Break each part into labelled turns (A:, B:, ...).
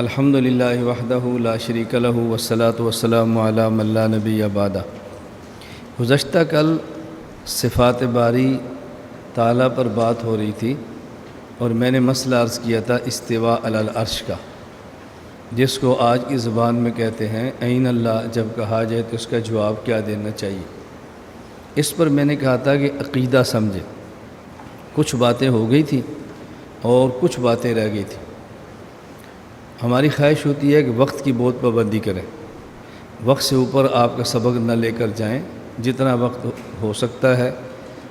A: الحمدللہ وحدہ لا شریک لہ والصلاۃ والسلام علی من لا نبی بعدہ۔ گزشتہ کل صفات باری تعالیٰ پر بات ہو رہی تھی اور میں نے مسئلہ عرض کیا تھا استواء علی العرش کا، جس کو آج کی زبان میں کہتے ہیں این اللہ۔ جب کہا جائے تو اس کا جواب کیا دینا چاہیے، اس پر میں نے کہا تھا کہ عقیدہ سمجھے۔ کچھ باتیں ہو گئی تھیں اور کچھ باتیں رہ گئی تھیں۔ ہماری خواہش ہوتی ہے کہ وقت کی بہت پابندی کریں، وقت سے اوپر آپ کا سبق نہ لے کر جائیں، جتنا وقت ہو سکتا ہے،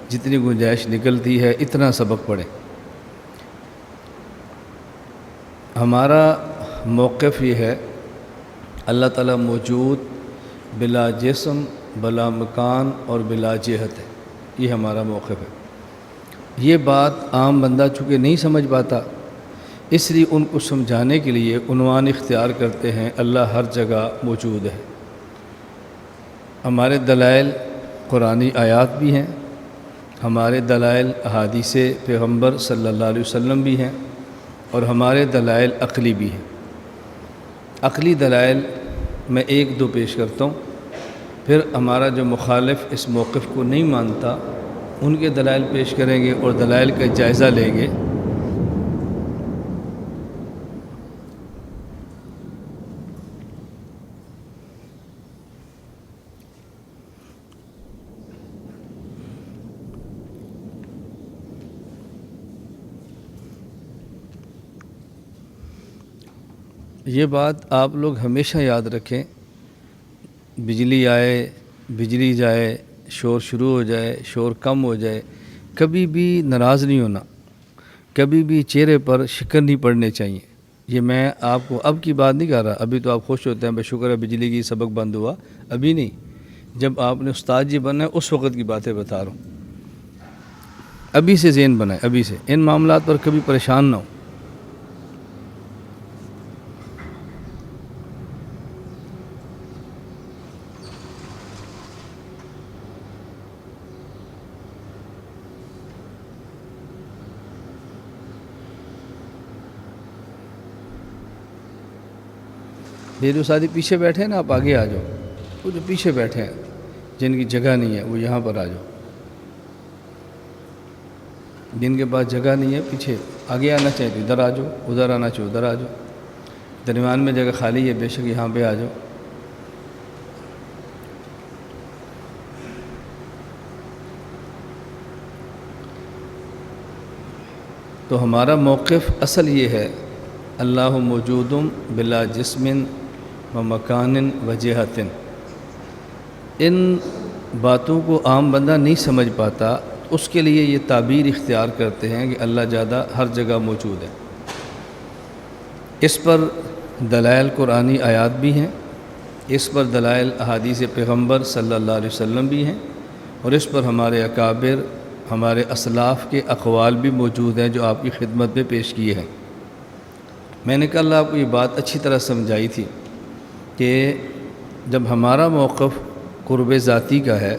A: جتنی گنجائش نکلتی ہے اتنا سبق پڑھیں۔ ہمارا موقف یہ ہے اللہ تعالیٰ موجود بلا جسم بلا مکان اور بلا جہت ہے، یہ ہمارا موقف ہے۔ یہ بات عام بندہ چونکہ نہیں سمجھ پاتا، اس لیے ان کو سمجھانے کے لیے عنوان اختیار کرتے ہیں اللہ ہر جگہ موجود ہے۔ ہمارے دلائل قرآنی آیات بھی ہیں، ہمارے دلائل احادیث پیغمبر صلی اللہ علیہ وسلم بھی ہیں، اور ہمارے دلائل عقلی بھی ہیں۔ عقلی دلائل میں ایک دو پیش کرتا ہوں، پھر ہمارا جو مخالف اس موقف کو نہیں مانتا ان کے دلائل پیش کریں گے اور دلائل کا جائزہ لیں گے۔ یہ بات آپ لوگ ہمیشہ یاد رکھیں، بجلی آئے بجلی جائے، شور شروع ہو جائے شور کم ہو جائے، کبھی بھی ناراض نہیں ہونا، کبھی بھی چہرے پر شکن نہیں پڑنے چاہیے۔ یہ میں آپ کو اب کی بات نہیں کر رہا، ابھی تو آپ خوش ہوتے ہیں بے شکر ہے بجلی کی سبق بند ہوا، ابھی نہیں، جب آپ نے استاد جی بننا ہے اس وقت کی باتیں بتا رہا ہوں۔ ابھی سے ذہن بنائیں، ابھی سے ان معاملات پر کبھی پریشان نہ ہو۔ یہ جو ساتھی پیچھے بیٹھے ہیں نا، آپ آگے آ جاؤ، وہ جو پیچھے بیٹھے ہیں جن کی جگہ نہیں ہے وہ یہاں پر آ جاؤ، جن کے پاس جگہ نہیں ہے پیچھے آگے آنا چاہیے تو ادھر آ جاؤ، ادھر آنا چاہیے ادھر آ جاؤ، درمیان میں جگہ خالی ہے بے شک یہاں پہ آ جاؤ۔ تو ہمارا موقف اصل یہ ہے اللہ موجود بلا جسم و مکان و جہت۔ ان باتوں کو عام بندہ نہیں سمجھ پاتا، اس کے لیے یہ تعبیر اختیار کرتے ہیں کہ اللہ زیادہ ہر جگہ موجود ہے۔ اس پر دلائل قرآنی آیات بھی ہیں، اس پر دلائل احادیث پیغمبر صلی اللہ علیہ وسلم بھی ہیں، اور اس پر ہمارے اکابر ہمارے اسلاف کے اقوال بھی موجود ہیں جو آپ کی خدمت میں پیش کیے ہیں۔ میں نے کل آپ کو یہ بات اچھی طرح سمجھائی تھی کہ جب ہمارا موقف قرب ذاتی کا ہے،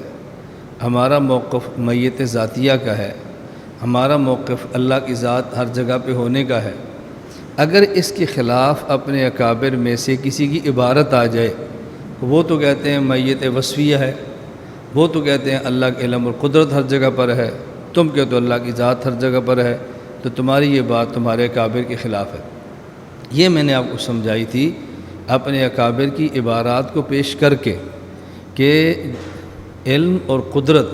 A: ہمارا موقف میت ذاتیہ کا ہے، ہمارا موقف اللہ کی ذات ہر جگہ پہ ہونے کا ہے، اگر اس کے خلاف اپنے اکابر میں سے کسی کی عبارت آ جائے، وہ تو کہتے ہیں میت وصفیہ ہے، وہ تو کہتے ہیں اللہ کے علم اور قدرت ہر جگہ پر ہے، تم کہتے ہو اللہ کی ذات ہر جگہ پر ہے، تو تمہاری یہ بات تمہارے اکابر کے خلاف ہے۔ یہ میں نے آپ کو سمجھائی تھی اپنے اکابر کی عبارات کو پیش کر کے کہ علم اور قدرت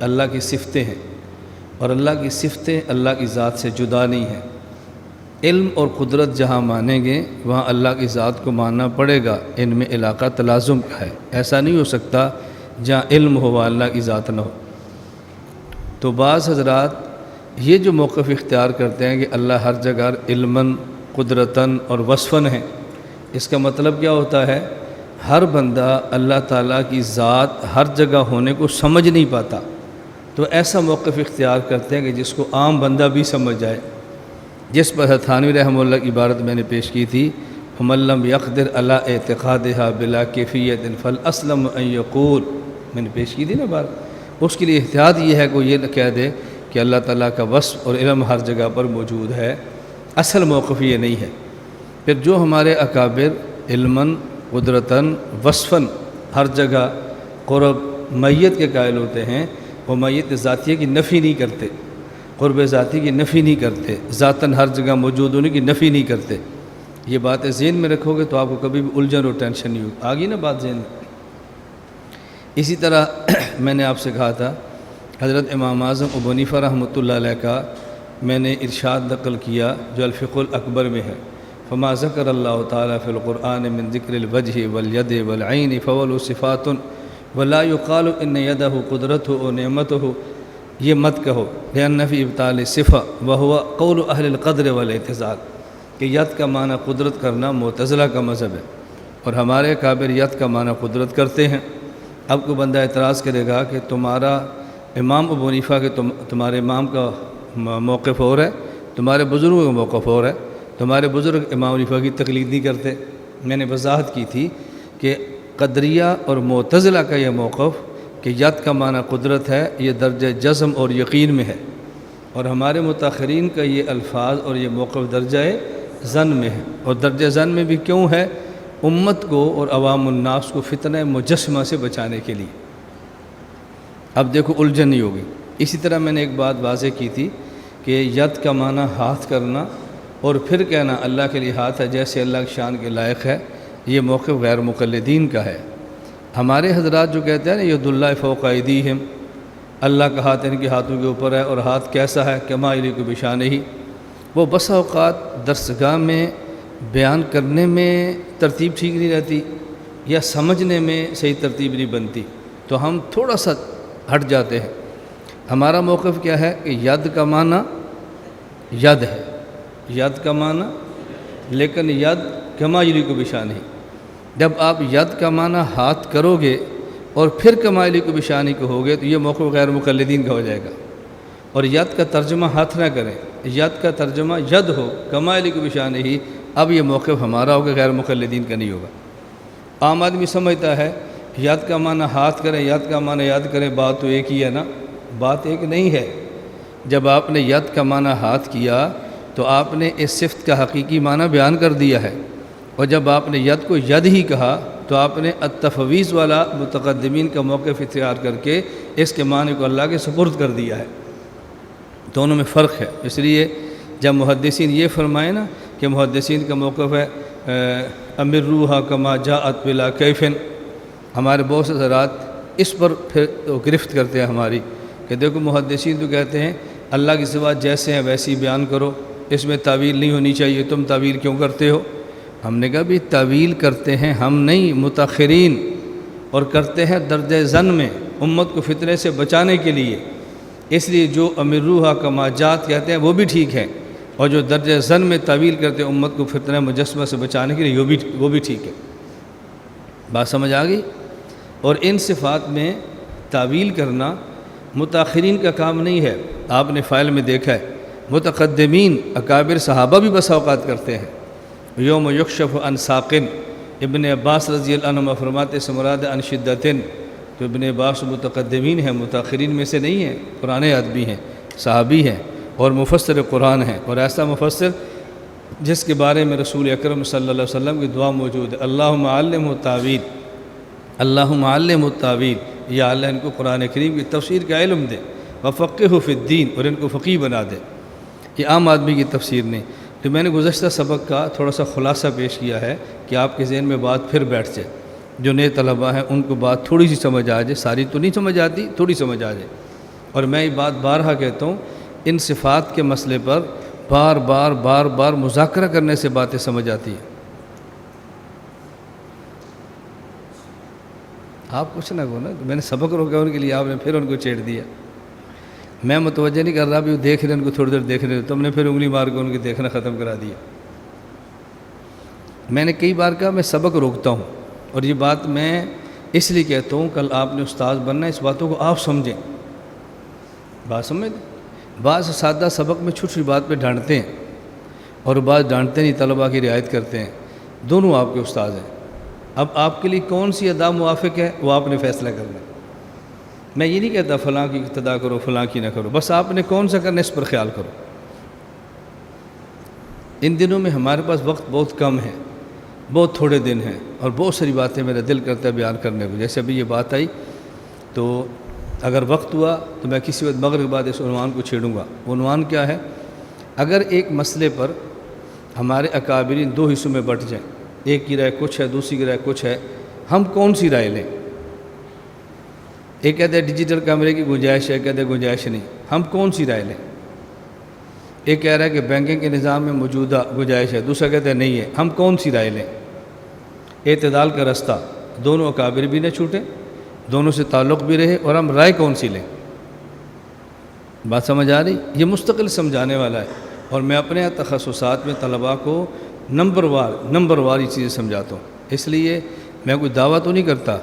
A: اللہ کی صفتیں ہیں، اور اللہ کی صفتیں اللہ کی ذات سے جدا نہیں ہیں۔ علم اور قدرت جہاں مانیں گے وہاں اللہ کی ذات کو ماننا پڑے گا، ان میں علاقہ تلازم کا ہے، ایسا نہیں ہو سکتا جہاں علم ہو وہاں اللہ کی ذات نہ ہو۔ تو بعض حضرات یہ جو موقف اختیار کرتے ہیں کہ اللہ ہر جگہ علماً قدرتاً اور وصفاً ہے، اس کا مطلب کیا ہوتا ہے؟ ہر بندہ اللہ تعالیٰ کی ذات ہر جگہ ہونے کو سمجھ نہیں پاتا، تو ایسا موقف اختیار کرتے ہیں کہ جس کو عام بندہ بھی سمجھ جائے، جس پر تھانوی رحمہ اللہ کی عبارت میں نے پیش کی تھی فَمَن لَّمْ يَقْدِرْ عَلَىٰ اعْتِقَادِهَا بِلَا كَيْفِيَّةٍ فَالْأَسْلَمُ أَن يَقُولَ، میں نے پیش کی تھی نا بات۔ اس کے لیے احتیاط یہ ہے کہ وہ یہ نہ کہہ دے کہ اللہ تعالیٰ کا وصف اور علم ہر جگہ پر موجود ہے، اصل موقف یہ نہیں ہے۔ پھر جو ہمارے اکابر علماً قدرتاً وصفاً ہر جگہ قرب میت کے قائل ہوتے ہیں، وہ میت ذاتیہ کی نفی نہیں کرتے، قرب ذاتی کی نفی نہیں کرتے، ذاتاً ہر جگہ موجود ہونے کی نفی نہیں کرتے۔ یہ باتیں ذہن میں رکھو گے تو آپ کو کبھی بھی الجھن اور ٹینشن نہیں ہوگی، آگی نا بات ذہن میں۔ اسی طرح میں نے آپ سے کہا تھا حضرت امام اعظم ابو حنیفہ رحمۃ اللہ علیہ کا میں نے ارشاد نقل کیا جو الفقہ الاکبر میں ہے، فما ذکر اللہ تعالیٰ فی القرآن من ذکر الوجہ والید والعین فول صفات ولا یقال ان یدہ قدرتہ و نعمتہ، یہ مت کہو لأن فی ابطال صفہ وہو قول اہل القدر والاعتزال، کہ ید کا معنی قدرت کرنا معتزلہ کا مذہب ہے، اور ہمارے اکابر ید کا معنی قدرت کرتے ہیں۔ اب کو بندہ اعتراض کرے گا کہ تمہارا امام ابو حنیفہ کے تمہارے امام کا موقف اور ہے، تمہارے بزرگوں کا موقف اور ہے، تمہارے بزرگ امام حنیفہ کی تقلید نہیں کرتے۔ میں نے وضاحت کی تھی کہ قدریہ اور معتزلہ کا یہ موقف کہ ید کا معنی قدرت ہے، یہ درجہ جزم اور یقین میں ہے، اور ہمارے متاخرین کا یہ الفاظ اور یہ موقف درجہ ظن میں ہے، اور درجہ ظن میں بھی کیوں ہے؟ امت کو اور عوام الناس کو فتنہ مجسمہ سے بچانے کے لیے۔ اب دیکھو الجھن نہیں ہوگی۔ اسی طرح میں نے ایک بات واضح کی تھی کہ ید کا معنی ہاتھ کرنا اور پھر کہنا اللہ کے لیے ہاتھ ہے جیسے اللہ کی شان کے لائق ہے، یہ موقف غیر مقلدین کا ہے۔ ہمارے حضرات جو کہتے ہیں نا ید اللہ فوق ایدیہم، اللہ کا ہاتھ ان کے ہاتھوں کے اوپر ہے، اور ہاتھ کیسا ہے؟ کما یلیق بشانہ، وہ بسا اوقات درسگاہ میں بیان کرنے میں ترتیب ٹھیک نہیں رہتی یا سمجھنے میں صحیح ترتیب نہیں بنتی، تو ہم تھوڑا سا ہٹ جاتے ہیں۔ ہمارا موقف کیا ہے کہ ید کا معنی ید ہے، ید کا معنی، لیکن ید کما یلیق بشانہ، جب آپ ید کا معنی ہاتھ کرو گے اور پھر کما یلیق بشانہ کہو گے تو یہ موقف غیر مقلدین کا ہو جائے گا، اور ید کا ترجمہ ہاتھ نہ کریں، ید کا ترجمہ ید ہو کما یلیق بشانہ ہی، اب یہ موقف ہمارا ہوگا، غیر مقلدین کا نہیں ہوگا۔ عام آدمی سمجھتا ہے ید کا معنی ہاتھ کریں، ید کا معنی یاد کریں، بات تو ایک ہی ہے نا، بات ایک نہیں ہے۔ جب آپ نے ید کا معنی ہاتھ کیا تو آپ نے اس صفت کا حقیقی معنی بیان کر دیا ہے، اور جب آپ نے ید کو ید ہی کہا تو آپ نے التفویض والا متقدمین کا موقف اختیار کر کے اس کے معنی کو اللہ کے سپرد کر دیا ہے۔ دونوں میں فرق ہے۔ اس لیے جب محدثین یہ فرمائے نا کہ محدثین کا موقف ہے امروہا کما جاءت بلا کیفن، ہمارے بہت سے حضرات اس پر پھر گرفت کرتے ہیں ہماری، کہ دیکھو محدثین تو کہتے ہیں اللہ کی صفات جیسے ہیں ویسی بیان کرو، اس میں تعویل نہیں ہونی چاہیے، تم تعویل کیوں کرتے ہو؟ ہم نے کہا بھی تعویل کرتے ہیں ہم نہیں، متاخرین، اور کرتے ہیں درجہ ظن میں امت کو فتنے سے بچانے کے لیے، اس لیے جو امروہا کما جات کہتے ہیں وہ بھی ٹھیک ہے، اور جو درجہ ظن میں تعویل کرتے ہیں امت کو فتنہ مجسمہ سے بچانے کے لیے وہ بھی ٹھیک ہے۔ بات سمجھ آ گئی؟ اور ان صفات میں تعویل کرنا متاخرین کا کام نہیں ہے، آپ نے فائل میں دیکھا ہے، متقدمین اکابر صحابہ بھی بسا اوقات کرتے ہیں۔ یوم یکشف عن ساقن، ابن عباس رضی اللہ عنہ فرماتے سے مراد عن شدتن، تو ابن عباس متقدمین ہیں، متاخرین میں سے نہیں ہیں، پرانے آدمی ہیں، صحابی ہیں، اور مفسر قرآن ہیں، اور ایسا مفسر جس کے بارے میں رسول اکرم صلی اللہ علیہ وسلم کی دعا موجود ہے، اللہم علمہ التاویل، اللہم علمہ التاویل، یا اللہ ان کو قرآن کریم کی تفسیر کا علم دے، وفقہہ فی الدین، اور ان کو فقیہ بنا دے۔ یہ عام آدمی کی تفسیر نہیں۔ تو میں نے گزشتہ سبق کا تھوڑا سا خلاصہ پیش کیا ہے کہ آپ کے ذہن میں بات پھر بیٹھ جائے، جو نئے طلباء ہیں ان کو بات تھوڑی سی سمجھ آ جائے، ساری تو نہیں سمجھ آتی، تھوڑی سمجھ آ جائے۔ اور میں یہ بات بارہا کہتا ہوں، ان صفات کے مسئلے پر بار بار مذاکرہ کرنے سے باتیں سمجھ آتی ہیں۔ آپ کچھ نہ کہو نا، میں نے سبق روکا ان کے لیے، آپ نے پھر ان کو چھیڑ دیا۔ میں متوجہ نہیں کر رہا، بھی وہ دیکھ رہے ہیں، ان کو تھوڑی دیر دیکھ رہے، تم نے پھر انگلی مار کے ان کے دیکھنا ختم کرا دیا۔ میں نے کئی بار کہا میں سبق روکتا ہوں، اور یہ بات میں اس لیے کہتا ہوں، کل آپ نے استاد بننا ہے، اس باتوں کو آپ سمجھیں، بات سمجھ۔ بعض سادہ سبق میں چھوٹی بات پہ ڈانٹتے ہیں، اور بعض ڈانٹتے نہیں، طلباء کی رعایت کرتے ہیں، دونوں آپ کے استاد ہیں۔ اب آپ کے لیے کون سی ادا موافق ہے وہ آپ نے فیصلہ کرنا ہے۔ میں یہ نہیں کہتا فلاں کی اقتدا کرو، فلاں کی نہ کرو، بس آپ نے کون سا کرنا اس پر خیال کرو۔ ان دنوں میں ہمارے پاس وقت بہت کم ہے، بہت تھوڑے دن ہیں، اور بہت ساری باتیں میرا دل کرتا ہے بیان کرنے کو۔ جیسے ابھی یہ بات آئی تو اگر وقت ہوا تو میں کسی وقت مغرب کے بعد اس عنوان کو چھیڑوں گا۔ عنوان کیا ہے؟ اگر ایک مسئلے پر ہمارے اکابرین دو حصوں میں بٹ جائیں، ایک کی رائے کچھ ہے، دوسری کی رائے کچھ ہے، ہم کون سی رائے لیں؟ ایک کہتے ہیں ڈیجیٹل کیمرے کی گنجائش ہے، کہتے ہیں گنجائش نہیں، ہم کون سی رائے لیں؟ ایک کہہ رہا ہے کہ بینکنگ کے نظام میں موجودہ گنجائش ہے، دوسرا کہتا ہے نہیں ہے، ہم کون سی رائے لیں؟ اعتدال کا رستہ، دونوں اکابر بھی نہ چھوٹے، دونوں سے تعلق بھی رہے، اور ہم رائے کون سی لیں؟ بات سمجھ آ رہی؟ یہ مستقل سمجھانے والا ہے، اور میں اپنے تخصصات میں طلباء کو نمبر وار یہ چیزیں سمجھاتا ہوں۔ اس لیے میں کوئی دعویٰ تو نہیں کرتا،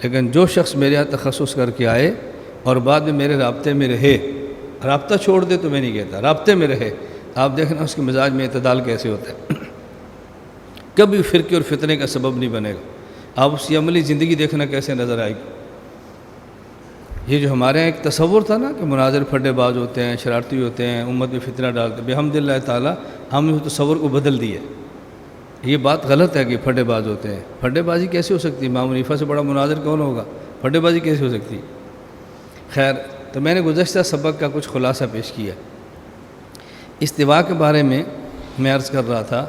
A: لیکن جو شخص میرے یہاں تخصص کر کے آئے اور بعد میں میرے رابطے میں رہے، رابطہ چھوڑ دے تو میں نہیں کہتا، رابطے میں رہے، آپ دیکھنا اس کے مزاج میں اعتدال کیسے ہوتا ہے، کبھی فرقے اور فتنے کا سبب نہیں بنے گا، آپ اس کی عملی زندگی دیکھنا کیسے نظر آئے گی۔ یہ جو ہمارے یہاں ایک تصور تھا نا کہ مناظر پھڈے باز ہوتے ہیں، شرارتی ہوتے ہیں، امت میں فتنہ ڈالتے ہیں، بحمداللہ تعالیٰ ہم نے اس تصور کو بدل دیا۔ یہ بات غلط ہے کہ پھڈے باز ہوتے ہیں، پھڈے بازی کیسے ہو سکتی ہے؟ امام حنیفہ سے بڑا مناظر کون ہوگا؟ پھڈے بازی کیسے ہو سکتی؟ خیر، تو میں نے گزشتہ سبق کا کچھ خلاصہ پیش کیا۔ استواء کے بارے میں عرض کر رہا تھا،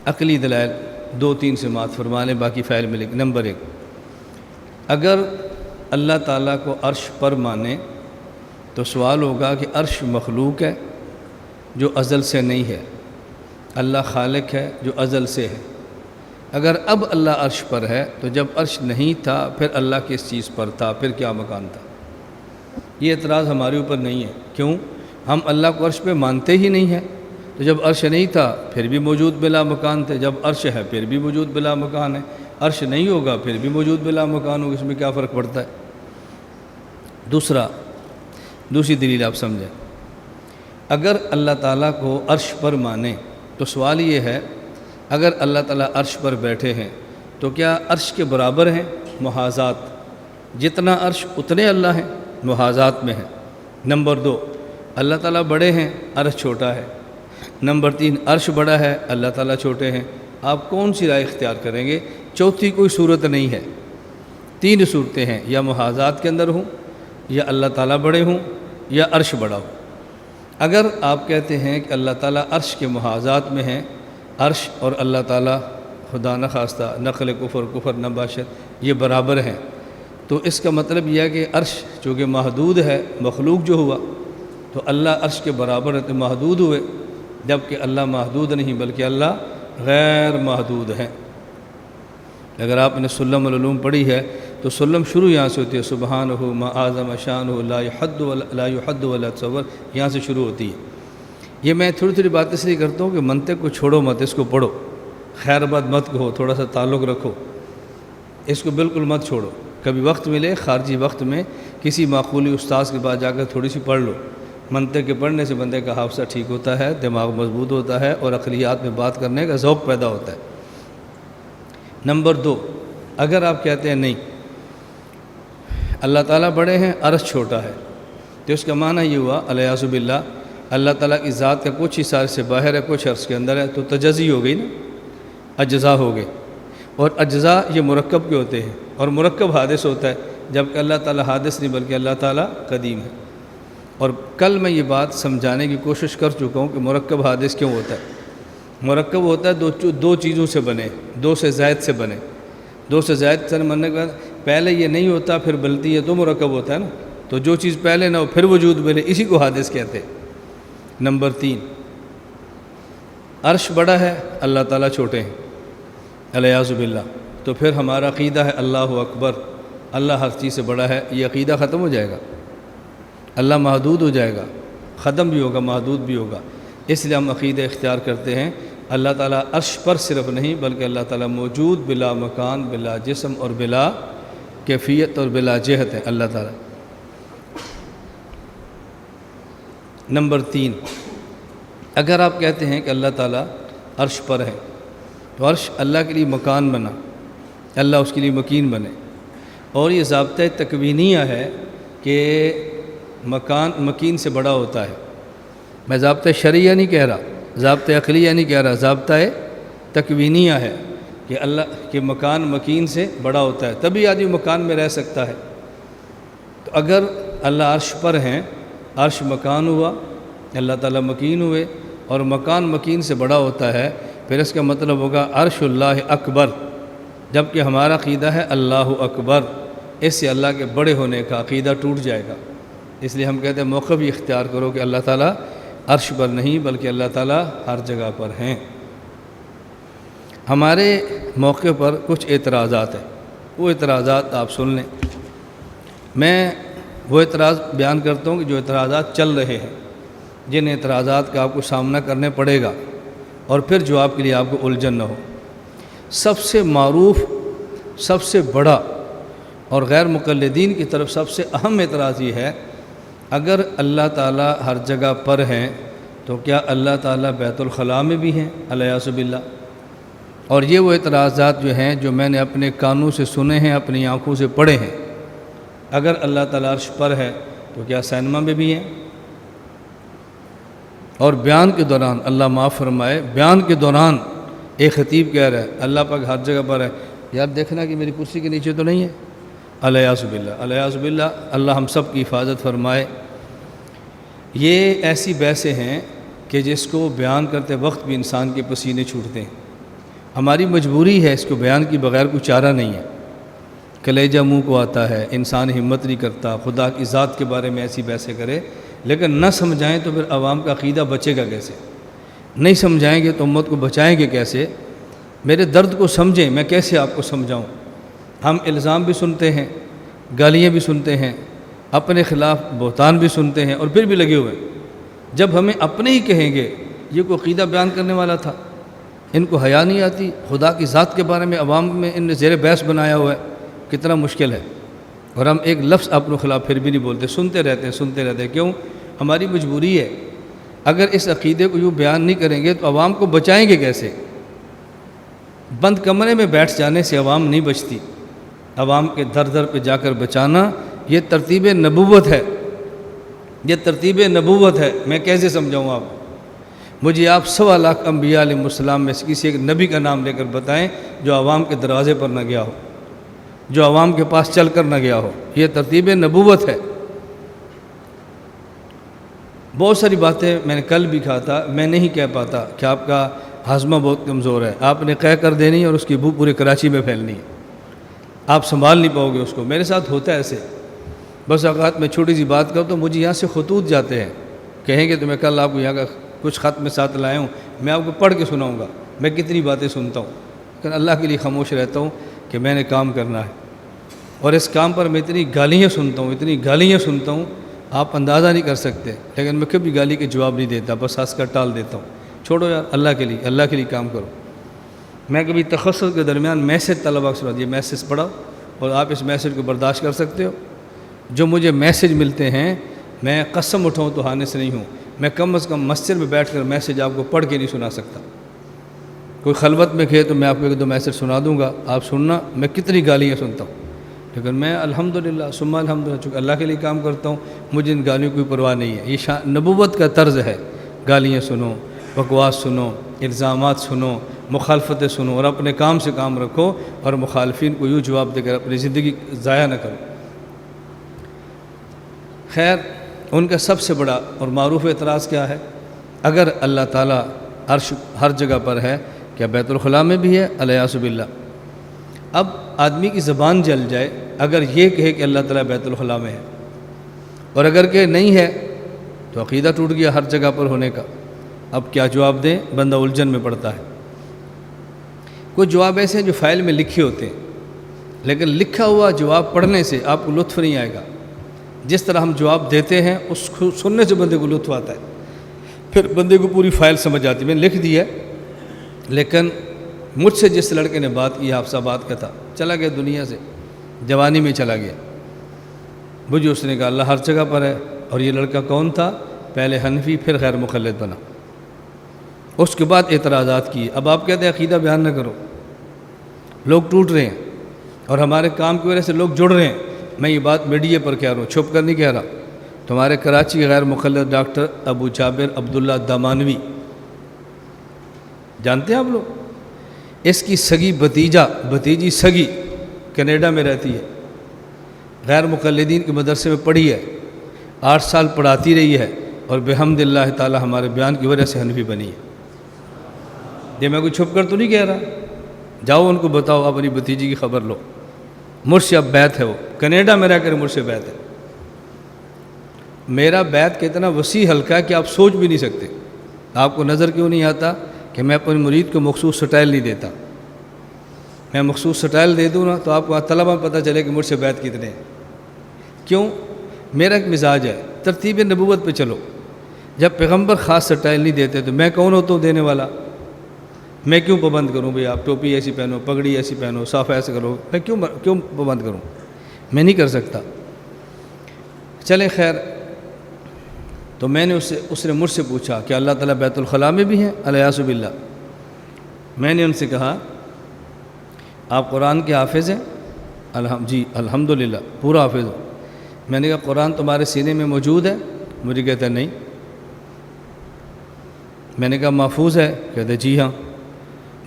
A: عقلی دلائل 2-3 سماعت فرما لیں، باقی فائل میں لکھ۔ نمبر 1، اگر اللہ تعالیٰ کو عرش پر مانے تو سوال ہوگا کہ عرش مخلوق ہے جو ازل سے نہیں ہے، اللہ خالق ہے جو ازل سے ہے۔ اگر اب اللہ عرش پر ہے تو جب عرش نہیں تھا پھر اللہ کس چیز پر تھا، پھر کیا مکان تھا؟ یہ اعتراض ہمارے اوپر نہیں ہے، کیوں؟ ہم اللہ کو عرش پہ مانتے ہی نہیں ہیں، تو جب عرش نہیں تھا پھر بھی موجود بلا مکان تھے، جب عرش ہے پھر بھی موجود بلا مکان ہے، عرش نہیں ہوگا پھر بھی موجود بلا مکان ہوگا، اس میں کیا فرق پڑتا ہے؟ دوسری دلیل آپ سمجھیں، اگر اللہ تعالیٰ کو عرش پر مانے تو سوال یہ ہے، اگر اللہ تعالیٰ عرش پر بیٹھے ہیں تو کیا عرش کے برابر ہیں؟ محاذات، جتنا عرش اتنے اللہ ہیں، محاذات میں ہیں۔ نمبر 2، اللہ تعالیٰ بڑے ہیں، عرش چھوٹا ہے۔ نمبر 3، عرش بڑا ہے، اللہ تعالیٰ چھوٹے ہیں۔ آپ کون سی رائے اختیار کریں گے؟ چوتھی کوئی صورت نہیں ہے، 3 صورتیں ہیں، یا محاذات کے اندر ہوں، یا اللہ تعالیٰ بڑے ہوں، یا عرش بڑا ہو۔ اگر آپ کہتے ہیں کہ اللہ تعالیٰ عرش کے محاذات میں ہیں، عرش اور اللہ تعالیٰ خدا نخواستہ نقل کفر نباشت یہ برابر ہیں، تو اس کا مطلب یہ ہے کہ عرش چونکہ محدود ہے، مخلوق جو ہوا، تو اللہ عرش کے برابر ہے تو محدود ہوئے، جبکہ اللہ محدود نہیں بلکہ اللہ غیر محدود ہے۔ اگر آپ نے سلم العلوم پڑھی ہے تو سلم شروع یہاں سے ہوتی ہے، سبحانہ ما اعظم شانہ لا یحد ولا تصور، یہاں سے شروع ہوتی ہے۔ یہ میں تھوڑی بات اس لیے کرتا ہوں کہ منطق کو چھوڑو مت، اس کو پڑھو، خیر بات مت کہو، تھوڑا سا تعلق رکھو، اس کو بالکل مت چھوڑو۔ کبھی وقت ملے خارجی وقت میں کسی معقولی استاذ کے پاس جا کر تھوڑی سی پڑھ لو، منطق کے پڑھنے سے بندے کا حافظہ ٹھیک ہوتا ہے، دماغ مضبوط ہوتا ہے، اور عقلیات میں بات کرنے کا ذوق پیدا ہوتا ہے۔ نمبر 2، اگر آپ کہتے ہیں نہیں اللہ تعالیٰ بڑے ہیں، عرش چھوٹا ہے، تو اس کا معنی یہ ہوا الیاذ باللہ اللہ تعالیٰ کی ذات کا کچھ حصہ عرش سے باہر ہے، کچھ عرش کے اندر ہے، تو تجزی ہو گئی نا، اجزاء ہو گئے، اور اجزاء یہ مرکب کے ہوتے ہیں، اور مرکب حادث ہوتا ہے، جبکہ اللہ تعالیٰ حادث نہیں بلکہ اللہ تعالیٰ قدیم ہے۔ اور کل میں یہ بات سمجھانے کی کوشش کر چکا ہوں کہ مرکب حادث کیوں ہوتا ہے۔ مرکب ہوتا ہے دو چیزوں سے بنے، 2 سے زائد سے بنے، 2 سے زائد سے بننے کے بعد پہلے یہ نہیں ہوتا پھر بنتی ہے تو مرکب ہوتا ہے نا، تو جو چیز پہلے نہ ہو پھر وجود ملے، اسی کو حادث کہتے ہیں۔ نمبر 3، عرش بڑا ہے، اللہ تعالیٰ چھوٹے ہیں، الیاذ باللہ، تو پھر ہمارا عقیدہ ہے اللہ اکبر، اللہ ہر چیز سے بڑا ہے، یہ عقیدہ ختم ہو جائے گا، اللہ محدود ہو جائے گا، ختم بھی ہوگا، محدود بھی ہوگا۔ اس لیے ہم عقیدہ اختیار کرتے ہیں اللہ تعالیٰ عرش پر صرف نہیں بلکہ اللہ تعالیٰ موجود بلا مکان، بلا جسم اور بلا کیفیت اور بلا جہت ہے اللہ تعالیٰ۔ نمبر 3، اگر آپ کہتے ہیں کہ اللہ تعالیٰ عرش پر ہے تو عرش اللہ کے لیے مکان بنا، اللہ اس کے لیے مکین بنے، اور یہ ضابطہ تکوینیہ ہے کہ مکان مکین سے بڑا ہوتا ہے۔ میں ضابطہ شرعیہ نہیں کہہ رہا، ضابطۂ عقلیہ نہیں کہہ رہا، ضابطۂ تکوینیہ ہے کہ اللہ کے مکان مکین سے بڑا ہوتا ہے، تبھی آدمی مکان میں رہ سکتا ہے۔ تو اگر اللہ عرش پر ہیں، عرش مکان ہوا، اللہ تعالیٰ مکین ہوئے، اور مکان مکین سے بڑا ہوتا ہے، پھر اس کا مطلب ہوگا عرش اللہ اکبر، جبکہ ہمارا عقیدہ ہے اللہ اکبر، اس سے اللہ کے بڑے ہونے کا عقیدہ ٹوٹ جائے گا۔ اس لیے ہم کہتے ہیں موقع بھی اختیار کرو کہ اللہ تعالیٰ عرش پر نہیں بلکہ اللہ تعالیٰ ہر جگہ پر ہیں۔ ہمارے موقع پر کچھ اعتراضات ہیں، وہ اعتراضات آپ سن لیں۔ میں وہ اعتراض بیان کرتا ہوں کہ جو اعتراضات چل رہے ہیں، جن اعتراضات کا آپ کو سامنا کرنے پڑے گا، اور پھر جواب کے لیے آپ کو الجھن نہ ہو۔ سب سے معروف، سب سے بڑا اور غیر مقلدین کی طرف سب سے اہم اعتراض یہ ہے، اگر اللہ تعالیٰ ہر جگہ پر ہیں تو کیا اللہ تعالیٰ بیت الخلاء میں بھی ہیں؟ الیاذ باللہ۔ اور یہ وہ اعتراضات جو ہیں جو میں نے اپنے کانوں سے سنے ہیں، اپنی آنکھوں سے پڑھے ہیں۔ اگر اللہ تعالیٰ عرش پر ہے تو کیا سینما میں بھی ہیں؟ اور بیان کے دوران، اللہ معاف فرمائے، بیان کے دوران ایک خطیب کہہ رہا ہے اللہ پاک ہر جگہ پر ہے، یار دیکھنا کہ میری کرسی کے نیچے تو نہیں ہے۔ الیاذ باللہ، الیاذ باللہ، اللہ ہم سب کی حفاظت فرمائے۔ یہ ایسی بحثیں ہیں کہ جس کو بیان کرتے وقت بھی انسان کے پسینے چھوٹتے ہیں۔ ہماری مجبوری ہے، اس کو بیان کی بغیر کوئی چارہ نہیں ہے۔ کلیجہ منہ کو آتا ہے، انسان ہمت نہیں کرتا خدا کی ذات کے بارے میں ایسی بحثیں کرے، لیکن نہ سمجھائیں تو پھر عوام کا عقیدہ بچے گا کیسے؟ نہیں سمجھائیں گے تو امت کو بچائیں گے کیسے؟ میرے درد کو سمجھیں، میں کیسے آپ کو سمجھاؤں؟ ہم الزام بھی سنتے ہیں، گالیاں بھی سنتے ہیں، اپنے خلاف بہتان بھی سنتے ہیں، اور پھر بھی لگے ہوئے۔ جب ہمیں اپنے ہی کہیں گے یہ کوئی عقیدہ بیان کرنے والا تھا، ان کو حیا نہیں آتی، خدا کی ذات کے بارے میں عوام میں ان نے زیر بحث بنایا ہوا ہے، کتنا مشکل ہے۔ اور ہم ایک لفظ اپنے خلاف پھر بھی نہیں بولتے، سنتے رہتے ہیں۔ کیوں؟ ہماری مجبوری ہے۔ اگر اس عقیدے کو یوں بیان نہیں کریں گے تو عوام کو بچائیں گے کیسے؟ بند کمرے میں بیٹھ جانے سے عوام نہیں بچتی، عوام کے در در پہ جا کر بچانا یہ ترتیب نبوت ہے، یہ ترتیب نبوت ہے۔ میں کیسے سمجھاؤں آپ کو؟ مجھے آپ 1.25 لاکھ انبیاء علیہ السلام میں سے کسی ایک نبی کا نام لے کر بتائیں جو عوام کے دروازے پر نہ گیا ہو، جو عوام کے پاس چل کر نہ گیا ہو۔ یہ ترتیب نبوت ہے۔ بہت ساری باتیں میں نے کل بھی کہا تھا، میں نہیں کہہ پاتا کہ آپ کا ہاضمہ بہت کمزور ہے، آپ نے کہہ کر دینی ہے اور اس کی بو پورے کراچی میں پھیلنی ہے، آپ سنبھال نہیں پاؤ گے اس کو۔ میرے ساتھ ہوتا ہے ایسے، بس اوقات میں چھوٹی سی بات کروں تو مجھے یہاں سے خطوط جاتے ہیں، کہیں گے تو میں کل آپ کو یہاں کا کچھ خط میں ساتھ لایا ہوں، میں آپ کو پڑھ کے سناؤں گا۔ میں کتنی باتیں سنتا ہوں، لیکن اللہ کے لیے خاموش رہتا ہوں کہ میں نے کام کرنا ہے، اور اس کام پر میں اتنی گالیاں سنتا ہوں آپ اندازہ نہیں کر سکتے، لیکن میں کبھی گالی کے جواب نہیں دیتا، بس ہنس کر ٹال دیتا ہوں۔ چھوڑو یار، اللہ کے لیے کام کرو۔ میں کبھی تخصص کے درمیان میسج طلباء سے یہ میسج پڑھا اور آپ اس میسج کو برداشت کر سکتے ہو؟ جو مجھے میسج ملتے ہیں میں قسم اٹھاؤں تو ہانے سے نہیں ہوں، میں کم از کم مسجد میں بیٹھ کر میسج آپ کو پڑھ کے نہیں سنا سکتا۔ کوئی خلوت میں کہے تو میں آپ کو 1-2 میسج سنا دوں گا، آپ سننا میں کتنی گالیاں سنتا ہوں، لیکن میں الحمدللہ ثم الحمدللہ چونکہ اللہ کے لیے کام کرتا ہوں، مجھے ان گالیوں کی کوئی پرواہ نہیں ہے۔ یہ نبوت کا طرز ہے، گالیاں سنو، بکواس سنو، الزامات سنو، مخالفتیں سنو، اور اپنے کام سے کام رکھو، اور مخالفین کو یوں جواب دے کر اپنی زندگی ضائع نہ کرو۔ خیر، ان کا سب سے بڑا اور معروف اعتراض کیا ہے؟ اگر اللہ تعالیٰ عرش ہر جگہ پر ہے، کیا بیت الخلاء میں بھی ہے؟ الیاذ باللہ۔ اب آدمی کی زبان جل جائے اگر یہ کہے کہ اللہ تعالیٰ بیت الخلاء میں ہے، اور اگر کہ نہیں ہے تو عقیدہ ٹوٹ گیا ہر جگہ پر ہونے کا۔ اب کیا جواب دیں؟ بندہ الجھن میں پڑتا ہے۔ کچھ جواب ایسے ہیں جو فائل میں لکھے ہوتے ہیں، لیکن لکھا ہوا جواب پڑھنے سے آپ کو لطف نہیں آئے گا۔ جس طرح ہم جواب دیتے ہیں اس کو سننے سے بندے کو لطف آتا ہے، پھر بندے کو پوری فائل سمجھ آتی ہے۔ میں نے لکھ دیا ہے، لیکن مجھ سے جس لڑکے نے بات کی، حافظ آباد کا تھا، چلا گیا دنیا سے، جوانی میں چلا گیا۔ مجھے اس نے کہا اللہ ہر جگہ پر ہے، اور یہ لڑکا کون تھا؟ پہلے حنفی پھر غیر مقلد بنا۔ اس کے بعد اعتراضات کیے۔ اب آپ کہتے ہیں عقیدہ بیان نہ کرو، لوگ ٹوٹ رہے ہیں اور ہمارے کام کی وجہ سے لوگ جڑ رہے ہیں۔ میں یہ بات میڈیا پر کہہ رہا ہوں، چھپ کر نہیں کہہ رہا۔ تمہارے کراچی کے غیر مقلد ڈاکٹر ابو جابر عبداللہ دامانوی، جانتے ہیں آپ لوگ؟ اس کی سگی بھتیجی سگی کینیڈا میں رہتی ہے، غیر مقلدین کے مدرسے میں پڑھی ہے، 8 سال پڑھاتی رہی ہے، اور بحمد اللہ تعالی ہمارے بیان کی وجہ سے حنفی بنی ہے۔ یہ میں کوئی چھپ کر تو نہیں کہہ رہا، جاؤ ان کو بتاؤ، اپنی بھتیجی کی خبر لو، مرشد بیت ہے، وہ کینیڈا میں رہ کر مرشد بیت ہے۔ میرا بیت کتنا وسیع حلقہ ہے کہ آپ سوچ بھی نہیں سکتے۔ آپ کو نظر کیوں نہیں آتا کہ میں اپنے مرید کو مخصوص سٹائل نہیں دیتا؟ میں مخصوص سٹائل دے دوں نا تو آپ کو طلبہ میں پتہ چلے کہ مرشد بیت کتنے ہیں۔ کیوں؟ میرا ایک مزاج ہے، ترتیب نبوت پہ چلو۔ جب پیغمبر خاص سٹائل نہیں دیتے تو میں کون ہوتا ہوں دینے والا؟ میں کیوں پابند کروں بھئی آپ ٹوپی ایسی پہنو، پگڑی ایسی پہنو، صاف ایسے کرو؟ میں کیوں پابند کروں؟ میں نہیں کر سکتا۔ چلے خیر، تو میں نے اس نے مجھ سے پوچھا کہ اللہ تعالیٰ بیت الخلاء میں بھی ہیں؟ الیاذ باللہ۔ میں نے ان سے کہا آپ قرآن کے حافظ ہیں؟ جی الحمدللہ پورا حافظ ہوں۔ میں نے کہا قرآن تمہارے سینے میں موجود ہے؟ مجھے کہتا ہے نہیں۔ میں نے کہا محفوظ ہے؟ کہتا ہے جی ہاں۔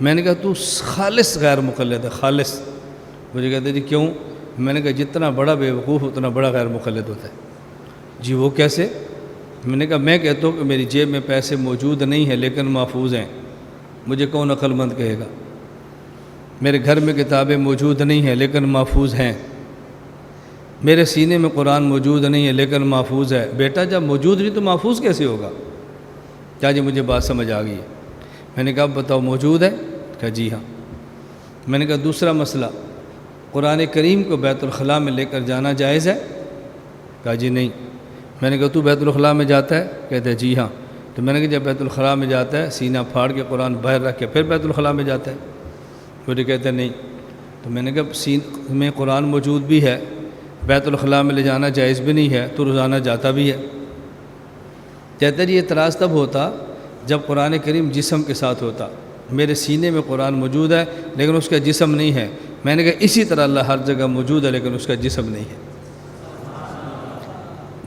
A: میں نے کہا تو خالص غیر مقلد ہے، خالص۔ مجھے کہتے جی کیوں؟ میں نے کہا جتنا بڑا بے وقوف اتنا بڑا غیر مقلد ہوتا ہے۔ جی وہ کیسے؟ میں نے کہا میں کہتا ہوں کہ میری جیب میں پیسے موجود نہیں ہیں لیکن محفوظ ہیں، مجھے کون عقل مند کہے گا؟ میرے گھر میں کتابیں موجود نہیں ہیں لیکن محفوظ ہیں، میرے سینے میں قرآن موجود نہیں ہے لیکن محفوظ ہے۔ بیٹا جب موجود نہیں تو محفوظ کیسے ہوگا؟ کیا جی مجھے بات سمجھ آ گئی ہے؟ میں نے کہا بتاؤ موجود ہے؟ کہا جی ہاں۔ میں نے کہا دوسرا مسئلہ، قرآن کریم کو بیت الخلاء میں لے کر جانا جائز ہے؟ کہا جی نہیں۔ میں نے کہا تو بیت الخلاء میں جاتا ہے؟ کہتا ہے جی ہاں۔ تو میں نے کہا جب بیت الخلاء میں جاتا ہے سینہ پھاڑ کے قرآن باہر رکھ کے پھر بیت الخلاء میں جاتا ہے؟ مجھے کہتا ہے نہیں۔ تو میں نے کہا سینہ میں قرآن موجود بھی ہے، بیت الخلاء میں لے جانا جائز بھی نہیں ہے، تو روزانہ جاتا بھی ہے۔ کہتا جی اعتراض تب ہوتا جب قرآن کریم جسم کے ساتھ ہوتا، میرے سینے میں قرآن موجود ہے لیکن اس کا جسم نہیں ہے۔ میں نے کہا اسی طرح اللہ ہر جگہ موجود ہے لیکن اس کا جسم نہیں ہے۔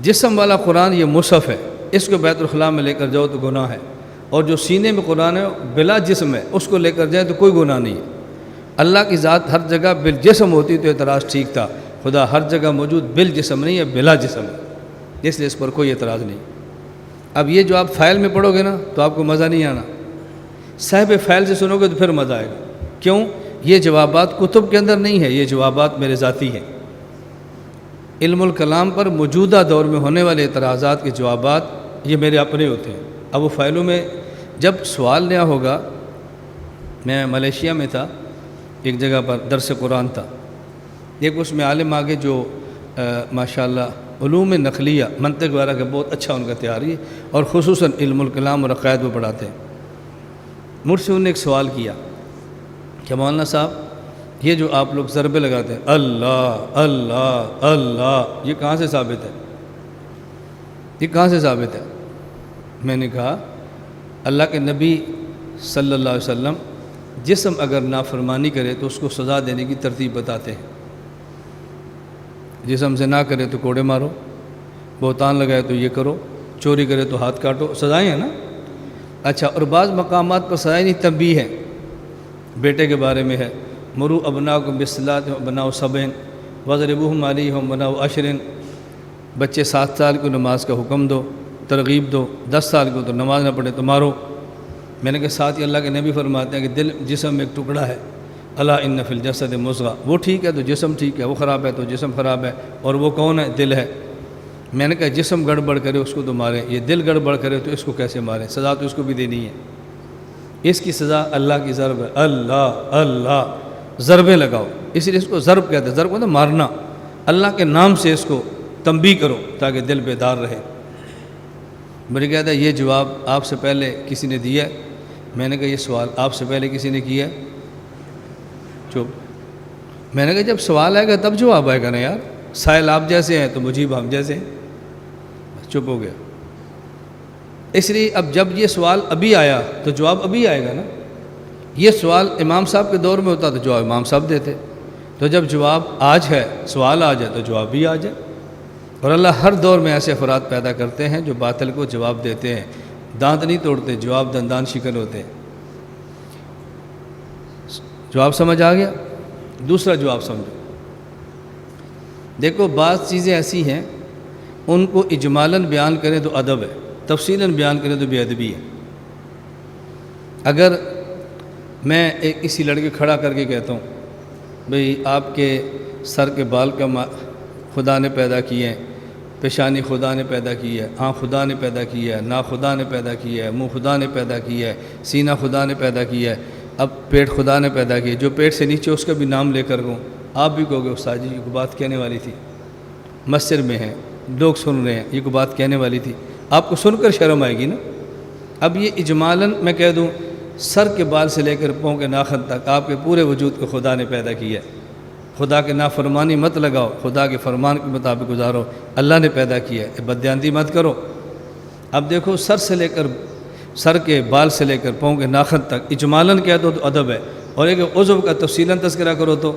A: جسم والا قرآن یہ مصحف ہے، اس کو بیت الخلاء میں لے کر جاؤ تو گناہ ہے، اور جو سینے میں قرآن ہے بلا جسم ہے اس کو لے کر جائے تو کوئی گناہ نہیں ہے۔ اللہ کی ذات ہر جگہ بالجسم ہوتی تو اعتراض ٹھیک تھا، خدا ہر جگہ موجود بالجسم نہیں ہے، بلا جسم ہے، اس لیے اس پر کوئی اعتراض نہیں۔ اب یہ جو آپ فائل میں پڑھو گے نا تو آپ کو مزہ نہیں آنا، صاحب فائل سے سنو گے تو پھر مزہ آئے گا۔ کیوں؟ یہ جوابات کتب کے اندر نہیں ہے، یہ جوابات میرے ذاتی ہیں۔ علم الکلام پر موجودہ دور میں ہونے والے اعتراضات کے جوابات یہ میرے اپنے ہوتے ہیں۔ اب وہ فائلوں میں جب سوال نیا ہوگا، میں ملیشیا میں تھا، ایک جگہ پر درس قرآن تھا، ایک اس میں عالم آگے جو ماشاءاللہ علوم نقلیہ منطق وغیرہ کا بہت اچھا ان کا تیاری ہے، اور خصوصاً علم الکلام اور عقائد میں پڑھاتے ہیں۔ مجھ سے انہوں نے ایک سوال کیا کہ مولانا صاحب یہ جو آپ لوگ ضربے لگاتے ہیں اللہ اللہ اللہ، یہ کہاں سے ثابت ہے؟ یہ کہاں سے ثابت ہے؟ میں نے کہا اللہ کے نبی صلی اللہ علیہ وسلم جسم اگر نافرمانی کرے تو اس کو سزا دینے کی ترتیب بتاتے ہیں۔ جسم سے نہ کرے تو کوڑے مارو، بہتان لگائے تو یہ کرو، چوری کرے تو ہاتھ کاٹو، سزائیں ہیں نا۔ اچھا، اور بعض مقامات پر سزائیں نہیں، تنبیہ ہے۔ بیٹے کے بارے میں ہے مرو ابناکم بالصلاۃ وابناء سبع واضربوہم علیہا وابناء 10، بچے 7 سال کو نماز کا حکم دو، ترغیب دو، 10 سال کو تو نماز نہ پڑھے تو مارو۔ میں نے کہا ساتھ ہی اللہ کے نبی فرماتے ہیں کہ دل جسم میں ایک ٹکڑا ہے، الا ان فی الجسد مضغہ، وہ ٹھیک ہے تو جسم ٹھیک ہے، وہ خراب ہے تو جسم خراب ہے، اور وہ کون ہے؟ دل ہے۔ میں نے کہا جسم گڑبڑ کرے اس کو تو ماریں، یہ دل گڑبڑ کرے تو اس کو کیسے ماریں؟ سزا تو اس کو بھی دینی ہے۔ اس کی سزا اللہ کی ضرب ہے، اللہ اللہ ضربیں لگاؤ، اس لیے اس کو ضرب کہتے ہیں۔ ضرب کہتے ہیں مارنا، اللہ کے نام سے اس کو تنبیہ کرو تاکہ دل بیدار رہے۔ مجھے کہتا ہے یہ جواب آپ سے پہلے کسی نے دیا ہے؟ میں نے کہا یہ سوال آپ سے پہلے کسی نے کیا ہے؟ چپ۔ میں نے کہا جب سوال آئے گا تب جواب آئے گا نا یار، سائل آپ جیسے ہیں تو مجیب ہم جیسے ہیں۔ چپ ہو گیا۔ اس لیے اب جب یہ سوال ابھی آیا تو جواب ابھی آئے گا نا۔ یہ سوال امام صاحب کے دور میں ہوتا تو جواب امام صاحب دیتے، تو جب جواب آج ہے، سوال آ جائے تو جواب بھی آ جائے۔ اور اللہ ہر دور میں ایسے افراد پیدا کرتے ہیں جو باطل کو جواب دیتے ہیں، دانت نہیں توڑتے، جواب دندان شکن ہوتے ہیں۔ جواب سمجھ آ گیا؟ دوسرا جواب سمجھو، دیکھو بعض چیزیں ایسی ہیں ان کو اجمالاً بیان کریں تو ادب ہے، تفصیلاً بیان کریں تو بے ادبی ہے۔ اگر میں ایک کسی لڑکے کھڑا کر کے کہتا ہوں بھئی آپ کے سر کے بال کا خدا نے پیدا کیے ہیں، پیشانی خدا نے پیدا کی ہے، آنکھ خدا نے پیدا کی ہے، ناک خدا نے پیدا کی ہے، منہ خدا نے پیدا کی ہے، سینہ خدا نے پیدا کیا ہے، اب پیٹ خدا نے پیدا کیا، جو پیٹ سے نیچے اس کا بھی نام لے کر گوں، آپ بھی کہو گے استاد جی یہ کوئی بات کہنے والی تھی، مسجد میں ہیں لوگ سن رہے ہیں، یہ کوئی بات کہنے والی تھی، آپ کو سن کر شرم آئے گی نا۔ اب یہ اجمالاً میں کہہ دوں سر کے بال سے لے کر پاؤں کے ناخن تک آپ کے پورے وجود کو خدا نے پیدا کیا ہے، خدا کے نافرمانی مت لگاؤ، خدا کے فرمان کے مطابق گزارو، اللہ نے پیدا کیا ہے، بددیانتی مت کرو۔ اب دیکھو سر کے بال سے لے کر پاؤں کے ناخن تک اجمالاً کہہ دو تو ادب ہے، اور ایک عضو کا تفصیلاً تذکرہ کرو تو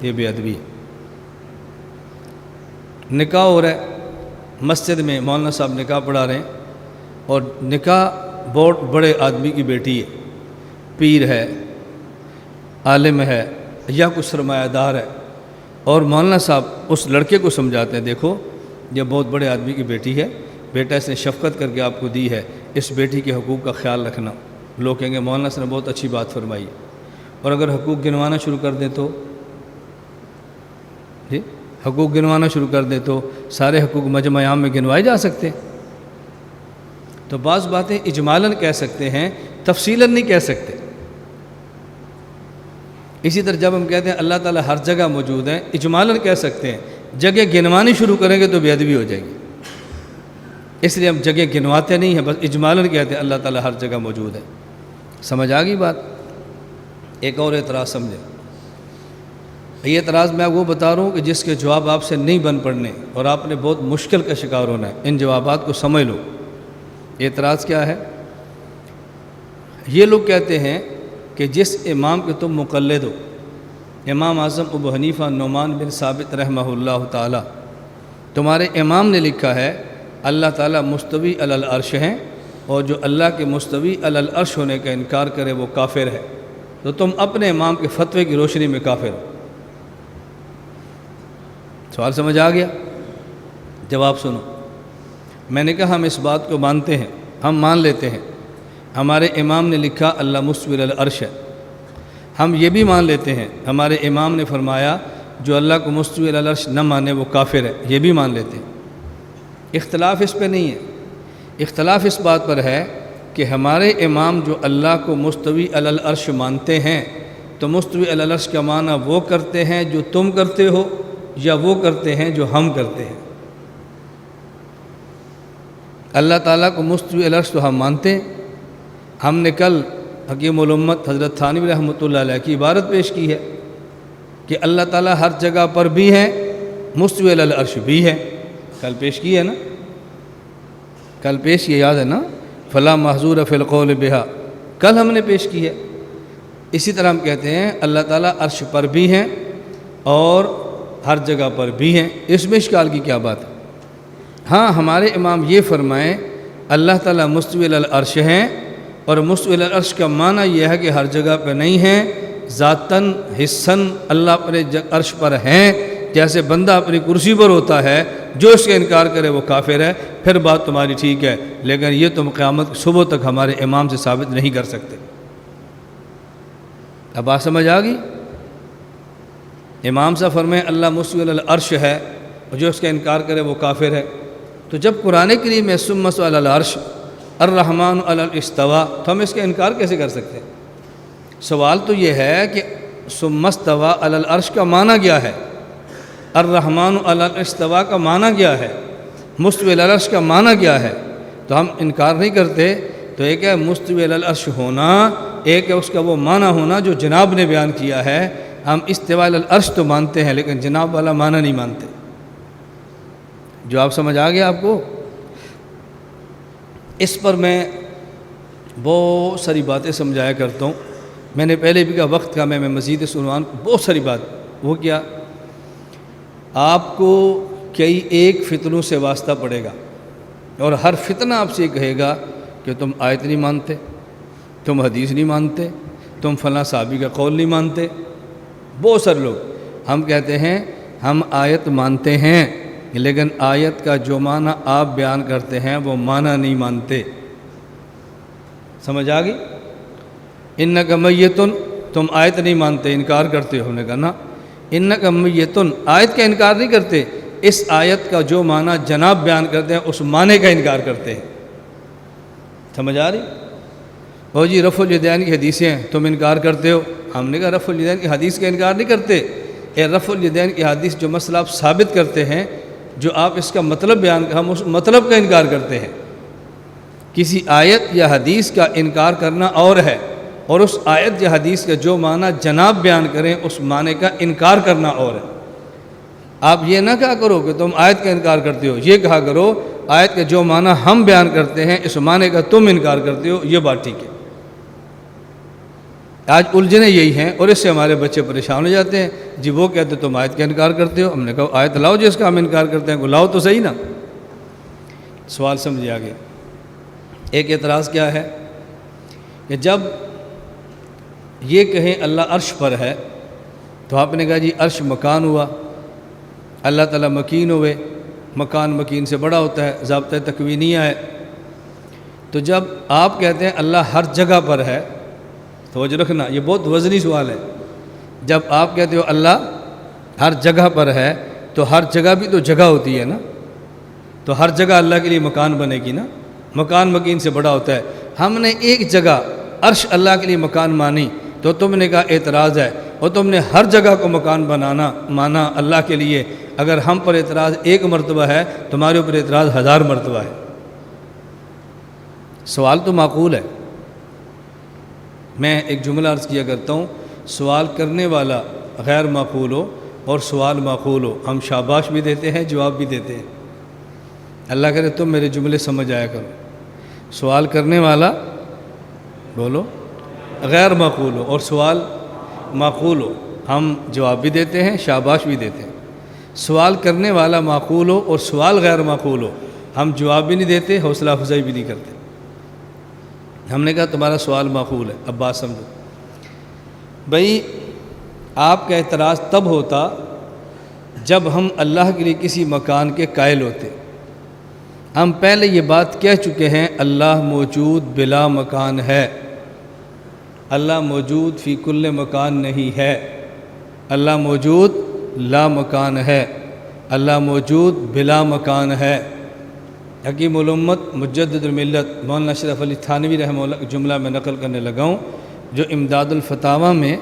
A: یہ بے ادبی ہے۔ نکاح ہو رہا ہے مسجد میں، مولانا صاحب نکاح پڑھا رہے ہیں، اور نکاح بہت بڑے آدمی کی بیٹی ہے، پیر ہے، عالم ہے یا کچھ سرمایہ دار ہے، اور مولانا صاحب اس لڑکے کو سمجھاتے ہیں دیکھو یہ بہت بڑے آدمی کی بیٹی ہے، بیٹا اس نے شفقت کر کے آپ کو دی ہے، اس بیٹی کے حقوق کا خیال رکھنا۔ لوگ کہیں گے مولانا صاحب نے بہت اچھی بات فرمائی، اور اگر حقوق گنوانا شروع کر دیں تو جی حقوق گنوانا شروع کر دیں تو سارے حقوق مجمع عام میں گنوائے جا سکتے ہیں۔ تو بعض باتیں اجمالاً کہہ سکتے ہیں، تفصیلاً نہیں کہہ سکتے۔ اسی طرح جب ہم کہتے ہیں اللہ تعالیٰ ہر جگہ موجود ہیں، اجمالاً کہہ سکتے ہیں، جگہ گنوانی شروع کریں گے تو بے ادبی ہو جائے گی، اس لیے ہم جگہ گنواتے نہیں ہیں، بس اجمالاً کہتے ہیں اللہ تعالیٰ ہر جگہ موجود ہے۔ سمجھ آ گئی بات؟ ایک اور اعتراض سمجھیں، یہ اعتراض میں آپ کو بتا رہا ہوں کہ جس کے جواب آپ سے نہیں بن پڑنے اور آپ نے بہت مشکل کا شکار ہونا ہے، ان جوابات کو سمجھ لو۔ اعتراض کیا ہے؟ یہ لوگ کہتے ہیں کہ جس امام کے تم مقلد ہو، امام اعظم ابو حنیفہ نعمان بن ثابت رحمہ اللہ تعالی، تمہارے امام نے لکھا ہے اللہ تعالیٰ مستوی علی العرش ہیں، اور جو اللہ کے مستوی علی العرش ہونے کا انکار کرے وہ کافر ہے، تو تم اپنے امام کے فتوے کی روشنی میں کافر ہو۔ سوال سمجھ آ گیا؟ جواب سنو، میں نے کہا ہم اس بات کو مانتے ہیں، ہم مان لیتے ہیں ہمارے امام نے لکھا اللہ مستوی علی العرش ہے، ہم یہ بھی مان لیتے ہیں ہمارے امام نے فرمایا جو اللہ کو مستوی علی العرش نہ مانے وہ کافر ہے، یہ بھی مان لیتے ہیں۔ اختلاف اس پہ نہیں ہے، اختلاف اس بات پر ہے کہ ہمارے امام جو اللہ کو مستوی علی العرش مانتے ہیں تو مستوی علی العرش کا معنی وہ کرتے ہیں جو تم کرتے ہو یا وہ کرتے ہیں جو ہم کرتے ہیں؟ اللہ تعالیٰ کو مستوی علی العرش تو ہم مانتے ہیں، ہم نے کل حکیم الامت حضرت تھانوی رحمۃ اللہ علیہ کی عبارت پیش کی ہے کہ اللہ تعالیٰ ہر جگہ پر بھی ہے، مستوی علی العرش بھی ہے، کل پیش کی ہے نا، کل پیش کی یاد ہے نا، فلا محظور فی القول بہا، کل ہم نے پیش کی ہے۔ اسی طرح ہم کہتے ہیں اللہ تعالیٰ عرش پر بھی ہیں اور ہر جگہ پر بھی ہیں، اس میں اشکال کی کیا بات ہے؟ ہاں ہمارے امام یہ فرمائیں اللہ تعالیٰ مستوی علی العرش ہیں، اور مستوی علی العرش کا معنی یہ ہے کہ ہر جگہ پہ نہیں ہیں، ذاتاً حصاً اللہ اپنے عرش پر ہیں، جیسے بندہ اپنی کرسی پر ہوتا ہے، جو اس کا انکار کرے وہ کافر ہے، پھر بات تمہاری ٹھیک ہے، لیکن یہ تم قیامت صبح تک ہمارے امام سے ثابت نہیں کر سکتے۔ اب بات سمجھ آ گئی؟ امام صاحب فرمائیں اللہ مستوی علی العرش ہے، اور جو اس کا انکار کرے وہ کافر ہے، تو جب قرآن کریم میں ثم استوى علی العرش الرحمن علی الاستواء، تو ہم اس کا انکار کیسے کر سکتے ہیں؟ سوال تو یہ ہے کہ ثم استوى علی العرش کا معنی کیا ہے، الرحمن علی الاستواء کا معنی کیا ہے، مستوی علی العرش کا معنی کیا ہے؟ تو ہم انکار نہیں کرتے۔ تو ایک ہے مستوی علی العرش ہونا، ایک ہے اس کا وہ معنی ہونا جو جناب نے بیان کیا ہے۔ ہم استواء علی العرش تو مانتے ہیں لیکن جناب والا معنی نہیں مانتے۔ جواب سمجھ آ گیا آپ کو؟ اس پر میں بہت ساری باتیں سمجھایا کرتا ہوں، میں نے پہلے بھی کہا وقت کا میں مزید اس عنوان کو بہت ساری بات، وہ کیا آپ کو کئی ایک فتنوں سے واسطہ پڑے گا، اور ہر فتنہ آپ سے کہے گا کہ تم آیت نہیں مانتے، تم حدیث نہیں مانتے، تم فلاں صحابی کا قول نہیں مانتے. بہت سارے لوگ ہم کہتے ہیں ہم آیت مانتے ہیں لیکن آیت کا جو معنی آپ بیان کرتے ہیں وہ معنی نہیں مانتے. سمجھ آ گئی؟ انک میتن، تم آیت نہیں مانتے، انکار کرتے ہو. ہم نے کہا نا، انک میتن، آیت کا انکار نہیں کرتے، اس آیت کا جو معنی جناب بیان کرتے ہیں اس معنی کا انکار کرتے ہیں. سمجھ آ رہی؟ وہ جی رفع الیدین کی حدیثیں ہیں، تم انکار کرتے ہو. ہم نے کہا رفع الیدین کی حدیث کا انکار نہیں کرتے. رفع الیدین کی حدیث جو مسئلہ آپ ثابت کرتے ہیں، جو آپ اس کا مطلب بیان، ہم اس مطلب کا انکار کرتے ہیں. کسی آیت یا حدیث کا انکار کرنا اور ہے، اور اس آیت یا حدیث کا جو معنی جناب بیان کریں اس معنی کا انکار کرنا اور ہے. آپ یہ نہ کہا کرو کہ تم آیت کا انکار کرتے ہو، یہ کہا کرو آیت کا جو معنی ہم بیان کرتے ہیں اس معنی کا تم انکار کرتے ہو. یہ بات ٹھیک ہے. آج الجھنیں یہی ہیں اور اس سے ہمارے بچے پریشان ہو جاتے ہیں. جی وہ کہتے تم آیت کا انکار کرتے ہو. ہم نے کہا آیت لاؤ جس کا ہم انکار کرتے ہیں، لاؤ تو صحیح نا. سوال سمجھ آ گیا. ایک اعتراض کیا ہے کہ جب یہ کہیں اللہ عرش پر ہے تو آپ نے کہا جی عرش مکان ہوا، اللہ تعالیٰ مکین ہوئے، مکان مکین سے بڑا ہوتا ہے، ضابطہ تکوینیہ ہے. تو جب آپ کہتے ہیں اللہ ہر جگہ پر ہے، توجہ رکھنا یہ بہت وزنی سوال ہے. جب آپ کہتے ہو اللہ ہر جگہ پر ہے تو ہر جگہ بھی تو جگہ ہوتی ہے نا، تو ہر جگہ اللہ کے لیے مکان بنے گی نا، مکان مکین سے بڑا ہوتا ہے. ہم نے ایک جگہ عرش اللہ کے لیے مکان مانی تو تم نے کہا اعتراض ہے، اور تم نے ہر جگہ کو مکان بنانا مانا اللہ کے لیے. اگر ہم پر اعتراض ایک مرتبہ ہے، تمہارے اوپر اعتراض 1000 مرتبہ ہے. سوال تو معقول ہے. میں ایک جملہ عرض کیا کرتا ہوں، سوال کرنے والا غیر معقول ہو اور سوال معقول ہو، ہم شاباش بھی دیتے ہیں، جواب بھی دیتے ہیں. اللہ کرے تم میرے جملے سمجھ آیا کرو. سوال کرنے والا بولو غیر معقول ہو اور سوال معقول ہو، ہم جواب بھی دیتے ہیں، شاباش بھی دیتے ہیں. سوال کرنے والا معقول ہو اور سوال غیر معقول ہو، ہم جواب بھی نہیں دیتے، حوصلہ افزائی بھی نہیں کرتے. ہم نے کہا تمہارا سوال معقول ہے. اب بات سمجھو بھئی، آپ کا اعتراض تب ہوتا جب ہم اللہ کے لیے کسی مکان کے قائل ہوتے. ہم پہلے یہ بات کہہ چکے ہیں اللہ موجود بلا مکان ہے. اللہ موجود فی کل مکان نہیں ہے. اللہ موجود لا مکان ہے. اللہ موجود بلا مکان ہے. حکیم الامت مجدد الملت مولانا اشرف علی تھانوی رحمہ اللہ کا جملہ میں نقل کرنے لگا ہوں، جو امداد الفتاویٰ میں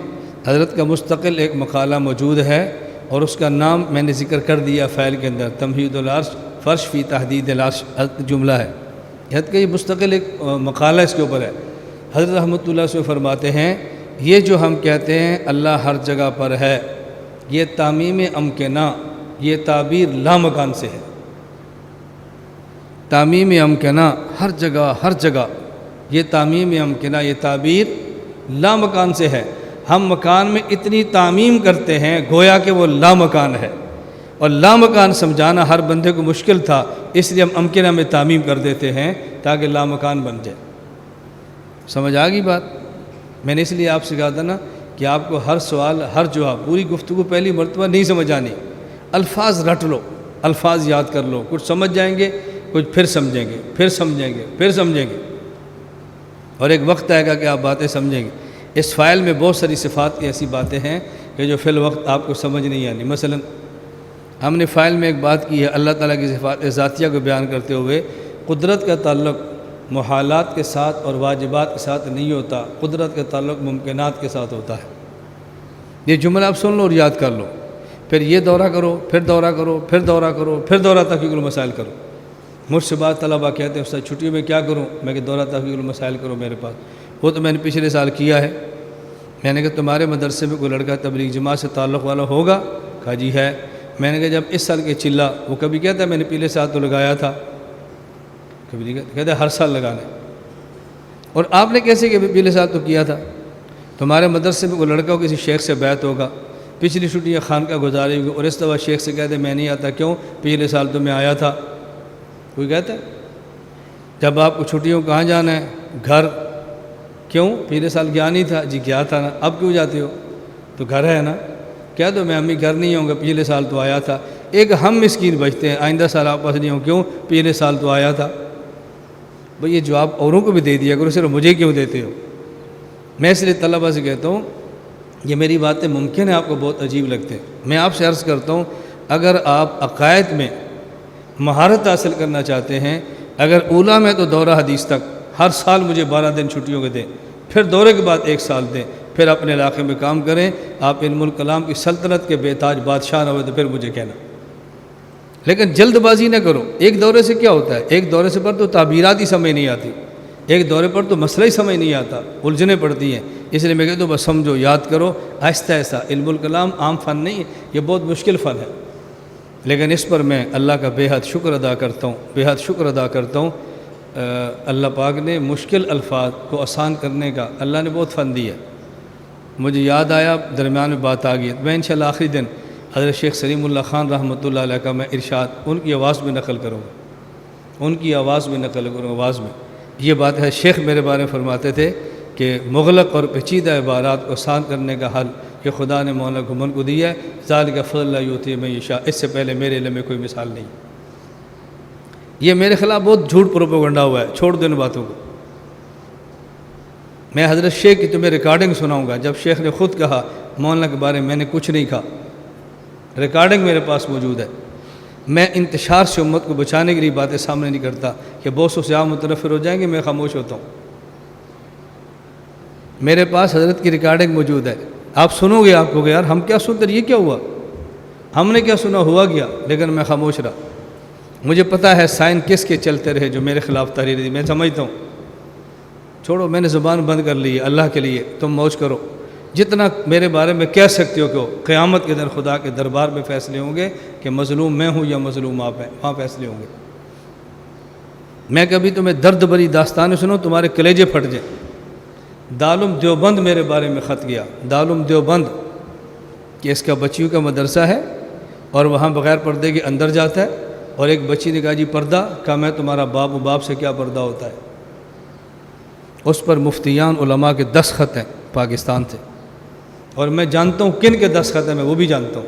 A: حضرت کا مستقل ایک مقالہ موجود ہے، اور اس کا نام میں نے ذکر کر دیا فائل کے اندر، تمہید العرش فرش فی تحدید العرش. حضرت جملہ ہے، حضرت کا یہ مستقل ایک مقالہ اس کے اوپر ہے. حضرت رحمۃ اللہ سے فرماتے ہیں یہ جو ہم کہتے ہیں اللہ ہر جگہ پر ہے، یہ تعمیم امکنہ، یہ تعبیر لامکان سے ہے. تعمیم امکنہ ہر جگہ، یہ تعمیم امکنہ، یہ تعبیر لامکان سے ہے. ہم مکان میں اتنی تعمیم کرتے ہیں گویا کہ وہ لامکان ہے، اور لامکان سمجھانا ہر بندے کو مشکل تھا، اس لیے ہم امکنہ میں تعمیم کر دیتے ہیں تاکہ لامکان بن جائے. سمجھ آ گئی بات؟ میں نے اس لیے آپ سے کہا تھا نا کہ آپ کو ہر سوال ہر جواب پوری گفتگو پہلی مرتبہ نہیں سمجھ آنی. الفاظ رٹ لو، الفاظ یاد کر لو، کچھ سمجھ جائیں گے، کچھ پھر سمجھیں گے، پھر سمجھیں گے، پھر سمجھیں گے، اور ایک وقت آئے گا کہ آپ باتیں سمجھیں گے. اس فائل میں بہت ساری صفات کی ایسی باتیں ہیں کہ جو فی الوقت آپ کو سمجھ نہیں آنی. مثلا ہم نے فائل میں ایک بات کی ہے، اللہ تعالیٰ کی صفات ذاتیہ کو بیان کرتے ہوئے قدرت کا تعلق محالات کے ساتھ اور واجبات کے ساتھ نہیں ہوتا، قدرت کا تعلق ممکنات کے ساتھ ہوتا ہے. یہ جملہ آپ سن لو اور یاد کر لو، پھر یہ دورہ کرو، پھر دورہ کرو، پھر دورہ کرو، پھر دورہ تحقیق المسائل کرو. مجھ سے بعض طلباء کہتے ہیں استاد چھٹیوں میں کیا کروں؟ میں کہ دورہ تحقیق المسائل کرو میرے پاس. وہ تو میں نے پچھلے سال کیا ہے. میں نے کہا تمہارے مدرسے میں کوئی لڑکا تبلیغ جماعت سے تعلق والا ہوگا؟ کہا جی ہے. میں نے کہا جب اس سال کے چلہ، وہ کبھی کہتا ہے میں نے پچھلے سال تو لگایا تھا، کبھی کہتا ہے ہر سال لگانا. اور آپ نے کیسے کہ پچھلے سال تو کیا تھا؟ تمہارے مدرسے میں کوئی لڑکا ہو کسی شیخ سے بیعت ہوگا، پچھلی چھٹیاں خانقاہ گزاری ہوگی، اور اس دفعہ شیخ سے کہتے میں نہیں آتا. کیوں؟ پچھلے سال تو میں آیا تھا. کوئی کہتا ہے؟ جب آپ کو چھٹیوں کہاں جانا ہے؟ گھر. کیوں؟ پچھلے سال گیا نہیں تھا؟ جی گیا تھا نا۔ اب کیوں جاتے ہو؟ تو گھر ہے نا۔ کہہ دو میں امی گھر نہیں ہوں گا، پچھلے سال تو آیا تھا۔ ایک ہم مسکین بچتے ہیں، آئندہ سال آپ پاس نہیں ہوں، کیوں؟ پچھلے سال تو آیا تھا۔ بھئی یہ جواب اوروں کو بھی دے دیا کرو، صرف مجھے کیوں دیتے ہو؟ میں اس لیے طلبہ سے کہتا ہوں، یہ میری باتیں ممکن ہے آپ کو بہت عجیب لگتے ہیں، میں آپ سے عرض کرتا ہوں، اگر آپ عقائد میں مہارت حاصل کرنا چاہتے ہیں، اگر اولا میں تو دورہ حدیث تک ہر سال مجھے 12 دن چھٹیوں کے دیں، پھر دورے کے بعد 1 سال دیں، پھر اپنے علاقے میں کام کریں۔ آپ علم الکلام کی سلطنت کے بے تاج بادشاہ نہ ہوئے تو پھر مجھے کہنا، لیکن جلد بازی نہ کرو۔ ایک دورے سے کیا ہوتا ہے؟ ایک دورے سے پر تو تعبیرات ہی سمجھ نہیں آتی، ایک دورے پر تو مسئلہ ہی سمجھ نہیں آتا، الجھنیں پڑتی ہیں۔ اس لیے میں کہتا ہوں بس سمجھو، یاد کرو، آہستہ آہستہ۔ علم الکلام عام فن نہیں ہے، یہ بہت مشکل فن ہے، لیکن اس پر میں اللہ کا بے حد شکر ادا کرتا ہوں، بے حد شکر ادا کرتا ہوں۔ اللہ پاک نے مشکل الفاظ کو آسان کرنے کا اللہ نے بہت فن دیا۔ مجھے یاد آیا، درمیان میں بات آ گئی، میں انشاءاللہ آخری دن حضرت شیخ سلیم اللہ خان رحمۃ اللہ علیہ کا میں ارشاد ان کی آواز میں نقل کروں گا، ان کی آواز میں نقل کروں گا، آواز میں۔ یہ بات ہے، شیخ میرے بارے میں فرماتے تھے کہ مغلق اور پیچیدہ عبارات کو آسان کرنے کا حل یہ خدا نے مولانا گھمن کو دیا ہے۔ ذالک فضل اللہ یؤتی من یشاء، اس سے پہلے میرے علم میں کوئی مثال نہیں۔ یہ میرے خلاف بہت جھوٹ پروپیگنڈا ہوا ہے، چھوڑ دو ان باتوں کو۔ میں حضرت شیخ کی تمہیں ریکارڈنگ سناؤں گا، جب شیخ نے خود کہا مولانا کے بارے میں میں نے کچھ نہیں کہا، ریکارڈنگ میرے پاس موجود ہے۔ میں انتشار سے امت کو بچانے کے لیے باتیں سامنے نہیں کرتا کہ بوسوں سے آپ متنفر ہو جائیں گے، میں خاموش ہوتا ہوں۔ میرے پاس حضرت کی ریکارڈنگ موجود ہے، آپ سنو گے، آپ کو کہ یار ہم کیا سنتے رہے، یہ کیا ہوا، ہم نے کیا سنا، ہوا گیا، لیکن میں خاموش رہا۔ مجھے پتہ ہے سائن کس کے چلتے رہے جو میرے خلاف تحریر دی، میں سمجھتا ہوں۔ چھوڑو، میں نے زبان بند کر لی ہے اللہ کے لیے، تم موج کرو، جتنا میرے بارے میں کہہ سکتے ہو کہ قیامت کے دن خدا کے دربار میں فیصلے ہوں گے کہ مظلوم میں ہوں یا مظلوم آپ ہیں، وہاں فیصلے ہوں گے۔ میں کبھی تمہیں درد بری داستانیں سنوں تمہارے کلیجے پھٹ جائیں۔ دارالعلوم دیوبند میرے بارے میں خط گیا، دارالعلوم دیوبند کہ اس کا بچیوں کا مدرسہ ہے اور وہاں بغیر پردے کے اندر جاتا ہے، اور ایک بچی نے کہا جی پردہ، کہا میں تمہارا باپ، باپ سے کیا پردہ ہوتا ہے۔ اس پر مفتیان علماء کے 10 خط ہیں پاکستان سے، اور میں جانتا ہوں کن کے 10 خط ہیں، میں وہ بھی جانتا ہوں،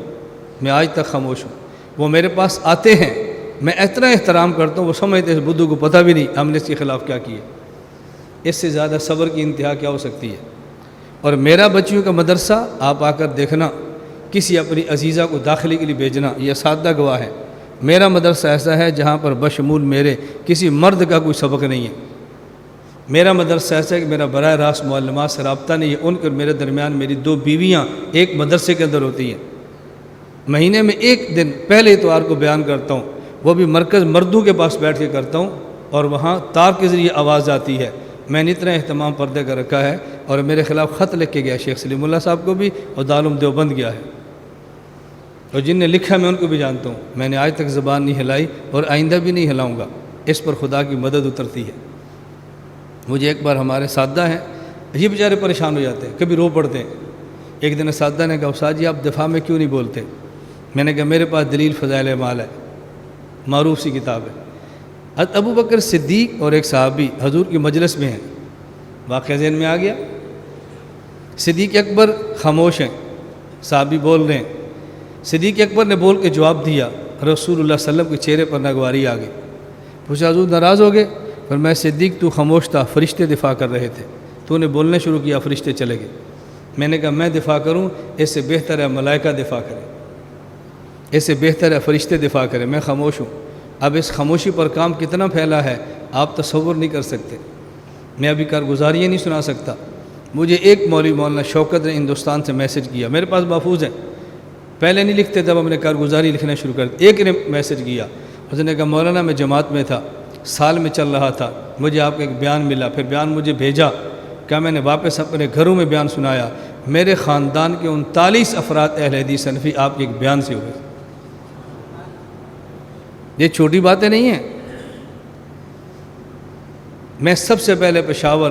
A: میں آج تک خاموش ہوں۔ وہ میرے پاس آتے ہیں، میں اتنا احترام کرتا ہوں، وہ سمجھتے ہیں بدھو کو پتہ بھی نہیں ہم نے اس کے خلاف کیا کیا۔ اس سے زیادہ صبر کی انتہا کیا ہو سکتی ہے؟ اور میرا بچیوں کا مدرسہ آپ آ کر دیکھنا، کسی اپنی عزیزہ کو داخلے کے لیے بھیجنا، یہ اساتذہ گواہ ہے۔ میرا مدرسہ ایسا ہے جہاں پر بشمول میرے کسی مرد کا کوئی سبق نہیں ہے۔ میرا مدرسہ ایسا ہے کہ میرا براہ راست معلمات سے رابطہ نہیں ہے، ان کے میرے درمیان میری 2 بیویاں ایک مدرسے کے اندر ہوتی ہیں۔ مہینے میں 1 دن پہلے اتوار کو بیان کرتا ہوں، وہ بھی مرکز مردوں کے پاس بیٹھ کے کرتا ہوں، اور وہاں تار کے ذریعے آواز آتی ہے۔ میں نے اتنا اہتمام پردے کا رکھا ہے، اور میرے خلاف خط لکھ کے گیا شیخ سلیم اللہ صاحب کو بھی، اور دارالعلوم دیوبند گیا ہے، اور جن نے لکھا میں ان کو بھی جانتا ہوں۔ میں نے آج تک زبان نہیں ہلائی اور آئندہ بھی نہیں ہلاؤں گا، اس پر خدا کی مدد اترتی ہے۔ مجھے ایک بار ہمارے اساتذہ ہیں، یہ بیچارے پریشان ہو جاتے ہیں، کبھی رو پڑتے ہیں۔ ایک دن اساتذہ نے کہا استاد جی آپ دفاع میں کیوں نہیں بولتے؟ میں نے کہا میرے پاس دلیل فضائل اعمال ہے، معروف سی کتاب ہے۔ حضرت ابو بکر صدیق اور ایک صحابی حضور کی مجلس میں ہیں، واقعہ ذہن میں آ گیا۔ صدیق اکبر خاموش ہیں، صحابی بول رہے ہیں۔ صدیق اکبر نے بول کے جواب دیا، رسول اللہ صلی اللہ علیہ وسلم کے چہرے پر ناگواری آ گئی۔ پوچھا حضور ناراض ہو گئے؟ فرمایا صدیق تو خاموش تھا، فرشتے دفاع کر رہے تھے، تو نے بولنے شروع کیا، فرشتے چلے گئے۔ میں نے کہا میں دفاع کروں، اس سے بہتر ہے ملائکہ دفاع کریں، اس سے بہتر ہے فرشتے دفاع کریں، میں خاموش ہوں۔ اب اس خاموشی پر کام کتنا پھیلا ہے آپ تصور نہیں کر سکتے۔ میں ابھی کارگزاریاں نہیں سنا سکتا۔ مجھے ایک مولوی مولانا شوکت نے ہندوستان سے میسج کیا، میرے پاس محفوظ ہے، پہلے نہیں لکھتے تھے، اب ہم نے کارگزاری لکھنا شروع کر دی۔ ایک نے میسج کیا، اس نے کہا مولانا میں جماعت میں تھا، سال میں چل رہا تھا، مجھے آپ کا ایک بیان ملا، پھر بیان مجھے بھیجا، کیا میں نے واپس اپنے گھروں میں بیان سنایا، میرے خاندان کے 39 افراد اہل حدیث حنفی آپ کے ایک بیان سے ہوئے۔ یہ چھوٹی باتیں نہیں ہیں۔ میں سب سے پہلے پشاور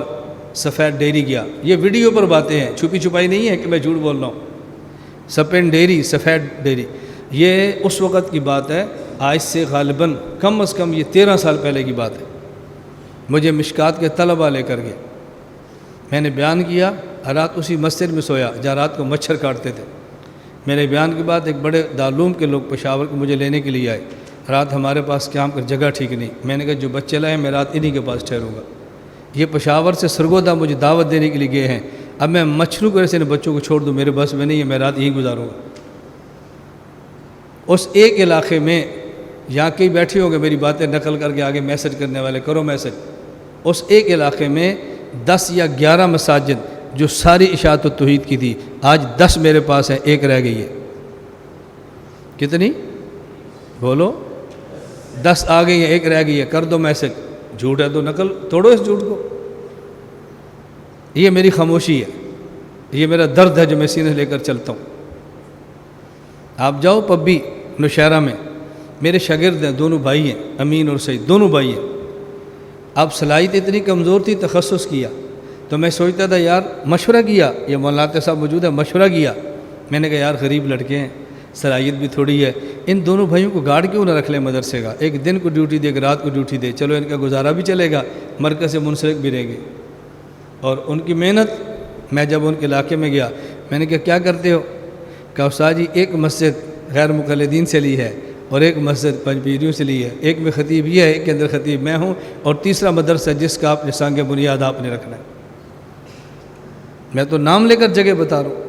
A: سفید ڈیری گیا، یہ ویڈیو پر باتیں ہیں، چھپی چھپائی نہیں ہے کہ میں جھوٹ بول رہا ہوں۔ سفید ڈیری یہ اس وقت کی بات ہے، آج سے غالباً کم از کم یہ 13 سال پہلے کی بات ہے۔ مجھے مشکات کے طلبہ لے کر گئے، میں نے بیان کیا، رات اسی مسجد میں سویا جہاں رات کو مچھر کاٹتے تھے۔ میرے بیان کے بعد ایک بڑے دارالعلوم کے لوگ پشاور کو مجھے لینے کے لیے آئے، رات ہمارے پاس قیام کر جگہ ٹھیک نہیں، میں نے کہا جو بچے لائے میں رات انہی کے پاس ٹھہروں گا۔ یہ پشاور سے سرگودا مجھے دعوت دینے کے لیے گئے ہیں، اب میں مچھروں کی وجہ سے ان بچوں کو چھوڑ دوں، میرے بس میں نہیں ہے، میں رات یہیں گزاروں گا۔ اس ایک علاقے میں یہاں کئی بیٹھے ہوں گے میری باتیں نقل کر کے آگے میسج کرنے والے، کرو میسج۔ اس ایک علاقے میں 10 یا 11 مساجد جو ساری اشاعت و توحید کی تھی، آج 10 میرے پاس ہیں، ایک رہ گئی ہے۔ کتنی؟ بولو۔ 10 آ گئی ہیں، ایک رہ گئی ہے، کر دو میسج۔ جھوٹ ہے تو نقل توڑو اس جھوٹ کو۔ یہ میری خاموشی ہے، یہ میرا درد ہے جو میں سینے لے کر چلتا ہوں۔ آپ جاؤ پبی نوشہرہ میں، میرے شاگرد ہیں، دونوں بھائی ہیں، امین اور سعید، دونوں بھائی ہیں۔ اب صلاحیت اتنی کمزور تھی، تخصص کیا تو میں سوچتا تھا یار مشورہ کیا، یہ مولانا صاحب موجود ہے، مشورہ کیا، میں نے کہا یار غریب لڑکے ہیں، صلاحیت بھی تھوڑی ہے، ان دونوں بھائیوں کو گارڈ کیوں نہ رکھ لیں مدرسے کا، ایک دن کو ڈیوٹی دے، ایک رات کو ڈیوٹی دے، چلو ان کا گزارا بھی چلے گا، مرکز سے منسلک بھی رہیں گے۔ اور ان کی محنت، میں جب ان کے علاقے میں گیا میں نے کہا کیا کرتے ہو؟ کہا استاد جی ایک مسجد غیر مقلدین سے لی ہے اور ایک مسجد پنج پیریوں سے لی ہے، ایک میں خطیب یہ ہے، ایک کے اندر خطیب میں ہوں، اور تیسرا مدرسہ جس کا آپ نے سانگ بنیاد آپ نے رکھنا ہے۔ میں تو نام لے کر جگہ بتا رہا ہوں،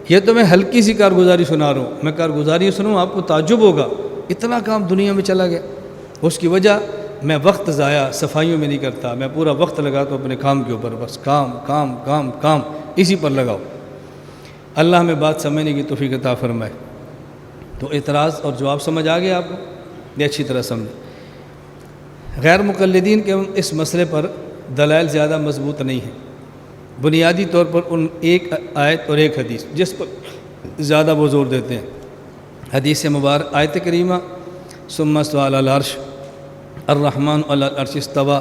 A: یہ تو میں ہلکی سی کارگزاری سنا رہا ہوں، میں کارگزاری سنوں آپ کو تعجب ہوگا، اتنا کام دنیا میں چلا گیا۔ اس کی وجہ میں وقت ضائع صفائیوں میں نہیں کرتا، میں پورا وقت لگاتا ہوں اپنے کام کے اوپر، بس کام کام کام کام اسی پر لگاؤ۔ اللہ ہمیں بات سمجھنے کی توفیق عطا فرمائے۔ تو اعتراض اور جواب سمجھ آ گیا آپ کو؟ یہ اچھی طرح سمجھیں۔ غیر مقلدین کے اس مسئلے پر دلائل زیادہ مضبوط نہیں ہیں، بنیادی طور پر ان ایک آیت اور ایک حدیث جس پر زیادہ وہ زور دیتے ہیں۔ حدیث مبارک آیت کریمہ ثم استوى علی العرش الرحمن علی العرش استوى،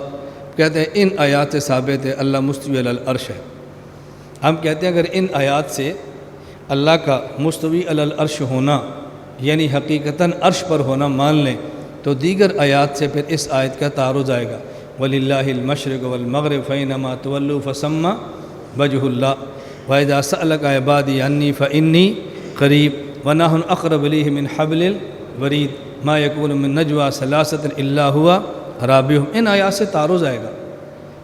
A: کہتے ہیں ان آیات سے ثابت ہے اللہ مستوی علی العرش ہے۔ ہم کہتے ہیں اگر ان آیات سے اللہ کا مستوی علی العرش ہونا یعنی حقیقتاً عرش پر ہونا مان لیں تو دیگر آیات سے پھر اس آیت کا تعارض آئے گا، وَلِلَّهِ الْمَشْرِقُ وَالْمَغْرِبُ فَأَيْنَمَا تُوَلُّوا فَثَمَّ وَجْهُ اللَّهِ وَإِذَا سَأَلَكَ عِبَادِي عَنِّي فَإِنِّي قَرِيبٌ وَنَحْنُ أَقْرَبُ إِلَيْهِ مِنْ حَبْلِ الْوَرِيدِ مَا يَكُونُ مِنْ نَجْوَىٰ ثَلَاثَةٍ إِلَّا هُوَ رَابِعُهُمْ۔ ان آیات سے تعارض آئے گا،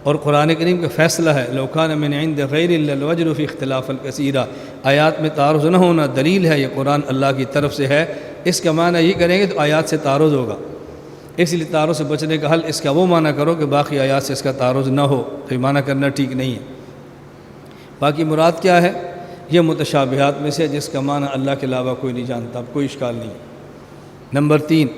A: اور قرآن کریم کا فیصلہ ہے لَوْ كَانَ مِنْ عِنْدِ غَيْرِ اللَّهِ لَوَجَدُوا فِيهِ اخْتِلَافًا كَثِيرًا۔ آیات میں تعارض نہ ہونا دلیل ہے، یہ قرآن اللہ کی طرف سے ہے، اس کا معنی یہ کریں گے تو آیات سے تعارض ہوگا، اس لیے تعارض سے بچنے کا حل اس کا وہ معنی کرو کہ باقی آیات سے اس کا تعارض نہ ہو، تو یہ معنی کرنا ٹھیک نہیں ہے۔ باقی مراد کیا ہے؟ یہ متشابہات میں سے جس کا معنی اللہ کے علاوہ کوئی نہیں جانتا، اب کوئی اشکال نہیں ہے۔ نمبر 3،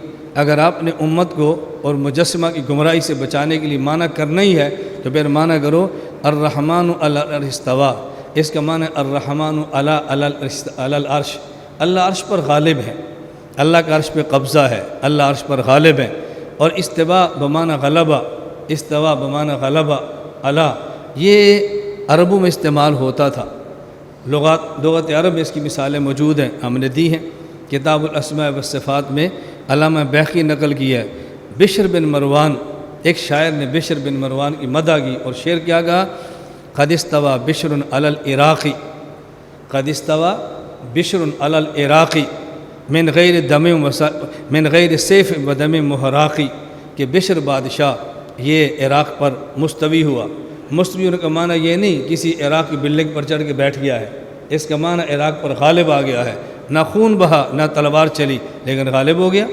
A: اگر آپ نے امت کو اور مجسمہ کی گمراہی سے بچانے کے لیے معنی کرنا ہی ہے تو پھر معنی کرو الرحمن علی العرش استویٰ، اس کا معنی الرحمن علی العرش، اللہ عرش پر غالب ہے، اللہ کا عرش پہ قبضہ ہے، اللہ عرش پر غالب ہے۔ اور استواء بمعنی غلبہ، استواء بمعنی غلبہ علی، یہ عربوں میں استعمال ہوتا تھا، لغت عرب میں اس کی مثالیں موجود ہیں، ہم نے دی ہیں۔ کتاب الاسماء والصفات میں علامہ بیہقی نقل کیا ہے، بشر بن مروان، ایک شاعر نے بشر بن مروان کی مدح کی اور شعر کیا کہا، قد استوى بشر علی العراق، قد استوى بشر علی العراق من غیر سیف و دم محراقی، کہ بشر بادشاہ یہ عراق پر مستوی ہوا۔ مستوی ہونے کا معنی یہ نہیں کسی عراق کی بلڈنگ پر چڑھ کے بیٹھ گیا ہے، اس کا معنی عراق پر غالب آ گیا ہے، نہ خون بہا نہ تلوار چلی لیکن غالب ہو گیا۔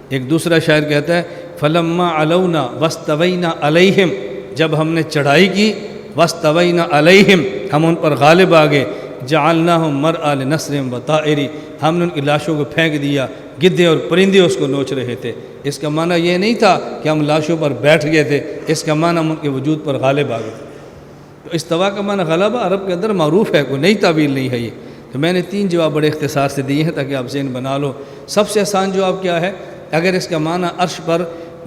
A: ایک دوسرا شاعر کہتا ہے فلما علونا واستوینا علیہم، جب ہم نے چڑھائی کی، واستوینا علیہم ہم ان پر غالب آ گئے، جعلناہم مرعا لنسرہم وطائر، ہم نے ان کی لاشوں کو پھینک دیا، گدھے اور پرندے اس کو نوچ رہے تھے۔ اس کا معنی یہ نہیں تھا کہ ہم لاشوں پر بیٹھ گئے تھے، اس کا معنی ہم ان کے وجود پر غالب آ گئے تھے۔ تو استوا کا معنی غلبہ عرب کے اندر معروف ہے، کوئی نئی تعبیر نہیں ہے یہ۔ تو میں نے 3 جواب بڑے اختصار سے دیے ہیں تاکہ آپ ذہن بنا لو۔ سب سے آسان جواب کیا ہے؟ اگر اس کا معنی عرش پر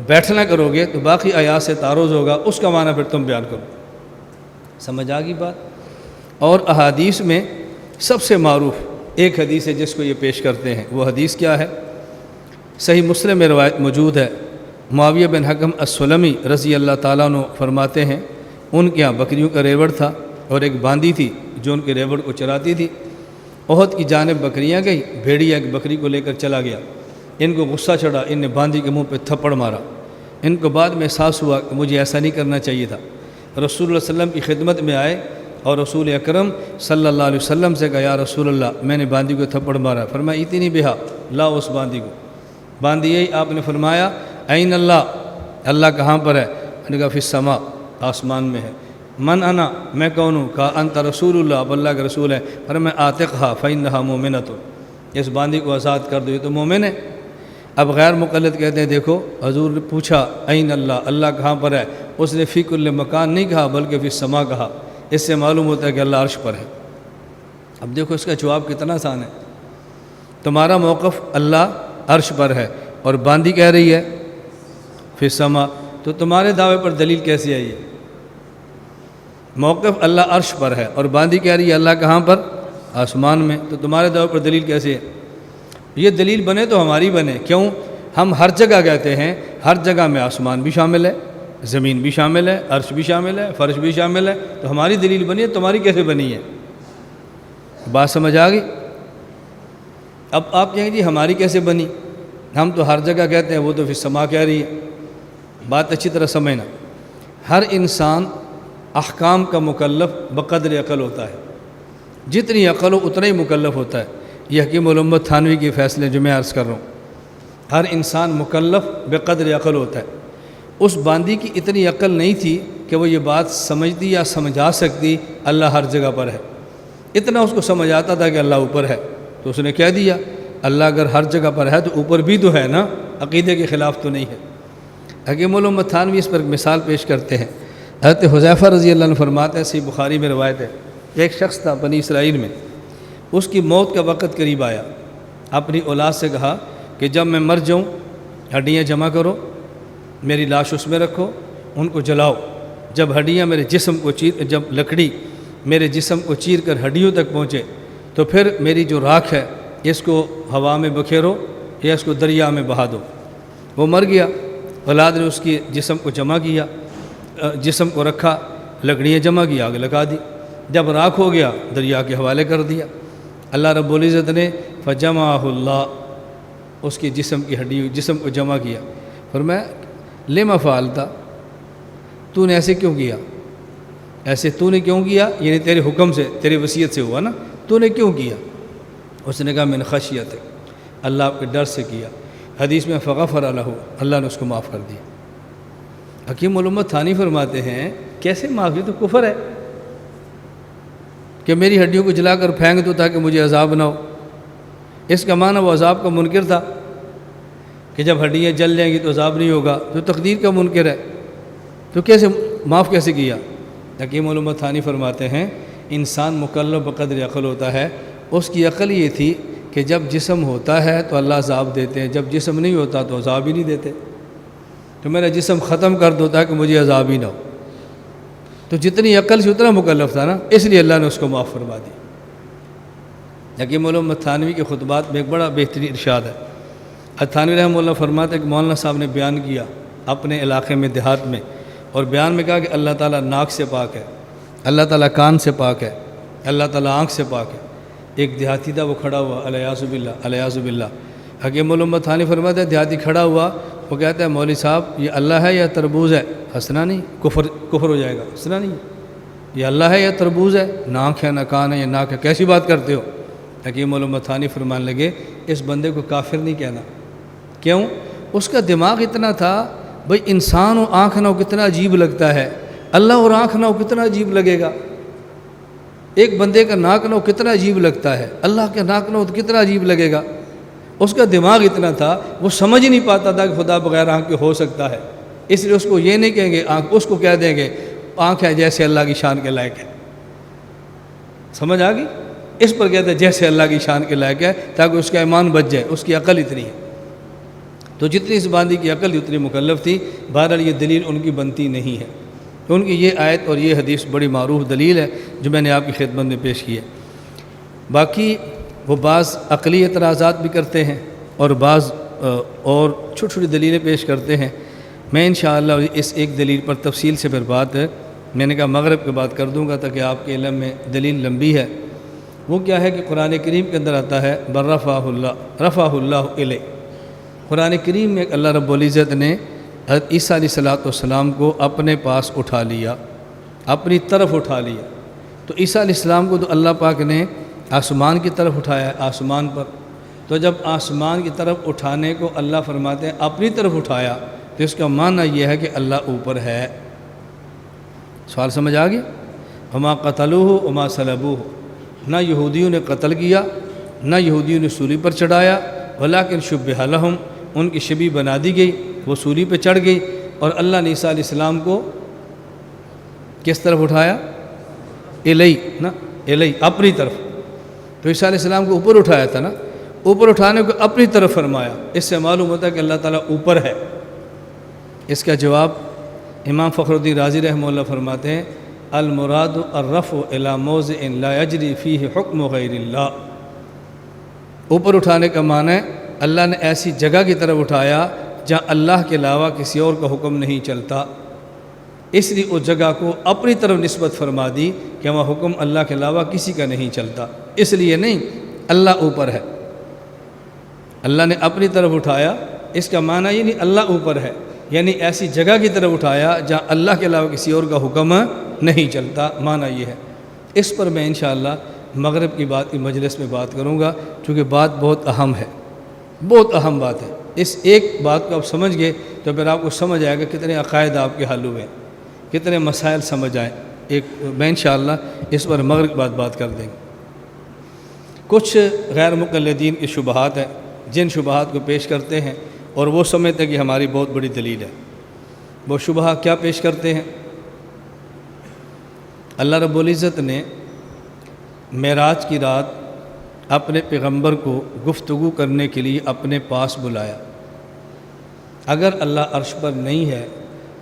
A: بیٹھنا کرو گے تو باقی آیات سے تعارض ہوگا، اس کا معنی پھر تم بیان کرو۔ سمجھ آ گئی بات؟ اور احادیث میں سب سے معروف ایک حدیث ہے جس کو یہ پیش کرتے ہیں، وہ حدیث کیا ہے؟ صحیح مسلم میں روایت موجود ہے، معاویہ بن حکم السلمی رضی اللہ تعالیٰ عنہ فرماتے ہیں ان کے ہاں بکریوں کا ریوڑ تھا، اور ایک باندی تھی جو ان کے ریوڑ کو چراتی تھی۔ احد کی جانب بکریاں گئی، بھیڑیا ایک بکری کو لے کر چلا گیا، ان کو غصہ چڑھا، ان نے باندی کے منہ پہ تھپڑ مارا۔ ان کو بعد میں احساس ہوا کہ مجھے ایسا نہیں کرنا چاہیے تھا، رسول اللہ صلی اللہ علیہ وسلم کی خدمت میں آئے اور رسول اکرم صلی اللہ علیہ وسلم سے کہا یا رسول اللہ میں نے باندی کو تھپڑ مارا۔ فرمایا اتنی بہا، لاؤ اس باندی کو۔ باندی یہی آپ نے فرمایا این اللہ، اللہ کہاں پر ہے؟ میں نے کہا فی السماء، آسمان میں ہے۔ من انا، میں کون ہوں؟ کہا انت رسول اللہ، اب اللہ کے رسول ہے۔ فرمایا آتقھا فإنھا مومنۃ، اس باندی کو آزاد کر دو، یہ تو مومن ہے۔ اب غیر مقلد کہتے ہیں دیکھو حضور نے پوچھا این اللہ، اللہ کہاں پر ہے؟ اس نے فی کل مکان نہیں کہا بلکہ فی السماء کہا، اس سے معلوم ہوتا ہے کہ اللہ عرش پر ہے۔ اب دیکھو اس کا جواب کتنا آسان ہے، تمہارا موقف اللہ عرش پر ہے اور باندی کہہ رہی ہے فی السماء، تو تمہارے دعوے پر دلیل کیسے آئی ہے؟ موقف اللہ عرش پر ہے اور باندی کہہ رہی ہے اللہ کہاں پر؟ آسمان میں، تو تمہارے دعوے پر دلیل کیسے ہے؟ یہ دلیل بنے تو ہماری بنے، کیوں؟ ہم ہر جگہ کہتے ہیں، ہر جگہ میں آسمان بھی شامل ہے، زمین بھی شامل ہے، عرش بھی شامل ہے، فرش بھی شامل ہے، تو ہماری دلیل بنی ہے، تمہاری کیسے بنی ہے؟ بات سمجھ آ گئی؟ اب آپ کہیں جی ہماری کیسے بنی؟ ہم تو ہر جگہ کہتے ہیں، وہ تو فی السماء کہہ رہی ہے۔ بات اچھی طرح سمجھنا، ہر انسان احکام کا مکلف بقدر عقل ہوتا ہے، جتنی عقل ہو اتنا ہی مکلف ہوتا ہے۔ یہ حکیم الامت تھانوی کے فیصلے جو میں عرض کر رہا ہوں، ہر انسان مکلف بقدر عقل ہوتا ہے۔ اس باندی کی اتنی عقل نہیں تھی کہ وہ یہ بات سمجھتی یا سمجھا سکتی اللہ ہر جگہ پر ہے، اتنا اس کو سمجھ آتا تھا کہ اللہ اوپر ہے، تو اس نے کہہ دیا اللہ اگر ہر جگہ پر ہے تو اوپر بھی تو ہے نا، عقیدے کے خلاف تو نہیں ہے۔ حکیم الامت تھانوی اس پر ایک مثال پیش کرتے ہیں۔ حضرت حذیفہ رضی اللہ عنہ فرماتے ہیں، صحیح بخاری میں روایت ہے، ایک شخص تھا بنی اسرائیل میں، اس کی موت کا وقت قریب آیا، اپنی اولاد سے کہا کہ جب میں مر جاؤں ہڈیاں جمع کرو، میری لاش اس میں رکھو، ان کو جلاؤ، جب ہڈیاں میرے جسم کو جب لکڑی میرے جسم کو چیر کر ہڈیوں تک پہنچے تو پھر میری جو راکھ ہے اس کو ہوا میں بکھیرو یا اس کو دریا میں بہا دو۔ وہ مر گیا، اولاد نے اس کی جسم کو جمع کیا، جسم کو رکھا، لکڑیاں جمع کی، آگ لگا دی، جب راکھ ہو گیا دریا کے حوالے کر دیا۔ اللہ رب العزت نے فجمعہ اللہ، اس کی جسم کی ہڈی جسم کو جمع کیا۔ فرمایا لما فعلتا، تو نے ایسے کیوں کیا؟ ایسے تو نے کیوں کیا؟ یعنی تیرے حکم سے، تیری وصیت سے ہوا نا، تو نے کیوں کیا؟ اس نے کہا من خشیت، اللہ آپ کے ڈر سے کیا۔ حدیث میں فغفر لہ، اللہ نے اس کو معاف کر دیا۔ حکیم الامت تھانی فرماتے ہیں کیسے معافی؟ تو کفر ہے کہ میری ہڈیوں کو جلا کر پھینک دو تاکہ مجھے عذاب نہ ہو۔ اس کا معنی وہ عذاب کا منکر تھا کہ جب ہڈیاں جل جائیں گی تو عذاب نہیں ہوگا، تو تقدیر کا منکر ہے، تو کیسے معاف کیسے کیا؟ حکیم الامت تھانی فرماتے ہیں انسان مکلف بقدر عقل ہوتا ہے، اس کی عقل یہ تھی کہ جب جسم ہوتا ہے تو اللہ عذاب دیتے ہیں، جب جسم نہیں ہوتا تو عذاب ہی نہیں دیتے، تو میرا جسم ختم کر دو تاکہ مجھے عذاب ہی نہ ہو۔ تو جتنی عقل سے اتنا مکلف تھا نا، اس لیے اللہ نے اس کو معاف فرما دی۔ حکیم الامت تھانوی کے خطبات میں ایک بڑا بہترین ارشاد ہے۔ تھانوی رحمہ اللہ فرماتے ہیں کہ مولانا صاحب نے بیان کیا اپنے علاقے میں، دیہات میں، اور بیان میں کہا کہ اللہ تعالیٰ ناک سے پاک ہے، اللہ تعالیٰ کان سے پاک ہے، اللہ تعالیٰ آنکھ سے پاک ہے۔ ایک دیہاتی تھا، وہ کھڑا ہوا الیاذ باللہ الیاذ باللہ، حکیم الامت تھانی فرماتے ہیں دیہاتی کھڑا ہوا، وہ کہتا ہے مولوی صاحب یہ اللہ ہے یا تربوز ہے؟ ہنسنا نہیں، کفر ہو جائے گا، ہنسنا نہیں، یہ اللہ ہے یا تربوز ہے؟ نہ آنکھ ہے نہ کان ہے، یہ ناک ہے، کیسی بات کرتے ہو؟ حکیم الامت تھانی فرمانے لگے اس بندے کو کافر نہیں کہنا۔ کیوں؟ اس کا دماغ اتنا تھا بھئی انسان و آنکھ نہ ہو کتنا عجیب لگتا ہے، اللہ اور آنکھ نہ ہو کتنا عجیب لگے گا، ایک بندے کا ناک نہ ہو کتنا عجیب لگتا ہے، اللہ کا ناک نہ ہو تو کتنا عجیب لگے گا۔ اس کا دماغ اتنا تھا وہ سمجھ نہیں پاتا تھا کہ خدا بغیر آنکھ کے ہو سکتا ہے، اس لیے اس کو یہ نہیں کہیں گے آنکھ، اس کو کہہ دیں گے آنکھ ہے جیسے اللہ کی شان کے لائق ہے۔ سمجھ آ گئی؟ اس پر کہتے ہیں جیسے اللہ کی شان کے لائق ہے، تاکہ اس کا ایمان بچ جائے، اس کی عقل اتنی ہے۔ تو جتنی اس باندی کی عقل اتنی مکلف تھی، بہرحال یہ دلیل ان کی بنتی نہیں ہے۔ تو ان کی یہ آیت اور یہ حدیث بڑی معروف دلیل ہے جو میں نے آپ کی خدمت میں پیش کی ہے۔ باقی وہ بعض عقلی اعتراضات بھی کرتے ہیں اور بعض اور چھوٹی چھوٹی دلیلیں پیش کرتے ہیں۔ میں انشاءاللہ اس ایک دلیل پر تفصیل سے پھر بات میں نے کہا مغرب کے بعد کر دوں گا تاکہ آپ کے علم میں دلیل لمبی ہے۔ وہ کیا ہے کہ قرآن کریم کے اندر آتا ہے رفعہ اللہ الیہ۔ قرآن کریم میں اللہ رب العزت نے حضرت عیسیٰ علیہ السلام کو اپنے پاس اٹھا لیا، اپنی طرف اٹھا لیا۔ تو عیسیٰ علیہ السلام کو تو اللہ پاک نے آسمان کی طرف اٹھایا ہے، آسمان پر۔ تو جب آسمان کی طرف اٹھانے کو اللہ فرماتے ہیں اپنی طرف اٹھایا، تو اس کا معنی یہ ہے کہ اللہ اوپر ہے۔ سوال سمجھ آ گیا؟ وما قتلوہ وما صلبوہ، نہ یہودیوں نے قتل کیا، نہ یہودیوں نے سولی پر چڑھایا، ولکن شبہ لہم، ان کی شبیہ بنا دی گئی، وہ سولی پہ چڑھ گئی۔ اور اللہ نے عیسیٰ علیہ السلام کو کس طرف اٹھایا؟ الیہ، نا الیہ، اپنی طرف۔ تو عیسیٰ علیہ السلام کو اوپر اٹھایا تھا نا، اوپر اٹھانے کو اپنی طرف فرمایا۔ اس سے معلوم ہوتا ہے کہ اللہ تعالیٰ اوپر ہے۔ اس کا جواب امام فخر الدین رازی رحمہ اللہ فرماتے ہیں المراد الرفع الی موضع لا یجری فیہ حکم غیر اللہ۔ اوپر اٹھانے کا معنی ہے اللہ نے ایسی جگہ کی طرف اٹھایا جہاں اللہ کے علاوہ کسی اور کا حکم نہیں چلتا، اس لیے اس جگہ کو اپنی طرف نسبت فرما دی کہ وہاں حکم اللہ کے علاوہ کسی کا نہیں چلتا، اس لیے نہیں اللہ اوپر ہے۔ اللہ نے اپنی طرف اٹھایا، اس کا معنی یہ نہیں اللہ اوپر ہے، یعنی ایسی جگہ کی طرف اٹھایا جہاں اللہ کے علاوہ کسی اور کا حکم نہیں چلتا، معنی یہ ہے۔ اس پر میں انشاءاللہ مغرب کی بات کی مجلس میں بات کروں گا، چونکہ بات بہت اہم ہے، بہت اہم بات ہے۔ اس ایک بات کو آپ سمجھ گئے تو پھر آپ کو سمجھ آئے گا کتنے عقائد آپ کے حل ہوئے، کتنے مسائل سمجھ آئیں۔ میں انشاءاللہ اس پر مغرب کے بعد بات کر دیں گے۔ کچھ غیر مقلدین کے شبہات ہیں جن شبہات کو پیش کرتے ہیں اور وہ سمجھتے ہیں کہ ہماری بہت بڑی دلیل ہے۔ وہ شبہہ کیا پیش کرتے ہیں؟ اللہ رب العزت نے معراج کی رات اپنے پیغمبر کو گفتگو کرنے کے لیے اپنے پاس بلایا۔ اگر اللہ عرش پر نہیں ہے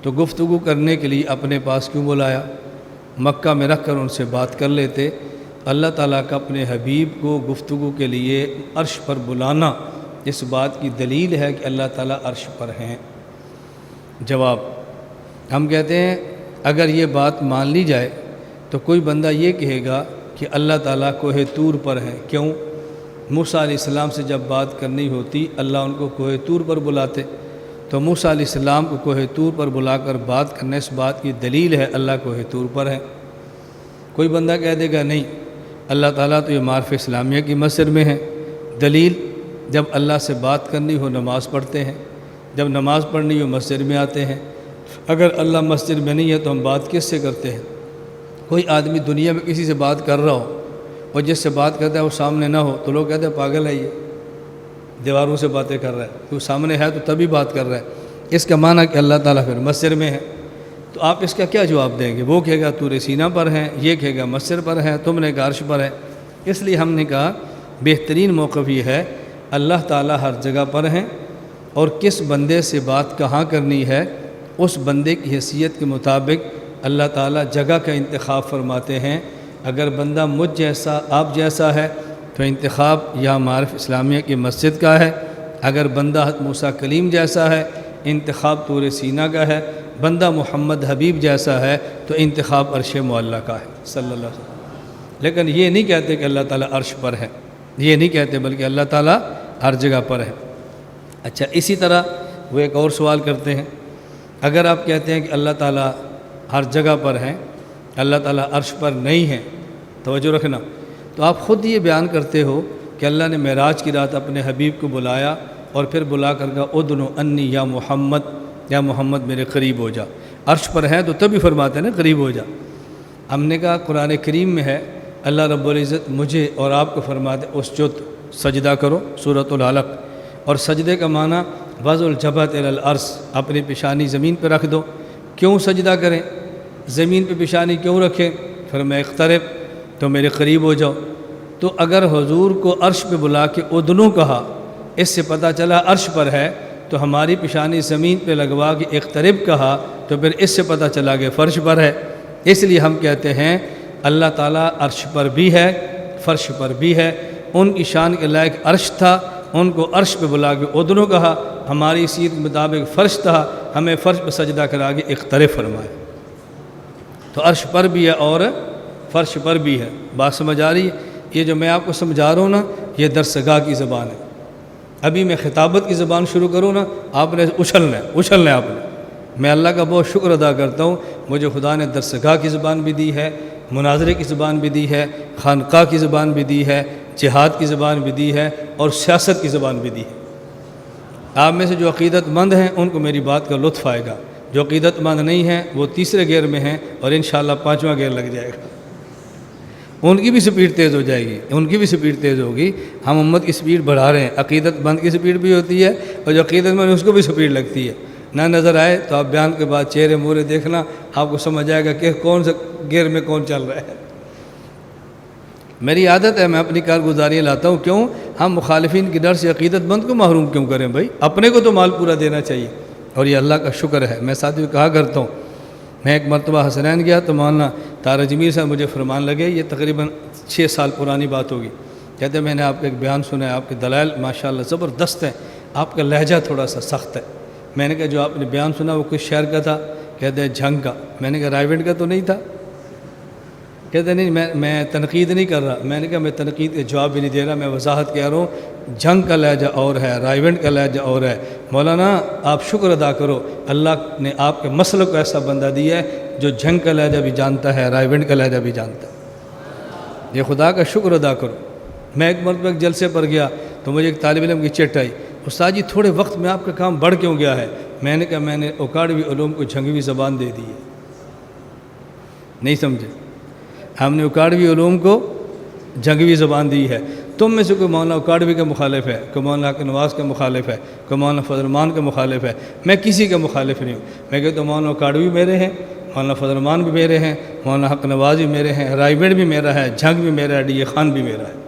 A: تو گفتگو کرنے کے لیے اپنے پاس کیوں بلایا؟ مکہ میں رکھ کر ان سے بات کر لیتے۔ اللہ تعالیٰ کا اپنے حبیب کو گفتگو کے لیے عرش پر بلانا اس بات کی دلیل ہے کہ اللہ تعالیٰ عرش پر ہیں۔ جواب، ہم کہتے ہیں اگر یہ بات مان لی جائے تو کوئی بندہ یہ کہے گا کہ اللہ تعالیٰ کوہ طور پر ہیں۔ کیوں؟ موسیٰ علیہ السلام سے جب بات کرنی ہوتی اللہ ان کو کوہ طور پر بلاتے، تو موسیٰ علیہ السلام کو کوہ طور پر بلا کر بات کرنے اس بات کی دلیل ہے اللہ کوہ طور پر ہے۔ کوئی بندہ کہہ دے گا نہیں، اللہ تعالیٰ تو یہ معارف اسلامیہ کی مسجد میں ہے۔ دلیل، جب اللہ سے بات کرنی ہو نماز پڑھتے ہیں، جب نماز پڑھنی ہو مسجد میں آتے ہیں۔ اگر اللہ مسجد میں نہیں ہے تو ہم بات کس سے کرتے ہیں؟ کوئی آدمی دنیا میں کسی سے بات کر رہا ہو اور جس سے بات کرتا ہے وہ سامنے نہ ہو تو لوگ کہتے ہیں پاگل ہے، یہ دیواروں سے باتیں کر رہا ہے، تو سامنے ہے تو تبھی بات کر رہا ہے۔ اس کا معنی کہ اللہ تعالیٰ پھر مسجد میں ہے۔ تو آپ اس کا کیا جواب دیں گے؟ وہ کہے گا طور سینہ پر ہیں، یہ کہے گا مسجد پر ہے، تم نے کہا عرش پر ہے۔ اس لیے ہم نے کہا بہترین موقف یہ ہے اللہ تعالیٰ ہر جگہ پر ہیں، اور کس بندے سے بات کہاں کرنی ہے اس بندے کی حیثیت کے مطابق اللہ تعالیٰ جگہ کا انتخاب فرماتے ہیں۔ اگر بندہ مجھ جیسا آپ جیسا ہے تو انتخاب یا معارف اسلامیہ کی مسجد کا ہے۔ اگر بندہ حضرت موسیٰ کلیم جیسا ہے انتخاب طور سینہ کا ہے۔ بندہ محمد حبیب جیسا ہے تو انتخاب عرش معلیٰ کا ہے صلی اللہ علیہ وسلم۔ لیکن یہ نہیں کہتے کہ اللہ تعالیٰ عرش پر ہے، یہ نہیں کہتے، بلکہ اللہ تعالیٰ ہر جگہ پر ہے۔ اچھا، اسی طرح وہ ایک اور سوال کرتے ہیں، اگر آپ کہتے ہیں کہ اللہ تعالیٰ ہر جگہ پر ہیں، اللہ تعالیٰ عرش پر نہیں ہیں، توجہ رکھنا، تو آپ خود یہ بیان کرتے ہو کہ اللہ نے معراج کی رات اپنے حبیب کو بلایا اور پھر بلا کر کہا ادنو انی یا محمد میرے قریب ہو جا۔ عرش پر ہیں تو تبھی فرماتے ہیں نا قریب ہو جا۔ ہم نے کہا قرآن کریم میں ہے اللہ رب العزت مجھے اور آپ کو فرماتے اسجد، سجدہ کرو، سورۃ العلق، اور سجدے کا معنی وضع الجبہۃ الی الارض، اپنی پیشانی زمین پہ رکھ دو۔ کیوں سجدہ کریں؟ زمین پہ پیشانی کیوں رکھیں؟ فرمایا اقترب، تو میرے قریب ہو جاؤ۔ تو اگر حضور کو عرش پہ بلا کے ادنو کہا، اس سے پتہ چلا عرش پر ہے، تو ہماری پیشانی زمین پہ لگوا کے اقترب کہا تو پھر اس سے پتہ چلا کہ فرش پر ہے۔ اس لیے ہم کہتے ہیں اللہ تعالیٰ عرش پر بھی ہے، فرش پر بھی ہے۔ ان کی شان کے لائق عرش تھا، ان کو عرش پہ بلا کے ادنو کہا، ہماری سیرت کے مطابق فرش تھا، ہمیں فرش پہ سجدہ کرا کے اقترب فرمایا۔ تو عرش پر بھی ہے اور فرش پر بھی ہے۔ بات سمجھ آ رہی ہے؟ یہ جو میں آپ کو سمجھا رہا ہوں نا، یہ درسگاہ کی زبان ہے۔ ابھی میں خطابت کی زبان شروع کروں نا، آپ نے اچھلنا ہے آپ نے۔ میں اللہ کا بہت شکر ادا کرتا ہوں، مجھے خدا نے درسگاہ کی زبان بھی دی ہے، مناظرے کی زبان بھی دی ہے، خانقاہ کی زبان بھی دی ہے، جہاد کی زبان بھی دی ہے، اور سیاست کی زبان بھی دی ہے۔ آپ میں سے جو عقیدت مند ہیں ان کو میری بات کا لطف آئے گا، جو عقیدت مند نہیں ہیں وہ تیسرے گیئر میں ہیں، اور انشاءاللہ 5واں گیئر لگ جائے گا، ان کی بھی سپیڈ تیز ہو جائے گی، ان کی بھی سپیڈ تیز ہوگی۔ ہم امت کی سپیڈ بڑھا رہے ہیں، عقیدت مند کی سپیڈ بھی ہوتی ہے، اور جو عقیدت مند اس کو بھی سپیڈ لگتی ہے۔ نہ نظر آئے تو آپ بیان کے بعد چہرے مورے دیکھنا، آپ کو سمجھ آئے گا کہ کون سے گیئر میں کون چل رہا ہے۔ میری عادت ہے، میں اپنی کارگزاریاں لاتا ہوں، کیوں؟ ہم مخالفین کی ڈر سے عقیدت مند کو محروم کیوں کریں بھائی؟ اپنے کو تو مال پورا دینا چاہیے، اور یہ اللہ کا شکر ہے۔ میں ساتھیوں کہا کرتا ہوں، میں ایک مرتبہ حسنین گیا تو مولانا طارق جمیل صاحب مجھے فرمان لگے، یہ تقریباً 6 سال پرانی بات ہوگی، کہتے ہیں میں نے آپ کا ایک بیان سنا ہے، آپ کے دلائل ماشاءاللہ زبردست ہیں، آپ کا لہجہ تھوڑا سا سخت ہے۔ میں نے کہا جو آپ نے بیان سنا وہ کس شہر کا تھا؟ کہتے ہیں جھنگ کا۔ میں نے کہا رائیونڈ کا تو نہیں تھا؟ کہتے نہیں میں تنقید نہیں کر رہا۔ میں نے کہا میں تنقید کے جواب بھی نہیں دے رہا، میں وضاحت کہہ رہا ہوں، جھنگ کا لہجہ اور ہے، رائیونڈ کا لہجہ اور ہے۔ مولانا آپ شکر ادا کرو، اللہ نے آپ کے مسلک کو ایسا بندہ دیا ہے جو جھنگ کا لہجہ بھی جانتا ہے، رائیونڈ کا لہجہ بھی جانتا ہے، یہ خدا کا شکر ادا کرو۔ میں ایک مرتبہ ایک جلسے پر گیا تو مجھے ایک طالب علم کی چٹ آئی، استاد جی تھوڑے وقت میں آپ کا کام بڑھ کیوں گیا ہے؟ میں نے کہا میں نے اکاڑوی علوم کو جھنگوی زبان دے دی ہے۔ نہیں سمجھے؟ ہم نے اکاڑوی علوم کو جھنگوی زبان دی ہے۔ تم میں سے کوئی مولانا اکاڑوی کا مخالف ہے، کوئی مولانا حق نواز کا مخالف ہے، کوئی مولانا فضل الرحمان کا مخالف ہے، میں کسی کا مخالف نہیں ہوں۔ میں کہتا ہوں مولانا اکاڑوی میرے ہیں، مولانا فضل الرحمان بھی میرے ہیں، مولانا حق نواز بھی میرے ہیں، رائیونڈ بھی میرا ہے، جھنگ بھی میرا ہے، ڈی خان بھی میرا ہے،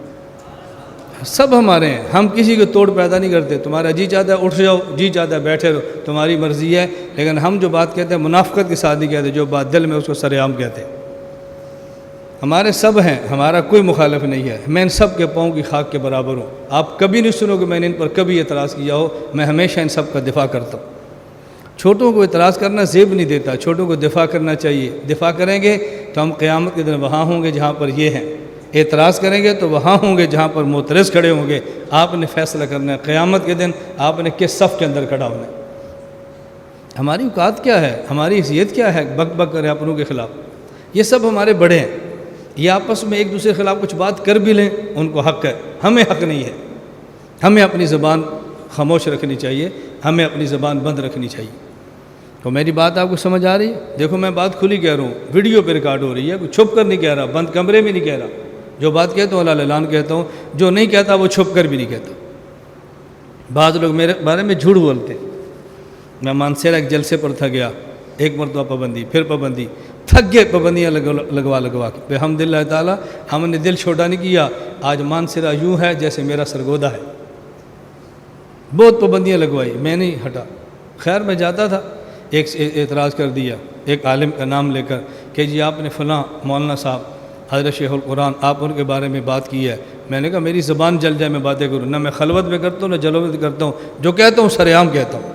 A: سب ہمارے ہیں۔ ہم کسی کو توڑ پیدا نہیں کرتے، تمہارا جی چاہتا ہے اٹھ جاؤ، جی چاہتا ہے بیٹھے رہو، تمہاری مرضی ہے، لیکن ہم جو بات کہتے ہیں منافقت کے ساتھ نہیں کہتے، جو بات دل میں اس کو سر عام کہتے ہیں۔ ہمارے سب ہیں، ہمارا کوئی مخالف نہیں ہے، میں ان سب کے پاؤں کی خاک کے برابر ہوں۔ آپ کبھی نہیں سنو کہ میں نے ان پر کبھی اعتراض کیا ہو، میں ہمیشہ ان سب کا دفاع کرتا ہوں۔ چھوٹوں کو اعتراض کرنا زیب نہیں دیتا، چھوٹوں کو دفاع کرنا چاہیے۔ دفاع کریں گے تو ہم قیامت کے دن وہاں ہوں گے جہاں پر یہ ہیں، اعتراض کریں گے تو وہاں ہوں گے جہاں پر معترض کھڑے ہوں گے۔ آپ نے فیصلہ کرنا ہے قیامت کے دن آپ نے کس صف کے اندر کھڑا ہونا ہے۔ ہماری اوقات کیا ہے، ہماری حیثیت کیا ہے بک بک کریں اپنوں کے خلاف؟ یہ سب ہمارے بڑے ہیں، یہ آپس میں ایک دوسرے کے خلاف کچھ بات کر بھی لیں ان کو حق ہے، ہمیں حق نہیں ہے۔ ہمیں اپنی زبان خاموش رکھنی چاہیے، ہمیں اپنی زبان بند رکھنی چاہیے۔ تو میری بات آپ کو سمجھ آ رہی ہے؟ دیکھو میں بات کھلی کہہ رہا ہوں، ویڈیو پہ ریکارڈ ہو رہی ہے، کوئی چھپ کر نہیں کہہ رہا، بند کمرے میں نہیں کہہ رہا۔ جو بات کہتا ہوں اللہ اعلان کہتا ہوں، جو نہیں کہتا وہ چھپ کر بھی نہیں کہتا۔ بعض لوگ میرے بارے میں جھوٹ بولتے ہیں۔ میں مانسیرا ایک جلسے پر تھا گیا، ایک مرتبہ پابندی، پھر پابندی، تھک گئے پابندیاں لگوا کے۔ الحمدللہ تعالیٰ ہم نے دل چھوٹا نہیں کیا، آج مانسیرا یوں ہے جیسے میرا سرگودا ہے۔ بہت پابندیاں لگوائی، میں نہیں ہٹا۔ خیر میں جاتا تھا، ایک اعتراض کر دیا ایک عالم کا نام لے کر کہ جی آپ نے فلاں مولانا صاحب حضرت شیخ القرآن آپ ان کے بارے میں بات کی ہے۔ میں نے کہا میری زبان جل جائے میں باتیں کروں، نہ میں خلوت میں کرتا ہوں نہ جلوت میں کرتا ہوں، جو کہتا ہوں سر عام کہتا ہوں۔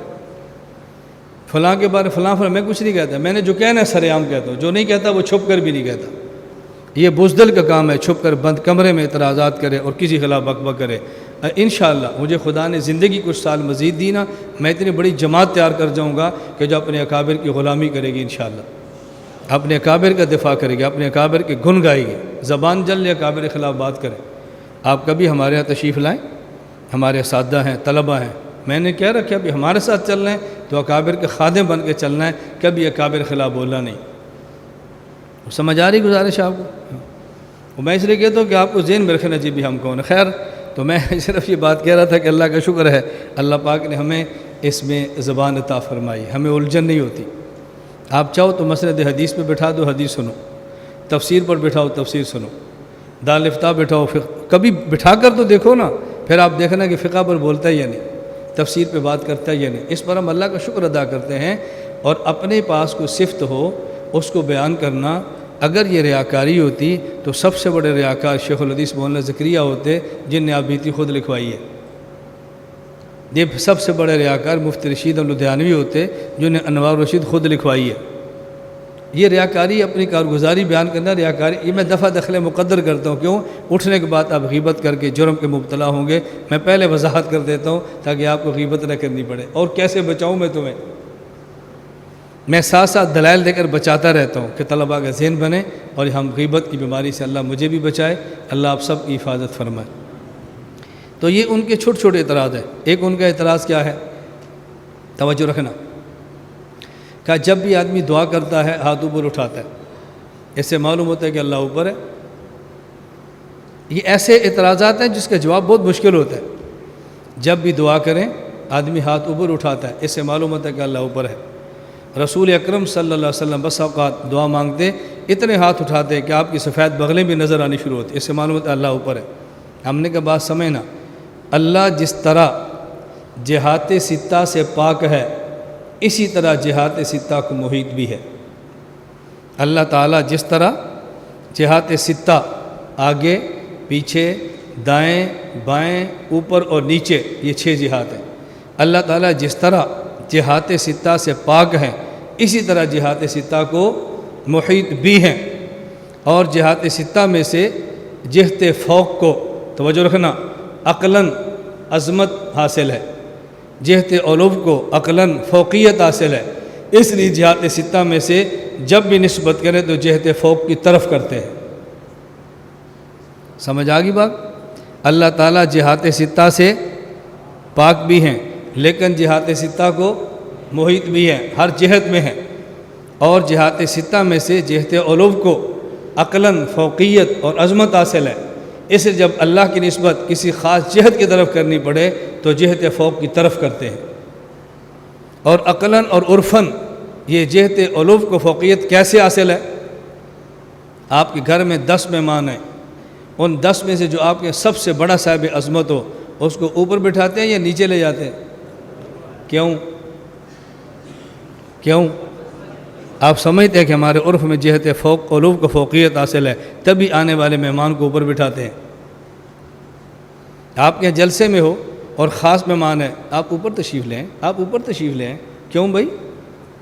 A: فلاں کے بارے فلاں میں کچھ نہیں کہتا، میں نے جو کہنا ہے سر عام کہتا ہوں، جو نہیں کہتا وہ چھپ کر بھی نہیں کہتا۔ یہ بزدل کا کام ہے، چھپ کر بند کمرے میں اعتراضات کرے اور کسی خلاف بک بک کرے۔ انشاءاللہ مجھے خدا نے زندگی کچھ سال مزید دی نا، میں اتنی بڑی جماعت تیار کر جاؤں گا کہ جو اپنے اکابر کی غلامی کرے گی، انشاءاللہ اپنے اکابر کا دفاع کرے گی، اپنے اکابر کے گن گائے گی، زبان جل لے اکابر کے خلاف بات کرے۔ آپ کبھی ہمارے یہاں تشریف لائیں، ہمارے اساتذہ ہیں، طلبہ ہیں، میں نے کہہ رکھا ابھی ہمارے ساتھ چل رہے ہیں تو اکابر کے خادم بن کے چلنا ہے، کبھی اکابر کے خلاف بولنا نہیں۔ سمجھ آ رہی گزارش آپ کو؟ میں اس لیے کہتا ہوں کہ آپ کو ذہن میں رکھنا چاہیے بھی ہم کون ہیں۔ خیر تو میں صرف یہ بات کہہ رہا تھا کہ اللہ کا شکر ہے، اللہ پاک نے ہمیں اس میں زبان عطا فرمائی، ہمیں الجھن نہیں ہوتی۔ آپ چاہو تو مسند حدیث پہ بٹھا دو، حدیث سنو، تفسیر پر بٹھاؤ، تفسیر سنو، دار الفتاح بٹھاؤ، کبھی بٹھا کر تو دیکھو نا، پھر آپ دیکھنا کہ فقہ پر بولتا ہے یا نہیں، تفسیر پہ بات کرتا ہے یا نہیں۔ اس پر ہم اللہ کا شکر ادا کرتے ہیں، اور اپنے پاس کوئی صفت ہو اس کو بیان کرنا، اگر یہ ریاکاری ہوتی تو سب سے بڑے ریاکار شیخ الحدیث مولانا زکریا ہوتے، جن نے آپ بیتی خود لکھوائی ہے۔ یہ سب سے بڑے ریاکار مفتی رشید لدھیانوی ہوتے، جنہیں انوار رشید خود لکھوائی ہے۔ یہ ریاکاری، اپنی کارگزاری بیان کرنا ریاکاری، یہ میں دفعہ دخل مقدر کرتا ہوں. کیوں؟ اٹھنے کے بعد آپ غیبت کر کے جرم کے مبتلا ہوں گے. میں پہلے وضاحت کر دیتا ہوں تاکہ آپ کو غیبت نہ کرنی پڑے. اور کیسے بچاؤں میں تمہیں؟ میں ساتھ ساتھ دلائل دے کر بچاتا رہتا ہوں کہ طلباء کا ذہن بنے اور ہم غیبت کی بیماری سے اللہ مجھے بھی بچائے، اللہ آپ سب کی حفاظت فرمائے. تو یہ ان کے چھوٹے چھوٹے اعتراض ہیں. ایک ان کا اعتراض کیا ہے؟ توجہ رکھنا. کہ جب بھی آدمی دعا کرتا ہے ہاتھ اوپر اٹھاتا ہے، اس سے معلوم ہوتا ہے کہ اللہ اوپر ہے. یہ ایسے اعتراضات ہیں جس کا جواب بہت مشکل ہوتا ہے. جب بھی دعا کریں آدمی ہاتھ اوپر اٹھاتا ہے، اس سے معلوم ہوتا ہے کہ اللہ اوپر ہے. رسول اکرم صلی اللہ علیہ وسلم بس اوقات دعا مانگتے اتنے ہاتھ اٹھاتے کہ آپ کی سفید بغلیں بھی نظر آنی شروع ہوتی. اس سے معلوم ہوتا ہے اللہ اوپر ہے. ہم نے کہا بات سمجھنا، اللہ جس طرح جہات ستہ سے پاک ہے اسی طرح جہات ستہ کو محیط بھی ہے. اللہ تعالیٰ جس طرح جہات ستہ آگے پیچھے دائیں بائیں اوپر اور نیچے یہ 6 جہات ہیں، اللہ تعالیٰ جس طرح جہات ستہ سے پاک ہیں اسی طرح جہات ستہ کو محیط بھی ہیں. اور جہات ستہ میں سے جہت فوق کو توجہ رکھنا عقلاً عظمت حاصل ہے، جہت علو کو عقلاً فوقیت حاصل ہے. اس لیے جہات ستہ میں سے جب بھی نسبت کریں تو جہت فوق کی طرف کرتے ہیں. سمجھ آ گئی بات؟ اللہ تعالیٰ جہات ستہ سے پاک بھی ہیں لیکن جہات ستہ کو محیط بھی ہے، ہر جہت میں ہے. اور جہات ستہ میں سے جہت علو کو عقلاً فوقیت اور عظمت حاصل ہے. اس لیے جب اللہ کی نسبت کسی خاص جہت کی طرف کرنی پڑے تو جہت فوق کی طرف کرتے ہیں. اور عقلاً اور عرفاً یہ جہت علو کو فوقیت کیسے حاصل ہے؟ آپ کے گھر میں 10 مہمان ہیں، ان 10 میں سے جو آپ کے سب سے بڑا صاحب عظمت ہو اس کو اوپر بٹھاتے ہیں یا نیچے لے جاتے ہیں؟ کیوں؟ آپ سمجھتے ہیں کہ ہمارے عرف میں جہت فوق علو کو فوقیت حاصل ہے تبھی آنے والے مہمان کو اوپر بٹھاتے ہیں. آپ کے جلسے میں ہو اور خاص مہمان ہے، آپ اوپر تشریف لیں. کیوں بھائی؟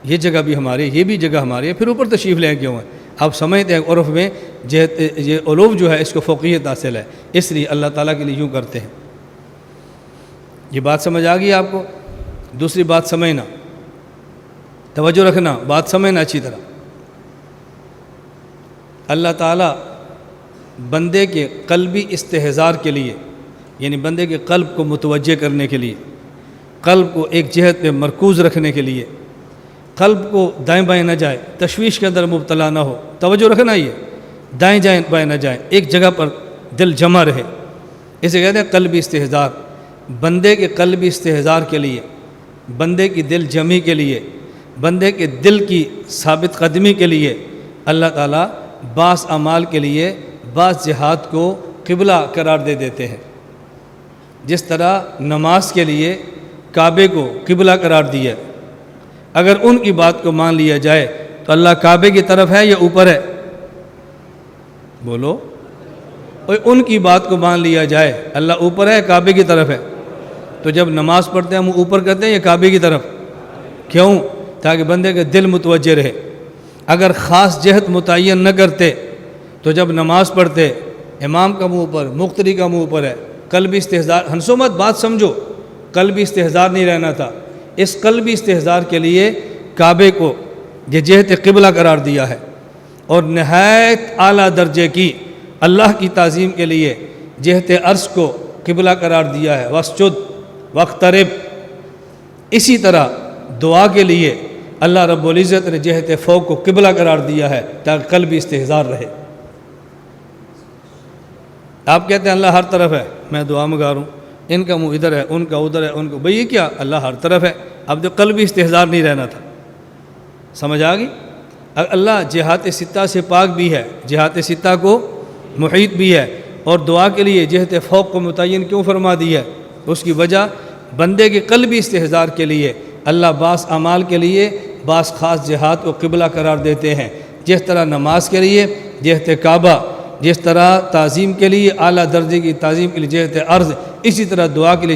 A: یہ جگہ بھی ہماری، یہ بھی جگہ ہماری ہے، پھر اوپر تشریف لیں کیوں ہے؟ آپ سمجھتے ہیں عرف میں جہت یہ علو جو ہے اس کو فوقیت حاصل ہے، اس لیے اللہ تعالیٰ کے لیے یوں کرتے ہیں. یہ بات سمجھ آ گئی آپ کو؟ دوسری بات سمجھنا، توجہ رکھنا، بات سمجھنا اچھی طرح. اللہ تعالیٰ بندے کے قلبی استحضار کے لیے، یعنی بندے کے قلب کو متوجہ کرنے کے لیے، قلب کو ایک جہت پہ مرکوز رکھنے کے لیے، قلب کو دائیں بائیں نہ جائے، تشویش کے اندر مبتلا نہ ہو. توجہ رکھنا، یہ دائیں جائیں بائیں نہ جائیں، ایک جگہ پر دل جمع رہے، اسے کہتے ہیں قلبی استحضار. بندے کے قلبی استحضار کے لیے، بندے کی دل جمی کے لیے، بندے کے دل کی ثابت قدمی کے لیے اللہ تعالیٰ بعض اعمال کے لیے بعض جہات کو قبلہ قرار دے دیتے ہیں. جس طرح نماز کے لیے کعبے کو قبلہ قرار دیا، اگر ان کی بات کو مان لیا جائے تو اللہ کعبے کی طرف ہے یا اوپر ہے؟ بولو. اور ان کی بات کو مان لیا جائے اللہ اوپر ہے کعبے کی طرف ہے؟ تو جب نماز پڑھتے ہیں ہم اوپر کرتے ہیں یا کعبے کی طرف؟ کیوں؟ تاکہ بندے کا دل متوجہ رہے. اگر خاص جہت متعین نہ کرتے تو جب نماز پڑھتے امام کا منہ اوپر، مقتدی کا منہ اوپر ہے، قلبی استحضار، ہنسو مت، بات سمجھو، قلبی استحضار نہیں رہنا تھا. اس قلبی استحضار کے لیے کعبے کو یہ جہت قبلہ قرار دیا ہے. اور نہایت اعلیٰ درجے کی اللہ کی تعظیم کے لیے جہت عرش کو قبلہ قرار دیا ہے، واسجد واقترب. اسی طرح دعا کے لیے اللہ رب العزت نے جہت فوق کو قبلہ قرار دیا ہے تاکہ قلبی استحضار رہے. آپ کہتے ہیں اللہ ہر طرف ہے، میں دعا مگا رہا ہوں، ان کا منہ ادھر ہے، ان کا ادھر ہے، ان کو، بھئی یہ کیا؟ اللہ ہر طرف ہے. اب جو قلبی استحضار نہیں رہنا تھا. سمجھ آ گئی؟ اللہ جہات ستہ سے پاک بھی ہے، جہات ستہ کو محیط بھی ہے. اور دعا کے لیے جہت فوق کو متعین کیوں فرما دی ہے؟ اس کی وجہ بندے کے قلبی استحضار کے لیے اللہ بعض اعمال کے لیے بعض خاص جہات کو قبلہ قرار دیتے ہیں. جس طرح نماز کے لیے جہت کعبہ، جس طرح تعظیم کے لیے اعلیٰ درجے کی تعظیم کے لیے جہت عرض، اسی طرح دعا کے لیے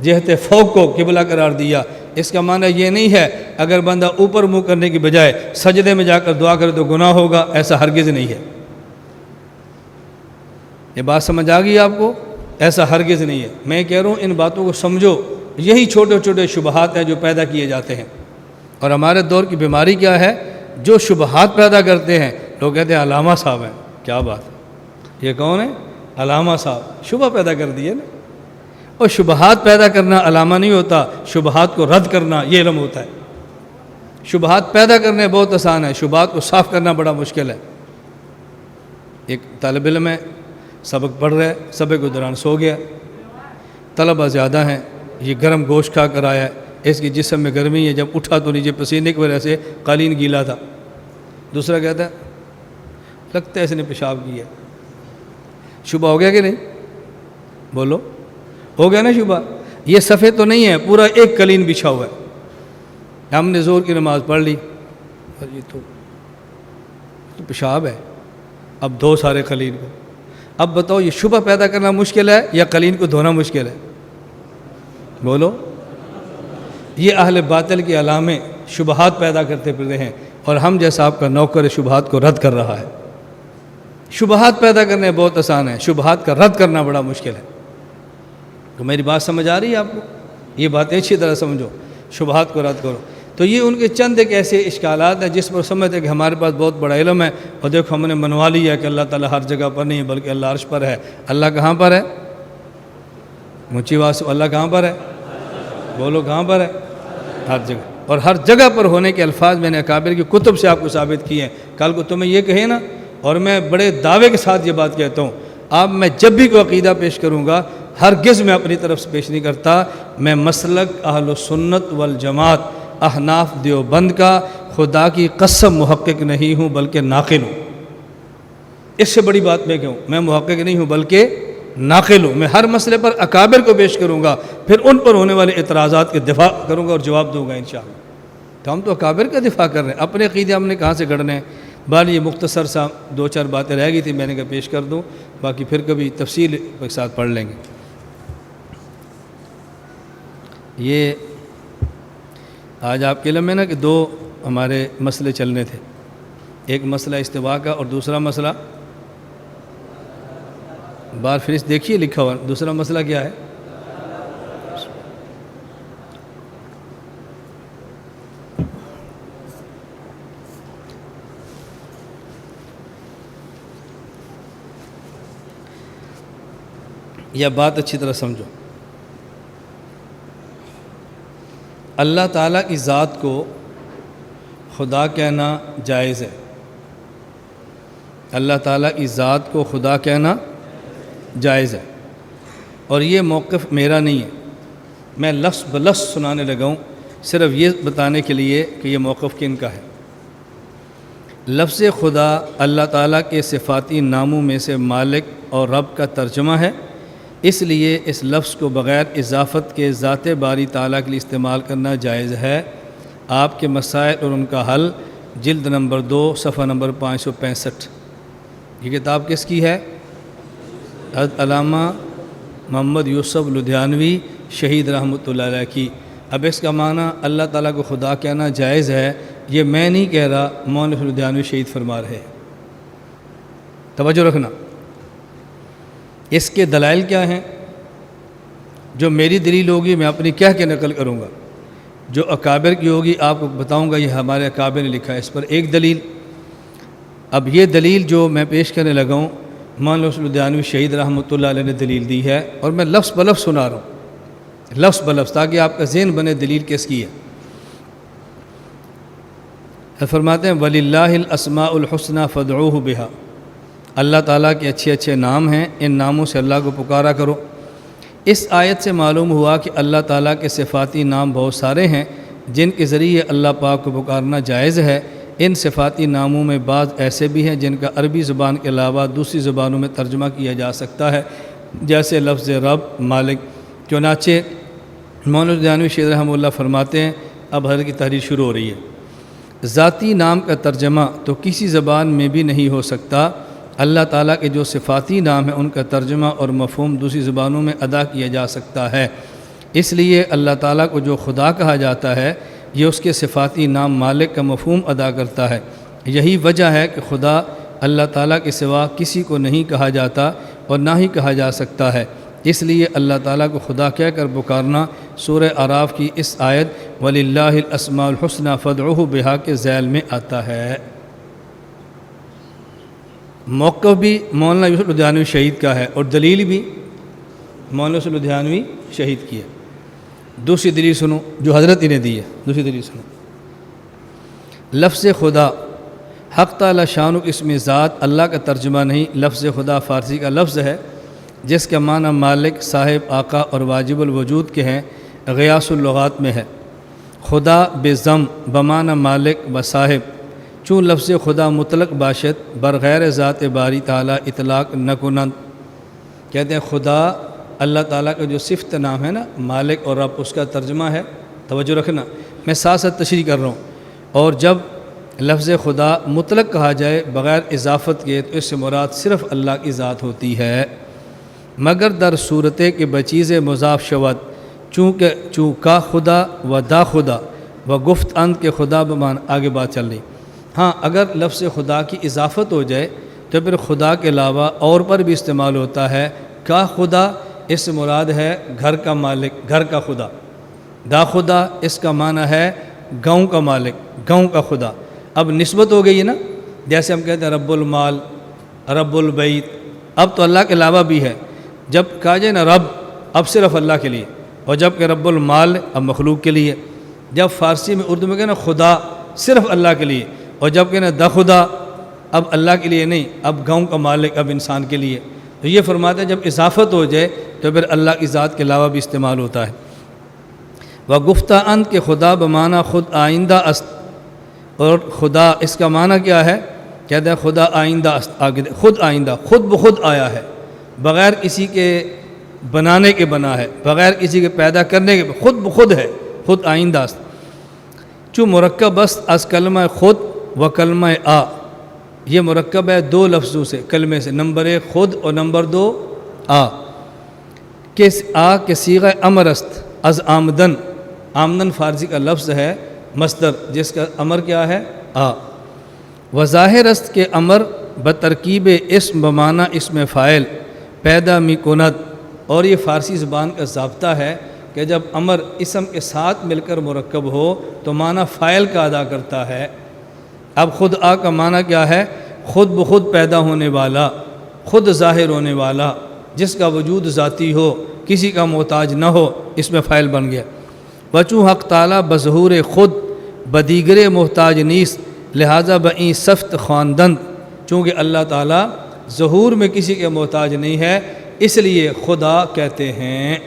A: جہت فوق کو قبلہ قرار دیا. اس کا معنی یہ نہیں ہے اگر بندہ اوپر منہ کرنے کی بجائے سجدے میں جا کر دعا کرے تو گناہ ہوگا، ایسا ہرگز نہیں ہے۔ یہ بات سمجھ آ گئی آپ کو؟ ایسا ہرگز نہیں ہے۔ میں کہہ رہا ہوں ان باتوں کو سمجھو، یہی چھوٹے چھوٹے شبہات ہیں جو پیدا کیے جاتے ہیں۔ اور ہمارے دور کی بیماری کیا ہے؟ جو شبہات پیدا کرتے ہیں لوگ کہتے ہیں علامہ صاحب ہیں۔ کیا بات ہے؟ یہ کون ہے؟ علامہ صاحب۔ شبہ پیدا کر دیے نا۔ اور شبہات پیدا کرنا علامہ نہیں ہوتا، شبہات کو رد کرنا یہ علم ہوتا ہے۔ شبہات پیدا کرنے بہت آسان ہے، شبہات کو صاف کرنا بڑا مشکل ہے۔ ایک طالب علم ہے، سبق پڑھ رہا ہے، سبق کے دوران سو گیا۔ طلبہ زیادہ ہیں، یہ گرم گوشت کھا کر آیا ہے، اس کی جسم میں گرمی ہے، جب اٹھا تو نیچے پسینے کی وجہ سے قالین گیلا تھا۔ دوسرا کہتا ہے لگتا ہے اس نے پیشاب کیا۔ شبہ ہو گیا کہ نہیں؟ بولو، ہو گیا نا شبہ؟ یہ صفحے تو نہیں ہے، پورا ایک قالین بچھا ہوا ہے۔ ہم نے زور کی نماز پڑھ لی، یہ تو پیشاب ہے، اب دھو سارے قالین کو۔ اب بتاؤ یہ شبہ پیدا کرنا مشکل ہے یا قالین کو دھونا مشکل ہے؟ بولو۔ یہ اہل باطل کی علامے شبہات پیدا کرتے پھرتے ہیں، اور ہم جیسا آپ کا نوکر شبہات کو رد کر رہا ہے۔ شبہات پیدا کرنے بہت آسان ہے، شبہات کا رد کرنا بڑا مشکل ہے۔ تو میری بات سمجھ آ رہی ہے آپ کو؟ یہ باتیں اچھی طرح سمجھو، شبہات کو رد کرو۔ تو یہ ان کے چند ایک ایسے اشکالات ہیں جس پر سمجھتے کہ ہمارے پاس بہت بڑا علم ہے، اور دیکھو ہم نے منوا لیا کہ اللہ تعالیٰ ہر جگہ پر نہیں بلکہ اللہ عرش پر ہے۔ اللہ کہاں پر ہے؟ اونچی آواز سے، اللہ کہاں پر ہے؟ بولو کہاں پر ہے؟ ہر جگہ۔ اور ہر جگہ پر ہونے کے الفاظ میں نے اکابر کی کتب سے آپ کو ثابت کیے ہیں۔ کل کو تمہیں یہ کہے نا، اور میں بڑے دعوے کے ساتھ یہ بات کہتا ہوں، آپ میں جب بھی کوئی عقیدہ پیش کروں گا ہرگز میں اپنی طرف سے پیش نہیں کرتا، میں مسلک اہل سنت والجماعت احناف دیوبند کا خدا کی قسم محقق نہیں ہوں بلکہ ناقل ہوں۔ اس سے بڑی بات میں کہوں، میں محقق نہیں ہوں بلکہ ناقل ہوں۔ میں ہر مسئلے پر اکابر کو پیش کروں گا، پھر ان پر ہونے والے اعتراضات کے دفاع کروں گا اور جواب دوں گا انشاءاللہ۔ تو ہم تو اکابر کا دفاع کر رہے ہیں، اپنے عقیدے ہم نے کہاں سے گڑھنے ہیں؟ بال یہ مختصر سا دو چار باتیں رہ گئی تھی، میں نے کہا پیش کر دوں، باقی پھر کبھی تفصیل کے ساتھ پڑھ لیں گے۔ یہ آج آپ کے علم میں نا کہ دو ہمارے مسئلے چلنے تھے، ایک مسئلہ استوا کا اور دوسرا مسئلہ بار فہرست دیکھیے لکھا ہوا، دوسرا مسئلہ کیا ہے؟ یہ بات اچھی طرح سمجھو، اللہ تعالیٰ کی ذات کو خدا کہنا جائز ہے۔ اللہ تعالیٰ کی ذات کو خدا کہنا جائز ہے، اور یہ موقف میرا نہیں ہے، میں لفظ بلفظ سنانے لگا ہوں صرف یہ بتانے کے لیے کہ یہ موقف کن کا ہے۔ لفظ خدا اللہ تعالیٰ کے صفاتی ناموں میں سے مالک اور رب کا ترجمہ ہے، اس لیے اس لفظ کو بغیر اضافت کے ذات باری تعالیٰ کے لیے استعمال کرنا جائز ہے۔ آپ کے مسائل اور ان کا حل، جلد نمبر 2 صفحہ نمبر 565۔ یہ کتاب کس کی ہے؟ حضرت علامہ محمد یوسف لدھیانوی شہید رحمۃ اللہ علیہ کی۔ اب اس کا معنی اللہ تعالیٰ کو خدا کہنا جائز ہے، یہ میں نہیں کہہ رہا، مولانا لدھیانوی شہید فرما رہے ہیں۔ توجہ رکھنا، اس کے دلائل کیا ہیں؟ جو میری دلیل ہوگی میں اپنی کہہ کے نقل کروں گا، جو اکابر کی ہوگی آپ کو بتاؤں گا یہ ہمارے اکابر نے لکھا ہے اس پر ایک دلیل۔ اب یہ دلیل جو میں پیش کرنے لگا ہوں مولانا لدھیانوی شہید رحمۃ اللہ علیہ نے دلیل دی ہے، اور میں لفظ بلفظ سنا رہا ہوں، لفظ بلفظ، تاکہ آپ کا ذہن بنے دلیل کس کی ہے۔ فرماتے ہیں وَلِلَّهِ الْأَسْمَاءُ الْحُسْنَى فَادْعُوهُ بِهَا، اللہ تعالیٰ کے اچھے اچھے نام ہیں، ان ناموں سے اللہ کو پکارا کرو۔ اس آیت سے معلوم ہوا کہ اللہ تعالیٰ کے صفاتی نام بہت سارے ہیں جن کے ذریعے اللہ پاک کو پکارنا جائز ہے۔ ان صفاتی ناموں میں بعض ایسے بھی ہیں جن کا عربی زبان کے علاوہ دوسری زبانوں میں ترجمہ کیا جا سکتا ہے، جیسے لفظ رب، مالک۔ چنانچہ مولانا لدھیانوی شہید رحمہ اللہ فرماتے ہیں، اب حضرت کی تحریر شروع ہو رہی ہے، ذاتی نام کا ترجمہ تو کسی زبان میں بھی نہیں ہو سکتا، اللہ تعالیٰ کے جو صفاتی نام ہیں ان کا ترجمہ اور مفہوم دوسری زبانوں میں ادا کیا جا سکتا ہے۔ اس لیے اللہ تعالیٰ کو جو خدا کہا جاتا ہے یہ اس کے صفاتی نام مالک کا مفہوم ادا کرتا ہے۔ یہی وجہ ہے کہ خدا اللہ تعالیٰ کے سوا کسی کو نہیں کہا جاتا اور نہ ہی کہا جا سکتا ہے۔ اس لیے اللہ تعالیٰ کو خدا کہہ کر پکارنا سورہ اعراف کی اس آیت وَلِلَّهِ الْأَسْمَاءُ الْحُسْنَى فَادْعُوهُ بِهَا کے ذیل میں آتا ہے۔ موقف بھی مولانا یوسف لدھیانوی شہید کا ہے اور دلیل بھی مولانا یوسف لدھیانوی شہید کی ہے۔ دوسری دلیل سنو جو حضرت نے دی ہے، دوسری دلیل سنو۔ لفظ خدا حق تعالی شانو اس میں ذات اللہ کا ترجمہ نہیں، لفظ خدا فارسی کا لفظ ہے جس کا معنی مالک، صاحب، آقا اور واجب الوجود کے ہیں، غیاث اللغات میں ہے۔ خدا بضم بمعنی مالک و صاحب، چون لفظ خدا مطلق باشد برغیر ذات باری تعالیٰ اطلاق نہ کنند۔ کہتے ہیں خدا اللہ تعالیٰ کا جو صفت نام ہے نا مالک اور رب، اس کا ترجمہ ہے، توجہ رکھنا، میں ساتھ ساتھ تشریح کر رہا ہوں۔ اور جب لفظ خدا مطلق کہا جائے بغیر اضافت کے تو اس سے مراد صرف اللہ کی ذات ہوتی ہے، مگر در صورت کے بچیز مضاف شود چونکہ خدا و دا خدا و گفت اند کے خدا بمان آگے بات چل رہی۔ ہاں اگر لفظ خدا کی اضافت ہو جائے تو پھر خدا کے علاوہ اور پر بھی استعمال ہوتا ہے۔ کا خدا اس سے مراد ہے گھر کا مالک، گھر کا خدا۔ دا خدا اس کا معنی ہے گاؤں کا مالک، گاؤں کا خدا۔ اب نسبت ہو گئی ہے نا، جیسے ہم کہتے ہیں رب المال، رب البیت، اب تو اللہ کے علاوہ بھی ہے۔ جب کہا جائے نا رب، اب صرف اللہ کے لیے، اور جب کہ رب المال اب مخلوق کے لیے۔ جب فارسی میں اردو میں کہنا خدا صرف اللہ کے لیے، اور جب کہنا دا خدا اب اللہ کے لیے نہیں، اب گاؤں کا مالک اب انسان کے لیے۔ تو یہ فرماتے ہیں جب اضافت ہو جائے تو پھر اللہ کی ذات کے علاوہ بھی استعمال ہوتا ہے۔ و گفتہ اند کے خدا بمعنی خود آئندہ است، اور خدا اس کا معنی کیا ہے؟ کہتے ہیں خدا آئندہ است، خود آئندہ، خود بخود آیا ہے، بغیر کسی کے بنانے کے بنا ہے، بغیر کسی کے پیدا کرنے کے، خود بخود ہے، خود آئندہ است۔ چون مرکب است از کلمہ خود و کلمہ آ، یہ مرکب ہے دو لفظوں سے، کلمے سے، نمبر 1 خود اور نمبر 2 آ۔ آ کے صیغہ امر است از آمدن، آمدن فارسی کا لفظ ہے مصدر جس کا امر کیا ہے؟ آ۔ وظاہر است کے امر بترکیب اسم بمعنی اسم فاعل پیدا می کند، اور یہ فارسی زبان کا ضابطہ ہے کہ جب امر اسم کے ساتھ مل کر مرکب ہو تو معنی فاعل کا ادا کرتا ہے۔ اب خود آ کا معنی کیا ہے؟ خود بخود پیدا ہونے والا، خود ظاہر ہونے والا، جس کا وجود ذاتی ہو، کسی کا محتاج نہ ہو، اس میں فاعل بن گیا۔ وچوں حق تعالیٰ بظہور خود بدیگر محتاج نیست لہٰذا بئیں سفت خواندند، چونکہ اللہ تعالیٰ ظہور میں کسی کے محتاج نہیں ہے اس لیے خدا کہتے ہیں۔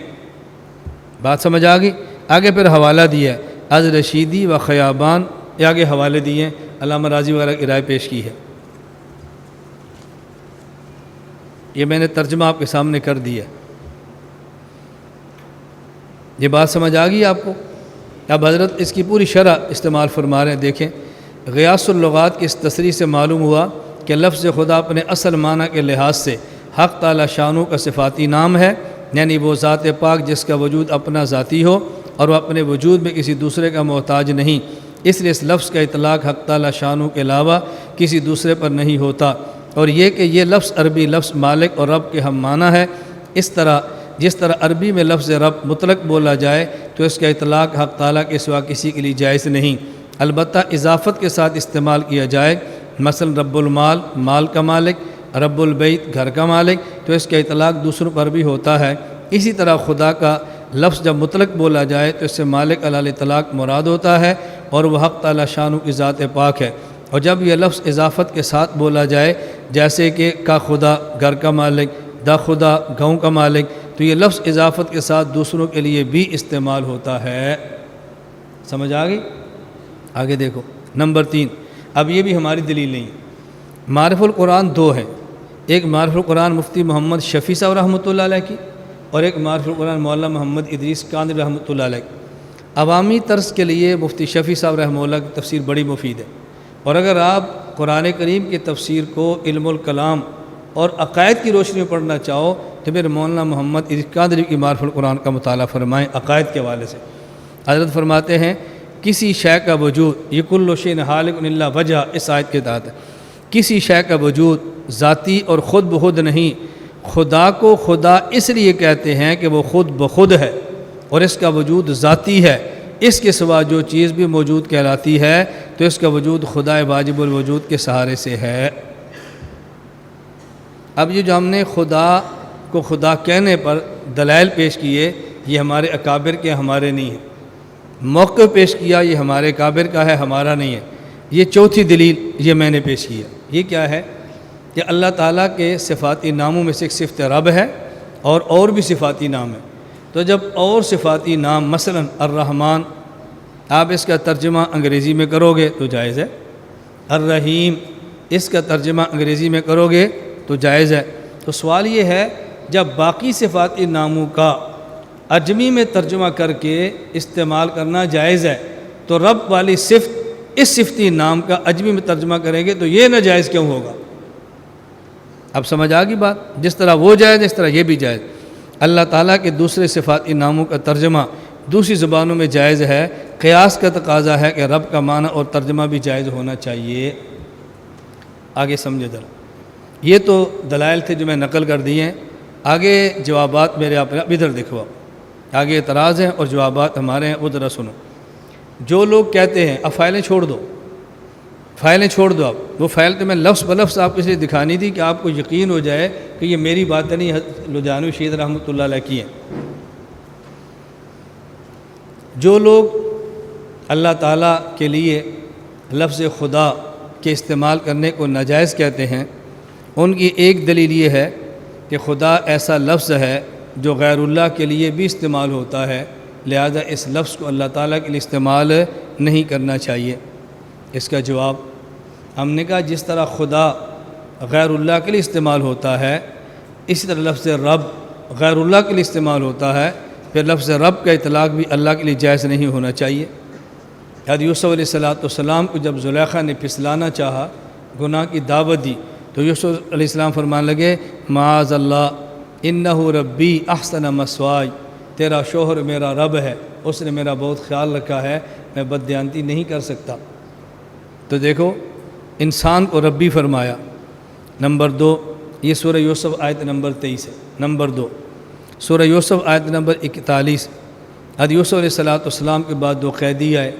A: بات سمجھ آ گئی؟ آگے پھر حوالہ دیا ہے از رشیدی و خیابان، یہ آگے حوالے دیے ہیں، علامہ راضی وغیرہ کی رائے پیش کی ہے۔ یہ میں نے ترجمہ آپ کے سامنے کر دیا۔ یہ بات سمجھ آ گئی آپ کو؟ اب حضرت اس کی پوری شرح استعمال فرما رہے ہیں، دیکھیں غیاث اللغات کی اس تصریح سے معلوم ہوا کہ لفظ خدا اپنے اصل معنی کے لحاظ سے حق تعالی شانو کا صفاتی نام ہے، یعنی وہ ذات پاک جس کا وجود اپنا ذاتی ہو اور وہ اپنے وجود میں کسی دوسرے کا محتاج نہیں، اس لیے اس لفظ کا اطلاق حق تعالی شانو کے علاوہ کسی دوسرے پر نہیں ہوتا۔ اور یہ کہ یہ لفظ عربی لفظ مالک اور رب کے ہم معنی ہے، جس طرح عربی میں لفظ رب مطلق بولا جائے تو اس کا اطلاق حق تعالیٰ کے سوا کسی کے لیے جائز نہیں، البتہ اضافت کے ساتھ استعمال کیا جائے، مثلا رب المال مال کا مالک، رب البیت گھر کا مالک، تو اس کا اطلاق دوسروں پر بھی ہوتا ہے۔ اسی طرح خدا کا لفظ جب مطلق بولا جائے تو اس سے مالک علی الاطلاق مراد ہوتا ہے اور وہ حق تعالی شانو کی ذات پاک ہے، اور جب یہ لفظ اضافت کے ساتھ بولا جائے جیسے کہ کا خدا گھر کا مالک، دا خدا گاؤں کا مالک، تو یہ لفظ اضافت کے ساتھ دوسروں کے لیے بھی استعمال ہوتا ہے۔ سمجھ آ گئی؟ آگے دیکھو نمبر 3، اب یہ بھی ہماری دلیل نہیں ہے۔ معرف القرآن 2 ہیں، ایک معرف القرآن مفتی محمد شفیع صاحب رحمۃ اللہ علیہ کی، اور ایک معرف القرآن مولانا محمد ادریس کاندری رحمۃ اللہ علیہ کی۔ عوامی طرز کے لیے مفتی شفیع صاحب رحمہ اللہ کی تفسیر بڑی مفید ہے، اور اگر آپ قرآن کریم کی تفسیر کو علم الکلام اور عقائد کی روشنی میں پڑھنا چاہو تو پھر مولانا محمد قادری کی معرف القرآن کا مطالعہ فرمائیں عقائد کے حوالے سے۔ حضرت فرماتے ہیں کسی شے کا وجود، یہ کل شیء خالق الا وجہ، اس آیت کے تحت کسی شے کا وجود ذاتی اور خود بخود نہیں۔ خدا کو خدا اس لیے کہتے ہیں کہ وہ خود بخود ہے اور اس کا وجود ذاتی ہے، اس کے سوا جو چیز بھی موجود کہلاتی ہے تو اس کا وجود خدا واجب الوجود کے سہارے سے ہے۔ اب یہ جو ہم نے خدا کو خدا کہنے پر دلائل پیش کیے، یہ ہمارے اکابر کے، ہمارے نہیں ہیں۔ موقع پیش کیا، یہ ہمارے اکابر کا ہے، ہمارا نہیں ہے۔ یہ چوتھی دلیل یہ میں نے پیش کیا، یہ کیا ہے کہ اللہ تعالیٰ کے صفاتی ناموں میں سے ایک صفت رب ہے اور بھی صفاتی نام ہے۔ تو جب اور صفاتی نام مثلا الرحمن، آپ اس کا ترجمہ انگریزی میں کرو گے تو جائز ہے۔ الرحیم، اس کا ترجمہ انگریزی میں کرو گے تو جائز ہے۔ تو سوال یہ ہے جب باقی صفاتی ناموں کا عجمی میں ترجمہ کر کے استعمال کرنا جائز ہے تو رب والی صفت، اس صفتی نام کا عجمی میں ترجمہ کریں گے تو یہ ناجائز کیوں ہوگا؟ اب سمجھ آ گئی بات؟ جس طرح وہ جائز اس طرح یہ بھی جائز۔ اللہ تعالیٰ کے دوسرے صفاتی ناموں کا ترجمہ دوسری زبانوں میں جائز ہے، قیاس کا تقاضا ہے کہ رب کا معنی اور ترجمہ بھی جائز ہونا چاہیے۔ آگے سمجھے ذرا، یہ تو دلائل تھے جو میں نقل کر دیے ہیں۔ آگے جوابات میرے آپ ادھر دکھواؤ، آگے اعتراض ہیں اور جوابات ہمارے ہیں، وہ ذرا سنو۔ جو لوگ کہتے ہیں اب فائلیں چھوڑ دو، فائلیں چھوڑ دو، اب وہ فائل تو میں لفظ بلفظ آپ کو اس لیے دکھانی تھی کہ آپ کو یقین ہو جائے کہ یہ میری باتیں نہیں، لدھیانوی شہید رحمۃ اللہ علیہ کی ہیں۔ جو لوگ اللہ تعالیٰ کے لیے لفظ خدا کے استعمال کرنے کو ناجائز کہتے ہیں، ان کی ایک دلیل یہ ہے کہ خدا ایسا لفظ ہے جو غیر اللہ کے لیے بھی استعمال ہوتا ہے، لہذا اس لفظ کو اللہ تعالیٰ کے لیے استعمال نہیں کرنا چاہیے۔ اس کا جواب ہم نے کہا جس طرح خدا غیر اللہ کے لیے استعمال ہوتا ہے، اسی طرح لفظ رب غیر اللہ کے لیے استعمال ہوتا ہے، پھر لفظ رب کا اطلاق بھی اللہ کے لیے جائز نہیں ہونا چاہیے۔ حضرت یوسف علیہ السلام کو جب زلیخا نے پھسلانا چاہا، گناہ کی دعوت دی، تو یوسف علیہ السلام فرمان لگے معاذ اللہ انہ ربی احسن مثوائی، تیرا شوہر میرا رب ہے، اس نے میرا بہت خیال رکھا ہے، میں بددیانتی نہیں کر سکتا۔ تو دیکھو انسان کو ربی فرمایا۔ نمبر 2، یہ سورہ یوسف آیت نمبر 23 ہے۔ نمبر 2، سورہ یوسف آیت نمبر 41۔ حضرت یوسف علیہ السلام کے بعد 2 قیدی آئے،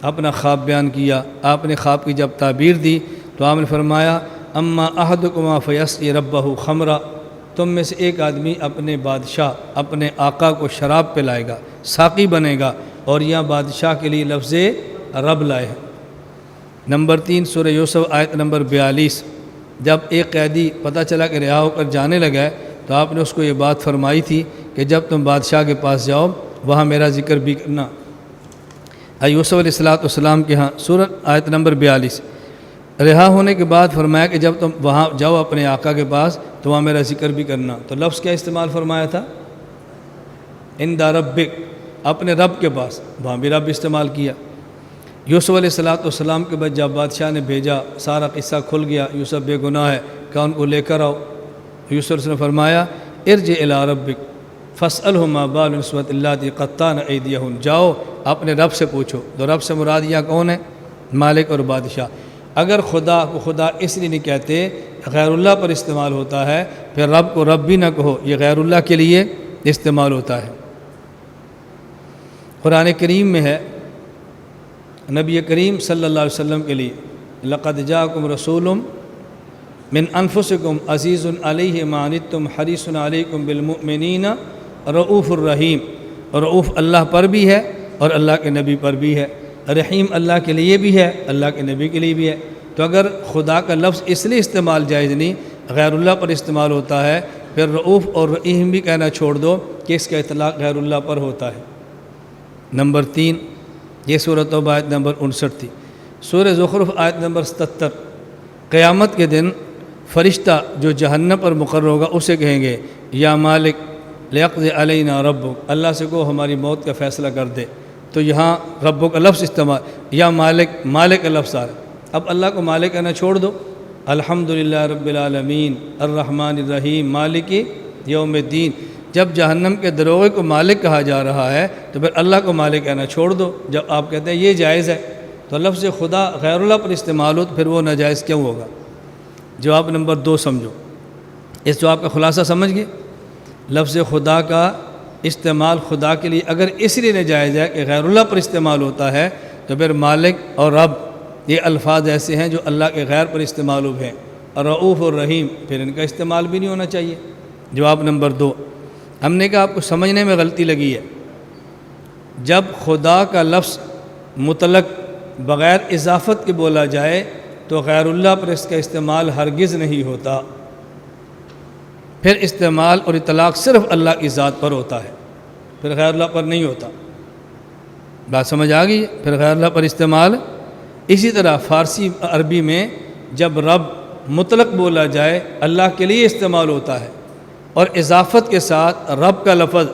A: اپنا خواب بیان کیا۔ آپ نے خواب کی جب تعبیر دی تو آپ نے فرمایا اما احدکما فیسقی ربہ خمرا، تم میں سے ایک آدمی اپنے بادشاہ، اپنے آقا کو شراب پلائے گا، ساقی بنے گا، اور یہاں بادشاہ کے لیے لفظ رب لائے ہیں۔ نمبر 3، سورہ یوسف آیت نمبر 42۔ جب ایک قیدی پتہ چلا کہ رہا ہو کر جانے لگا ہے تو آپ نے اس کو یہ بات فرمائی تھی کہ جب تم بادشاہ کے پاس جاؤ وہاں میرا ذکر بھی کرنا۔ یوسف علیہ السلام کے ہاں سورہ آیت نمبر 42، رہا ہونے کے بعد فرمایا کہ جب تم وہاں جاؤ اپنے آقا کے پاس تو وہاں میرا ذکر بھی کرنا۔ تو لفظ کیا استعمال فرمایا تھا؟ عند ربک، اپنے رب کے پاس، وہاں بھی رب استعمال کیا۔ یوسف علیہ السلام کے بعد جب بادشاہ نے بھیجا، سارا قصہ کھل گیا، یوسف بے گناہ ہے، کہ ان کو لے کر آؤ۔ یوسف علیہ السلام نے فرمایا ارجع الی ربک فاسألہ ما بال النسوۃ اللاتی قطعن ایدیہن، جاؤ اپنے رب سے پوچھو۔ تو رب سے مراد یہاں کون ہے؟ مالک اور بادشاہ۔ اگر خدا کو خدا اس لیے نہیں کہتے، غیر اللہ پر استعمال ہوتا ہے، پھر رب کو رب بھی نہ کہو، یہ غیر اللہ کے لیے استعمال ہوتا ہے۔ قرآن کریم میں ہے نبی کریم صلی اللہ علیہ وسلم کے لیے لقد جاءکم رسول من انفسکم عزیز علیہ ما عنتم حریص علیکم بالمؤمنین رؤوف الرحیم۔ رؤوف اللہ پر بھی ہے اور اللہ کے نبی پر بھی ہے، رحیم اللہ کے لیے بھی ہے، اللہ کے نبی کے لیے بھی ہے۔ تو اگر خدا کا لفظ اس لیے استعمال جائز نہیں، غیر اللہ پر استعمال ہوتا ہے، پھر رؤوف اور رحیم بھی کہنا چھوڑ دو کہ اس کا اطلاق غیر اللہ پر ہوتا ہے۔ نمبر 3، یہ سورہ توبہ آیت نمبر 59 تھی۔ سورہ زخرف آیت نمبر 77، قیامت کے دن فرشتہ جو جہنم پر مقرر ہوگا اسے کہیں گے یا مالک لیقضی علینا ربک، اللہ سے کہو ہماری موت کا فیصلہ کر دے۔ تو یہاں ربک کا لفظ استعمال، یا مالک، مالک کا لفظ آ رہا ہے۔ اب اللہ کو مالک کہنا چھوڑ دو، الحمدللہ رب العالمین الرحمن الرحیم مالک یوم الدین، جب جہنم کے دروغے کو مالک کہا جا رہا ہے تو پھر اللہ کو مالک کہنا چھوڑ دو۔ جب آپ کہتے ہیں یہ جائز ہے تو لفظ خدا غیر اللہ پر استعمال ہو تو پھر وہ ناجائز کیوں ہوگا؟ جواب نمبر 2 سمجھو، اس جواب کا خلاصہ سمجھ گئے؟ لفظ خدا کا استعمال خدا کے لیے اگر اس لیے ناجائز ہے کہ غیر اللہ پر استعمال ہوتا ہے تو پھر مالک اور رب یہ الفاظ ایسے ہیں جو اللہ کے غیر پر استعمال ہوئے ہیں، اور رؤوف اور رحیم پھر ان کا استعمال بھی نہیں ہونا چاہیے۔ جواب نمبر 2، ہم نے کہا آپ کو سمجھنے میں غلطی لگی ہے۔ جب خدا کا لفظ مطلق بغیر اضافت کے بولا جائے تو غیر اللہ پر اس کا استعمال ہرگز نہیں ہوتا، پھر استعمال اور اطلاق صرف اللہ کی ذات پر ہوتا ہے، پھر غیر اللہ پر نہیں ہوتا۔ بات سمجھ آ گئی؟ پھر غیر اللہ پر استعمال۔ اسی طرح فارسی عربی میں جب رب مطلق بولا جائے اللہ کے لیے استعمال ہوتا ہے، اور اضافت کے ساتھ رب کا لفظ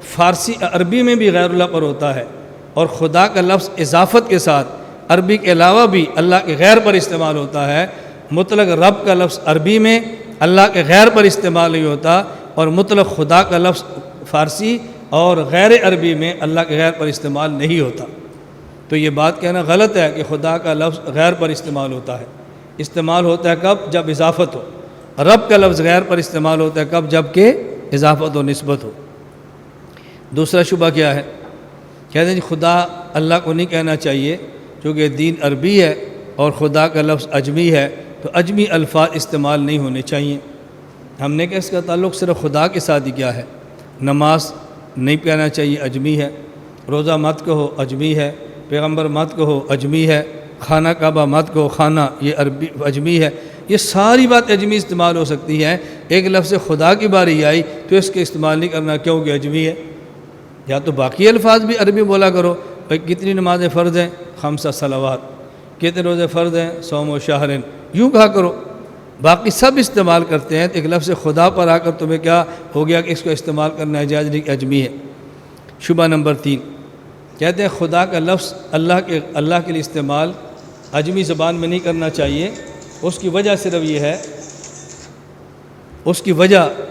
A: فارسی عربی میں بھی غیر اللہ پر ہوتا ہے، اور خدا کا لفظ اضافت کے ساتھ عربی کے علاوہ بھی اللہ کے غیر پر استعمال ہوتا ہے۔ مطلق رب کا لفظ عربی میں اللہ کے غیر پر استعمال نہیں ہوتا، اور مطلق خدا کا لفظ فارسی اور غیر عربی میں اللہ کے غیر پر استعمال نہیں ہوتا۔ تو یہ بات کہنا غلط ہے کہ خدا کا لفظ غیر پر استعمال ہوتا ہے۔ استعمال ہوتا ہے کب؟ جب اضافت ہو۔ رب کا لفظ غیر پر استعمال ہوتا ہے کب؟ جب کہ اضافت و نسبت ہو۔ دوسرا شبہ کیا ہے؟ کہتے ہیں جی خدا اللہ کو نہیں کہنا چاہیے کیونکہ دین عربی ہے اور خدا کا لفظ اجمی ہے، تو اجمی الفاظ استعمال نہیں ہونے چاہیے۔ ہم نے کہا اس کا تعلق صرف خدا کے ساتھ ہی کیا ہے؟ نماز نہیں کہنا چاہیے، اجمی ہے۔ روزہ مت کہو، اجمی ہے۔ پیغمبر مت کہو، اجمی ہے۔ خانہ کعبہ مت کہو، خانہ یہ عربی اجمی ہے۔ یہ ساری بات اجمی استعمال ہو سکتی ہے، ایک لفظ خدا کی باری آئی تو اس کے استعمال نہیں کرنا کیونکہ اجمی ہے۔ یا تو باقی الفاظ بھی عربی بولا کرو، بھائی کتنی نمازیں فرض ہیں؟ 5 صلوات۔ کتنے روزے فرض ہیں؟ صوم و شہرن، یوں کہا کرو۔ باقی سب استعمال کرتے ہیں، تو ایک لفظ خدا پر آ کر تمہیں کیا ہو گیا کہ اس کو استعمال کرنا جائز نہیں، اجمی ہے۔ شبہ نمبر 3، کہتے ہیں خدا کا لفظ اللہ کے لیے استعمال اجمی زبان میں نہیں کرنا چاہیے۔ اس کی وجہ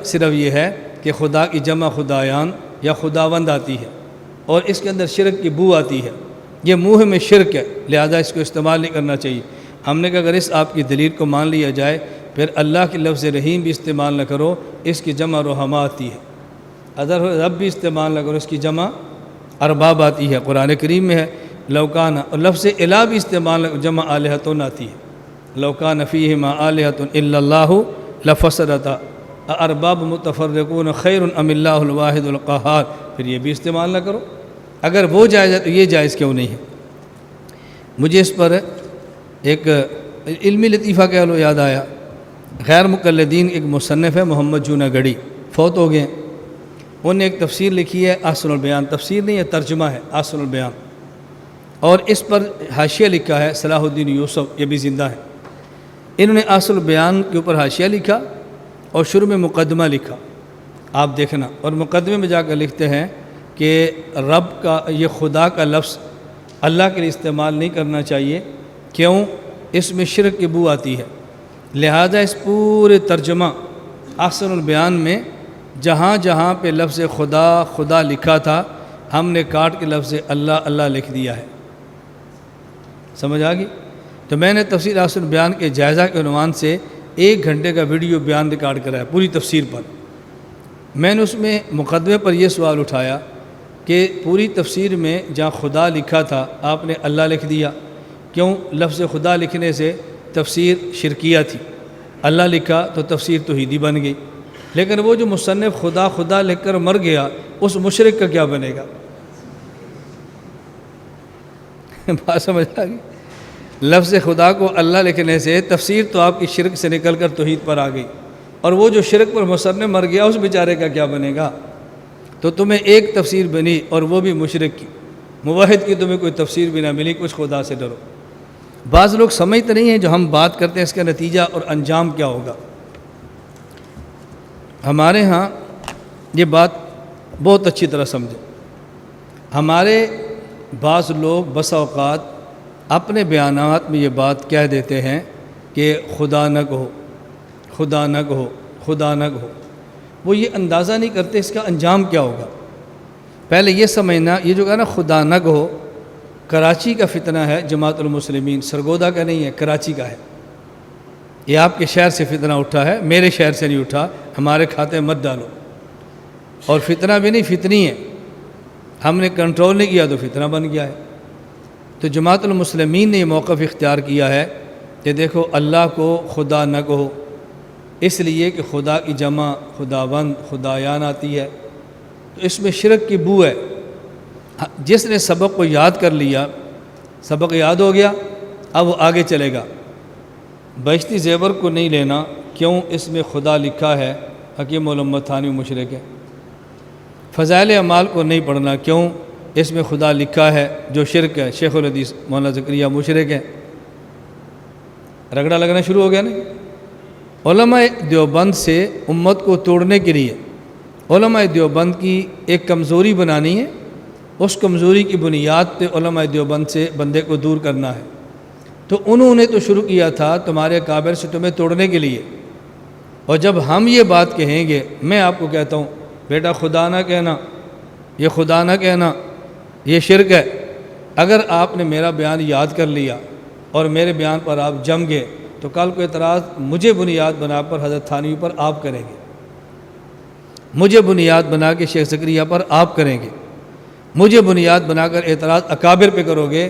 A: صرف یہ ہے کہ خدا کی جمع خدایان یا خداوند آتی ہے، اور اس کے اندر شرک کی بو آتی ہے، یہ منہ میں شرک ہے، لہذا اس کو استعمال نہیں کرنا چاہیے۔ ہم نے کہا اگر اس آپ کی دلیل کو مان لیا جائے پھر اللہ کی لفظ رحیم بھی استعمال نہ کرو، اس کی جمع رحماء آتی ہے۔ اگر رب بھی استعمال نہ کرو، اس کی جمع ارباب آتی ہے، قرآن کریم میں ہے لوکان، اور لفظ الہ بھی استعمال نہ کرو، جمع آلہتن آتی ہے، لوکان فیہما آلہۃ الا اللہ لفسدتا ارباب متفرقون خیر ام اللہ الواحد القہار، پھر یہ بھی استعمال نہ کرو۔ اگر وہ جائز ہے تو یہ جائز کیوں نہیں ہے؟ مجھے اس پر ایک علمی لطیفہ کہہ لو یاد آیا۔ غیر مقلدین ایک مصنف ہے محمد جوناگڑھی، فوت ہو گئے ہیں۔ انہوں نے ایک تفسیر لکھی ہے احسن البیان، تفسیر نہیں ہے ترجمہ ہے احسن البیان، اور اس پر حاشیہ لکھا ہے صلاح الدین یوسف، یہ بھی زندہ ہے۔ انہوں نے احسن البیان کے اوپر حاشیہ لکھا اور شروع میں مقدمہ لکھا، آپ دیکھنا، اور مقدمے میں جا کر لکھتے ہیں کہ رب کا یہ خدا کا لفظ اللہ کے لیے استعمال نہیں کرنا چاہیے، کیوں؟ اس میں شرک کی بو آتی ہے، لہذا اس پورے ترجمہ احسن البیان میں جہاں جہاں پہ لفظ خدا لکھا تھا ہم نے کاٹ کے لفظ اللہ لکھ دیا ہے۔ سمجھ آ گئی؟ تو میں نے تفسیر احسن البیان کے جائزہ کے عنوان سے 1 گھنٹے کا ویڈیو بیان ریکارڈ کرایا پوری تفسیر پر۔ میں نے اس میں مقدمے پر یہ سوال اٹھایا کہ پوری تفسیر میں جہاں خدا لکھا تھا آپ نے اللہ لکھ دیا، کیوں؟ لفظ خدا لکھنے سے تفسیر شرکیہ تھی، اللہ لکھا تو تفسیر توحیدی بن گئی، لیکن وہ جو مصنف خدا لکھ کر مر گیا اس مشرک کا کیا بنے گا؟ بات سمجھ آ گئی؟ لفظ خدا کو اللہ لکھنے سے تفسیر تو آپ کی شرک سے نکل کر توحید پر آ گئی، اور وہ جو شرک پر مصنف مر گیا اس بیچارے کا کیا بنے گا؟ تو تمہیں ایک تفسیر بنی اور وہ بھی مشرک کی، موحد کی تمہیں کوئی تفسیر بھی نہ ملی، کچھ خدا سے ڈرو۔ بعض لوگ سمجھتے نہیں ہیں جو ہم بات کرتے ہیں اس کا نتیجہ اور انجام کیا ہوگا۔ ہمارے ہاں یہ بات بہت اچھی طرح سمجھیں، ہمارے بعض لوگ بس اوقات اپنے بیانات میں یہ بات کہہ دیتے ہیں کہ خدا نہ کہو، خدا نہ کہو، خدا نہ کہو، وہ یہ اندازہ نہیں کرتے اس کا انجام کیا ہوگا۔ پہلے یہ سمجھنا، یہ جو کہا نا خدا نہ کہو، کراچی کا فتنہ ہے جماعت المسلمین، سرگودا کا نہیں ہے، کراچی کا ہے۔ یہ آپ کے شہر سے فتنہ اٹھا ہے، میرے شہر سے نہیں اٹھا، ہمارے کھاتے مت ڈالو۔ اور فتنہ بھی نہیں، فتنی ہے، ہم نے کنٹرول نہیں کیا تو فتنہ بن گیا ہے۔ تو جماعت المسلمین نے یہ موقف اختیار کیا ہے کہ دیکھو اللہ کو خدا نہ کہو، اس لیے کہ خدا کی جمع خداوند خدایان آتی ہے، تو اس میں شرک کی بو ہے۔ جس نے سبق کو یاد کر لیا، سبق یاد ہو گیا، اب وہ آگے چلے گا۔ بہشتی زیور کو نہیں لینا، کیوں؟ اس میں خدا لکھا ہے، حکیم علامہ تھانوی مشرک ہے۔ فضائل اعمال کو نہیں پڑھنا، کیوں؟ اس میں خدا لکھا ہے، جو شرک ہے۔ شیخ الحدیث مولانا زکریا مشرک ہے۔ رگڑا لگنا شروع ہو گیا نا۔ علماء دیوبند سے امت کو توڑنے کے لیے علماء دیوبند کی ایک کمزوری بنانی ہے، اس کمزوری کی بنیاد پہ علماء دیوبند سے بندے کو دور کرنا ہے۔ تو انہوں نے تو شروع کیا تھا تمہارے اکابر سے تمہیں توڑنے کے لیے، اور جب ہم یہ بات کہیں گے، میں آپ کو کہتا ہوں بیٹا خدا نہ کہنا، یہ خدا نہ کہنا، یہ شرک ہے۔ اگر آپ نے میرا بیان یاد کر لیا اور میرے بیان پر آپ جم گئے تو کل کو اعتراض مجھے بنیاد بنا پر حضرت تھانوی پر آپ کریں گے، مجھے بنیاد بنا کے شیخ زکریا پر آپ کریں گے، مجھے بنیاد بنا کر اعتراض اکابر پہ کرو گے۔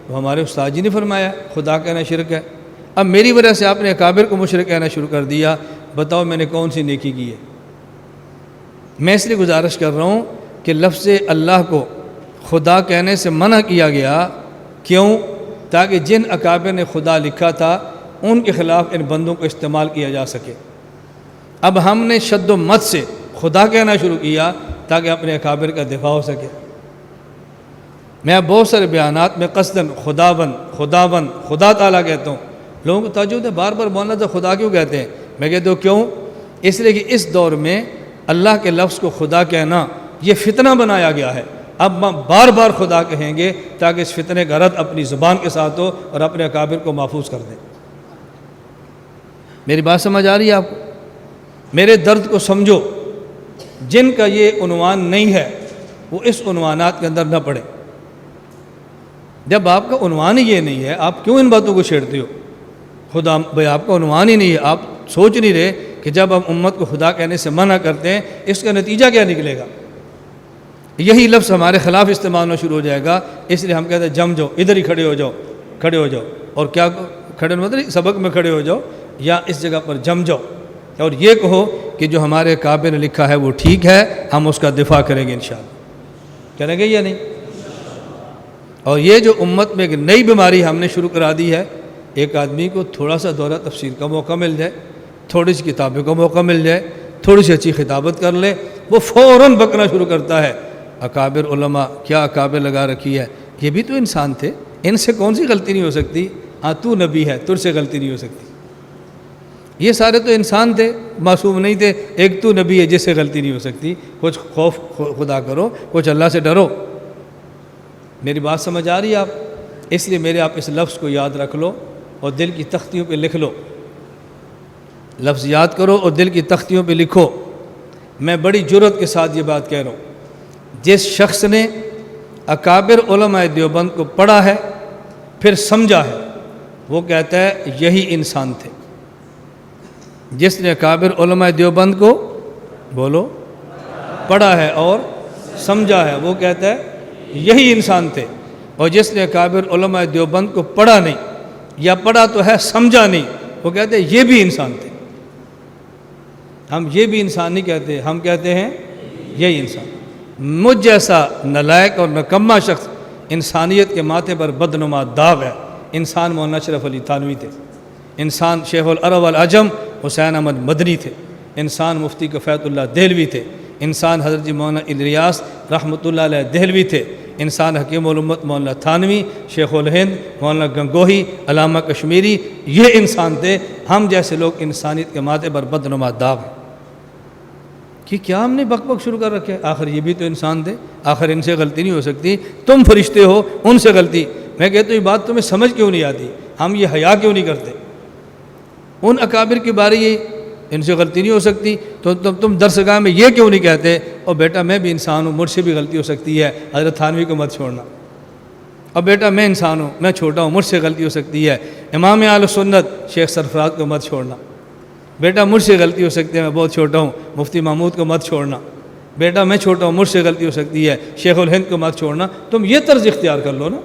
A: تو ہمارے استاد جی نے فرمایا خدا کہنا شرک ہے، اب میری وجہ سے آپ نے اکابر کو مشرک کہنا شروع کر دیا، بتاؤ میں نے کون سی نیکی کی ہے؟ میں اس لیے گزارش کر رہا ہوں کہ لفظ اللہ کو خدا کہنے سے منع کیا گیا، کیوں؟ تاکہ جن اکابر نے خدا لکھا تھا ان کے خلاف ان بندوں کو استعمال کیا جا سکے۔ اب ہم نے شد و مت سے خدا کہنا شروع کیا تاکہ اپنے اکابر کا دفاع ہو سکے۔ میں بہت سارے بیانات میں قصداً خداوند خدا تعالیٰ کہتا ہوں، لوگوں کو تعجب ہے بار بار مولانا تو خدا کیوں کہتے ہیں؟ میں کہتا ہوں کیوں؟ اس لیے کہ اس دور میں اللہ کے لفظ کو خدا کہنا یہ فتنہ بنایا گیا ہے۔ اب ہم بار بار خدا کہیں گے تاکہ اس فتنے کا رد اپنی زبان کے ساتھ ہو اور اپنے اکابر کو محفوظ کر دیں۔ میری بات سمجھ آ رہی ہے آپ کو؟ میرے درد کو سمجھو، جن کا یہ عنوان نہیں ہے وہ اس عنوانات کے اندر نہ پڑے۔ جب آپ کا عنوان ہی یہ نہیں ہے، آپ کیوں ان باتوں کو چھیڑتے ہو؟ خدا بھائی آپ کا عنوان ہی نہیں ہے، آپ سوچ نہیں رہے کہ جب ہم امت کو خدا کہنے سے منع کرتے ہیں اس کا نتیجہ کیا نکلے گا؟ یہی لفظ ہمارے خلاف استعمال ہونا شروع ہو جائے گا۔ اس لیے ہم کہتے ہیں جم جاؤ، ادھر ہی کھڑے ہو جاؤ، اور کیا کھڑے مطلب سبق میں کھڑے ہو جاؤ یا اس جگہ پر جم جاؤ، اور یہ کہو کہ جو ہمارے کعبے نے لکھا ہے وہ ٹھیک ہے، ہم اس کا دفاع کریں گے انشاءاللہ۔ کریں گے یا نہیں؟ اور یہ جو امت میں ایک نئی بیماری ہم نے شروع کرا دی ہے، ایک آدمی کو تھوڑا سا دورہ تفسیر کا موقع مل جائے، تھوڑی سی کتابوں کا موقع مل جائے، تھوڑی سی اچھی خطابت کر لے، وہ فوراً بکنا شروع کرتا ہے اکابر علماء، کیا اکابر لگا رکھی ہے، یہ بھی تو انسان تھے، ان سے کون سی غلطی نہیں ہو سکتی؟ ہاں تو نبی ہے، تجھ سے غلطی نہیں ہو سکتی۔ یہ سارے تو انسان تھے، معصوم نہیں تھے، ایک تو نبی ہے جس سے غلطی نہیں ہو سکتی۔ کچھ خوف خدا کرو، کچھ اللہ سے ڈرو۔ میری بات سمجھ آ رہی ہے آپ؟ اس لیے میرے آپ اس لفظ کو یاد رکھ لو اور دل کی تختیوں پہ لکھ لو۔ لفظ یاد کرو اور دل کی تختیوں پہ لکھو۔ میں بڑی جرأت کے ساتھ یہ بات کہہ رہا ہوں، جس شخص نے اکابر علماء دیوبند کو پڑھا ہے پھر سمجھا ہے، وہ کہتا ہے یہی انسان تھے۔ جس نے اکابر علماء دیوبند کو بولو پڑھا ہے اور سمجھا ہے، وہ کہتا ہے یہی انسان تھے۔ اور جس نے اکابر علماء دیوبند کو پڑھا نہیں یا پڑھا تو ہے سمجھا نہیں، وہ کہتے ہیں یہ بھی انسان تھے۔ ہم یہ بھی انسان نہیں کہتے، ہم کہتے ہیں یہی انسان۔ مجھ جیسا نالائق اور نکما شخص انسانیت کے ماتھے پر بدنما داغ ہے۔ انسان مولانا اشرف علی تھانوی تھے، انسان شیخ العرب والعجم حسین احمد مدنی تھے، انسان مفتی کفایت اللہ دہلوی تھے، انسان حضرت مولانا الیاس رحمۃ اللہ علیہ دہلوی تھے، انسان حکیم الامت مولانا تھانوی، شیخ الہند مولانا گنگوہی، علامہ کشمیری، یہ انسان تھے۔ ہم جیسے لوگ انسانیت کے ماتھے پر بدنما داغ ہیں کہ کیا ہم نے بک بک شروع کر رکھے؟ آخر یہ بھی تو انسان تھے، آخر ان سے غلطی نہیں ہو سکتی، تم فرشتے ہو ان سے غلطی۔ میں کہتا ہوں یہ بات تمہیں سمجھ کیوں نہیں آتی؟ ہم یہ حیا کیوں نہیں کرتے؟ ان اکابر کی باری ان سے غلطی نہیں ہو سکتی تو تم درسگاہ میں یہ کیوں نہیں کہتے اور بیٹا میں بھی انسان ہوں، مجھ سے بھی غلطی ہو سکتی ہے، حضرت تھانوی کو مت چھوڑنا، اور بیٹا میں انسان ہوں، میں چھوٹا ہوں، مجھ سے غلطی ہو سکتی ہے، امام اہل سنت شیخ سرفراز کو مت چھوڑنا، بیٹا مجھ سے غلطی ہو سکتی ہے، میں بہت چھوٹا ہوں، مفتی محمود کو مت چھوڑنا، بیٹا میں چھوٹا ہوں، مجھ سے غلطی ہو سکتی ہے، شیخ الہند کو مت چھوڑنا۔ تم یہ طرز اختیار کر لو نا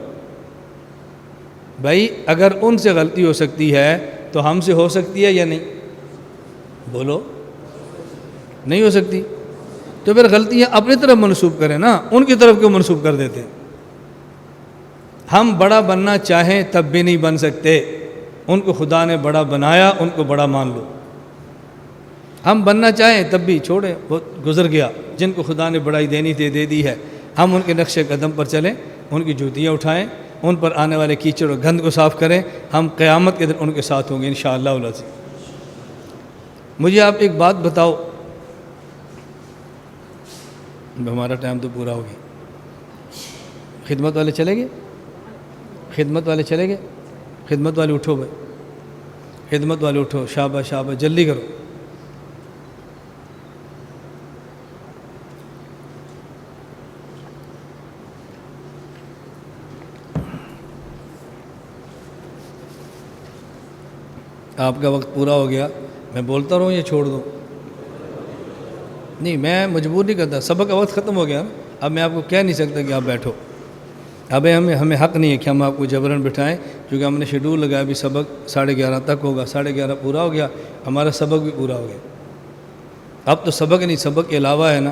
A: بھائی، اگر ان سے غلطی ہو سکتی ہے تو ہم سے ہو سکتی ہے یا نہیں؟ بولو، نہیں ہو سکتی، تو پھر غلطیاں اپنی طرف منسوب کریں نا، ان کی طرف کیوں منسوب کر دیتے ہیں؟ ہم بڑا بننا چاہیں تب بھی نہیں بن سکتے، ان کو خدا نے بڑا بنایا، ان کو بڑا مان لو۔ ہم بننا چاہیں تب بھی چھوڑیں، وہ گزر گیا، جن کو خدا نے بڑائی دینی تھی دے دی ہے، ہم ان کے نقش قدم پر چلیں، ان کی جوتیاں اٹھائیں، ان پر آنے والے کیچڑ اور گند کو صاف کریں، ہم قیامت کے دن ان کے ساتھ ہوں گے انشاءاللہ العزیز۔ مجھے آپ ایک بات بتاؤ، ہمارا ٹائم تو پورا ہو گیا، خدمت والے چلے گئے؟ خدمت والے چلے گئے؟ خدمت والے اٹھو بھائی، خدمت والے اٹھو، شاباش شاباش، جلدی کرو۔ آپ کا وقت پورا ہو گیا، میں بولتا رہوں یا چھوڑ دوں؟ نہیں، میں مجبور نہیں کرتا، سبق کا وقت ختم ہو گیا، اب میں آپ کو کہہ نہیں سکتا کہ آپ بیٹھو، اب ہمیں حق نہیں ہے کہ ہم آپ کو جبراً بٹھائیں، کیونکہ ہم نے شیڈول لگایا بھی سبق 11:30 تک ہوگا، 11:30 پورا ہو گیا، ہمارا سبق بھی پورا ہو گیا، اب تو سبق نہیں، سبق کے علاوہ ہے نا۔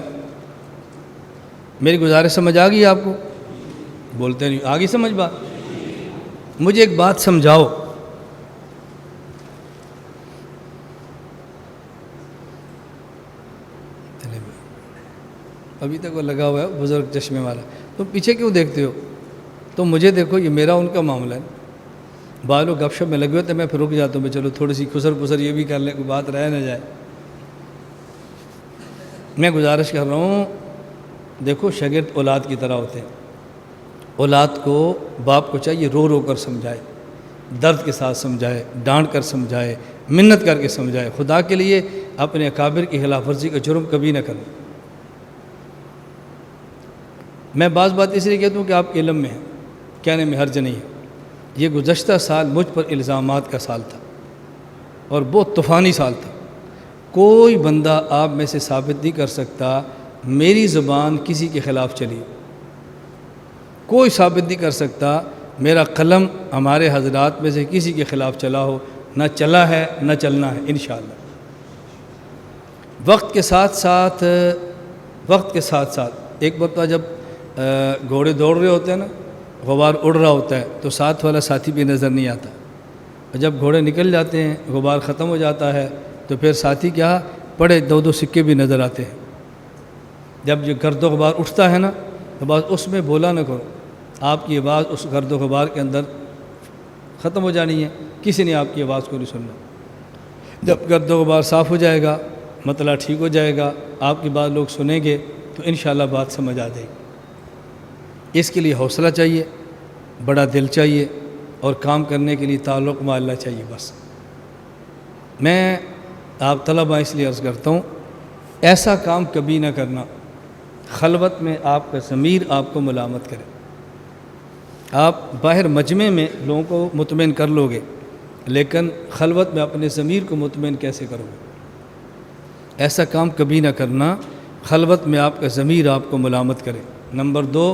A: میری گزارش سمجھ آ گئی آپ کو؟ بولتے نہیں، آگے سمجھ بات؟ مجھے ایک بات سمجھاؤ، ابھی تک وہ لگا ہوا ہے بزرگ چشمے والا، تم پیچھے کیوں دیکھتے ہو؟ تم مجھے دیکھو، یہ میرا ان کا معاملہ ہے۔ بعض لوگ گپ شپ میں لگے ہوتے ہیں، میں پھر رک جاتا ہوں، میں چلو تھوڑی سی خسر پسر یہ بھی کر لیں، کوئی بات رہ نہ جائے۔ میں گزارش کر رہا ہوں، دیکھو شاگرد اولاد کی طرح ہوتے ہیں، اولاد کو باپ کو چاہیے رو رو کر سمجھائے، درد کے ساتھ سمجھائے، ڈانٹ کر سمجھائے، منت کر کے سمجھائے، خدا کے لیے اپنے اکابر کی خلاف ورزی کا جرم کبھی نہ کریں۔ میں بعض بات اس لیے کہتا ہوں کہ آپ کے علم میں ہیں، کہنے میں حرج نہیں ہے۔ یہ گزشتہ سال مجھ پر الزامات کا سال تھا اور بہت طوفانی سال تھا، کوئی بندہ آپ میں سے ثابت نہیں کر سکتا میری زبان کسی کے خلاف چلی، کوئی ثابت نہیں کر سکتا میرا قلم ہمارے حضرات میں سے کسی کے خلاف چلا ہو، نہ چلا ہے نہ چلنا ہے انشاءاللہ۔ وقت کے ساتھ ساتھ ایک مرتبہ جب گھوڑے دوڑ رہے ہوتے ہیں نا، غبار اڑ رہا ہوتا ہے تو ساتھ والا ساتھی بھی نظر نہیں آتا، اور جب گھوڑے نکل جاتے ہیں، غبار ختم ہو جاتا ہے تو پھر ساتھی کیا پڑے 2 سکے بھی نظر آتے ہیں۔ جب یہ گرد و غبار اٹھتا ہے نا تو بس اس میں بولا نہ کرو، آپ کی آواز اس گرد و غبار کے اندر ختم ہو جانی ہے، کسی نے آپ کی آواز کو نہیں سننا۔ جب گرد و غبار صاف ہو جائے گا، مطلب ٹھیک ہو جائے گا، آپ کی بات لوگ سنیں گے تو انشاءاللہ بات سمجھ آ جائے گی۔ اس کے لیے حوصلہ چاہیے، بڑا دل چاہیے، اور کام کرنے کے لیے تعلق مع اللہ چاہیے۔ بس میں آپ طلبہ اس لیے عرض کرتا ہوں، ایسا کام کبھی نہ کرنا خلوت میں آپ کا ضمیر آپ کو ملامت کرے۔ آپ باہر مجمع میں لوگوں کو مطمئن کر لو گے، لیکن خلوت میں اپنے ضمیر کو مطمئن کیسے کرو گے؟ ایسا کام کبھی نہ کرنا خلوت میں آپ کا ضمیر آپ کو ملامت کرے۔ نمبر 2،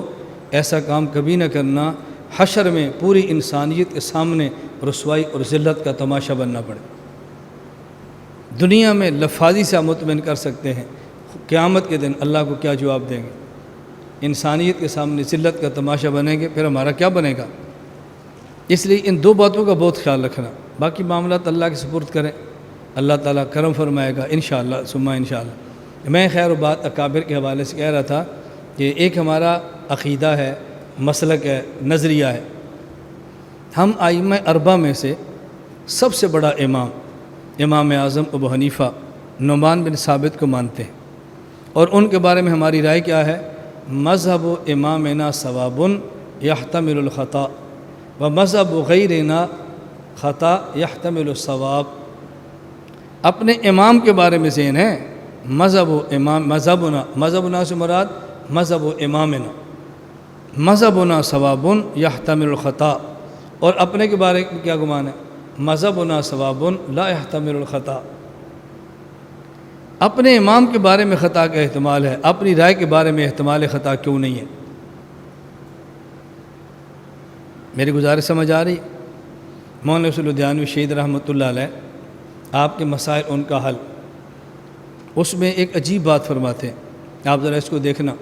A: ایسا کام کبھی نہ کرنا حشر میں پوری انسانیت کے سامنے رسوائی اور ذلت کا تماشا بننا پڑے۔ دنیا میں لفاظی سے آپ مطمئن کر سکتے ہیں، قیامت کے دن اللہ کو کیا جواب دیں گے؟ انسانیت کے سامنے ذلت کا تماشا بنیں گے، پھر ہمارا کیا بنے گا؟ اس لیے ان 2 باتوں کا بہت خیال رکھنا، باقی معاملات اللہ کے سپرد کریں، اللہ تعالیٰ کرم فرمائے گا انشاءاللہ ثم انشاءاللہ۔ میں خیر و بات اکابر کے حوالے سے کہہ رہا تھا کہ ایک ہمارا عقیدہ ہے، مسلک ہے، نظریہ ہے۔ ہم ائمہ اربعہ میں سے سب سے بڑا امام اعظم ابو حنیفہ نعمان بن ثابت کو مانتے ہیں، اور ان کے بارے میں ہماری رائے کیا ہے؟ مذہب امامنا صواب یحتمل الخطا و مذہب غیرنا خطا یحتمل الصواب۔ اپنے امام کے بارے میں ذہن ہے، مذہب و امام، مذہبنا سے مراد مذہب و امامنا، مذہبنا ثواب یحتمل الخطا، اور اپنے کے بارے میں کیا گمان ہے؟ مذہبنا ثواب لا یحتمل الخطا، اپنے امام کے بارے میں خطا کا احتمال ہے، اپنی رائے کے بارے میں احتمال خطا کیوں نہیں ہے؟ میری گزارش سمجھ آ رہی؟ مولانا یوسف لدھیانوی شہید رحمۃ اللہ علیہ، آپ کے مسائل ان کا حل، اس میں ایک عجیب بات فرماتے ہیں، آپ ذرا اس کو دیکھنا۔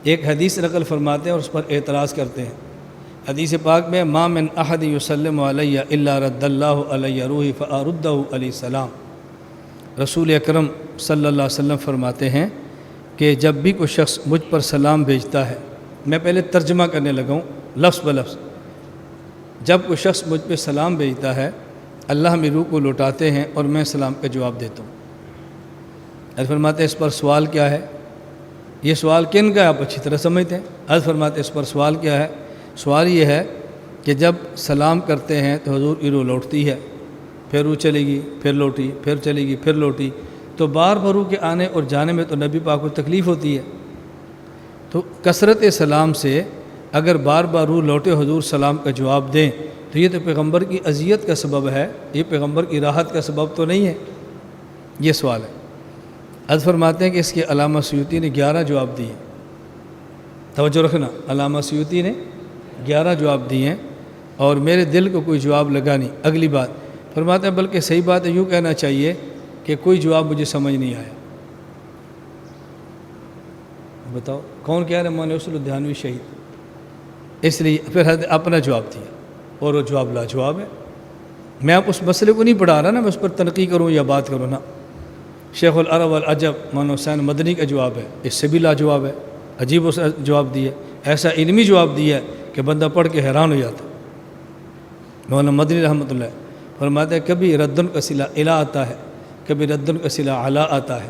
A: ایک حدیث نقل فرماتے ہیں اور اس پر اعتراض کرتے ہیں۔ حدیث پاک میں ما من احد یسلم علی الا رد اللہ علی روحی فاردہ علیہ السلام، رسول اکرم صلی اللہ علیہ وسلم فرماتے ہیں کہ جب بھی کوئی شخص مجھ پر سلام بھیجتا ہے، میں پہلے ترجمہ کرنے لگا ہوں لفظ بلفظ، جب کوئی شخص مجھ پہ سلام بھیجتا ہے اللہ میری روح کو لوٹاتے ہیں اور میں سلام کا جواب دیتا ہوں۔ حضرت فرماتے ہیں اس پر سوال کیا ہے؟ یہ سوال کن کا ہے؟ آپ اچھی طرح سمجھتے ہیں۔ حضرت فرماتے ہیں اس پر سوال کیا ہے؟ سوال یہ ہے کہ جب سلام کرتے ہیں تو حضور کی روح لوٹتی ہے، پھر روح چلے گی، پھر لوٹی، پھر چلے گی، پھر لوٹی، تو بار بار روح کے آنے اور جانے میں تو نبی پاک کو تکلیف ہوتی ہے، تو کثرت سلام سے اگر بار بار روح لوٹے حضور سلام کا جواب دیں تو یہ تو پیغمبر کی اذیت کا سبب ہے، یہ پیغمبر کی راحت کا سبب تو نہیں ہے۔ یہ سوال ہے۔ حضرت فرماتے ہیں کہ اس کے علامہ سیوطی نے 11 جواب دیے، توجہ رکھنا، علامہ سیوطی نے 11 جواب دیے ہیں اور میرے دل کو کوئی جواب لگا نہیں۔ اگلی بات فرماتے ہیں بلکہ صحیح بات ہے، یوں کہنا چاہیے کہ کوئی جواب مجھے سمجھ نہیں آیا۔ بتاؤ کون کہہ رہے ہیں؟ مولانا یوسف لدھیانوی شہید۔ اس لیے پھر حضرت اپنا جواب دیا اور وہ جواب لاجواب ہے۔ میں اب اس مسئلے کو نہیں پڑھا رہا نا، میں اس پر تنقید کروں یا بات کروں نا۔ شیخ العرب والعجب مولانا حسین مدنی کا جواب ہے، اس سے بھی لاجواب ہے، عجیب و جواب دیا، ایسا علمی جواب دیا ہے کہ بندہ پڑھ کے حیران ہو جاتا۔ مولانا مدنی رحمۃ اللہ فرماتے ہیں کبھی ردن کا صلہ الہ آتا ہے، کبھی ردن کا صلہ علا آتا ہے۔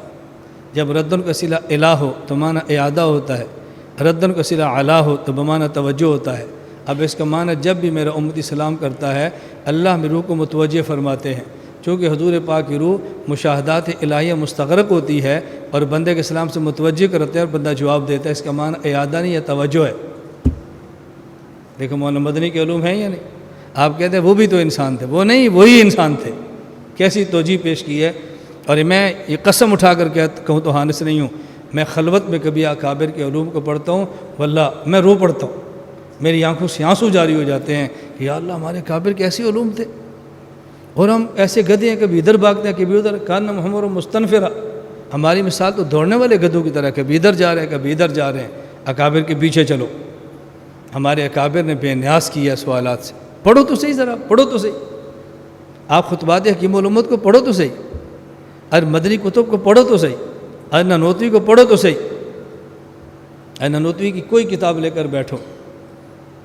A: جب ردن کا صلہ الہ ہو تو معنی اعادہ ہوتا ہے، ردن کا صلہ علا ہو تو بمعنی توجہ ہوتا ہے۔ اب اس کا معنی جب بھی میرا امتی سلام کرتا ہے اللہ میری روح کو متوجہ فرماتے ہیں، چونکہ حضور پاک کی روح مشاہدات الہیہ مستغرق ہوتی ہے اور بندے کے سلام سے متوجہ کرتے ہیں اور بندہ جواب دیتا ہے، اس کا معنی اعادہ نہیں ہے، توجہ ہے۔ دیکھو مولانا مدنی کے علوم ہیں یا نہیں؟ آپ کہتے ہیں وہ بھی تو انسان تھے، وہ نہیں، وہی انسان تھے۔ کیسی توجیہ پیش کی ہے، اور میں یہ قسم اٹھا کر کہوں تو حانث نہیں ہوں، میں خلوت میں کبھی اکابر کے علوم کو پڑھتا ہوں واللہ میں رو پڑھتا ہوں، میری آنکھوں سے آنسو جاری ہو جاتے ہیں کہ یا اللہ ہمارے اکابر کے ایسے علوم تھے، اور ہم ایسے گدھے ہیں، کبھی ادھر بھاگتے ہیں کبھی ادھر، کان محمر مستنفرہ، ہماری مثال تو دوڑنے والے گدھوں کی طرح، کبھی ادھر جا رہے ہیں کبھی ادھر جا رہے ہیں۔ اکابر کے پیچھے چلو، ہمارے اکابر نے بے نیاز کیا سوالات سے۔ پڑھو تو صحیح، ذرا پڑھو تو صحیح، آپ خطبات حکیم الامت کو پڑھو تو صحیح، اور مدنی کتب کو پڑھو تو صحیح، اور نانوتوی کو پڑھو تو صحیح۔ نانوتوی کی کوئی کتاب لے کر بیٹھو،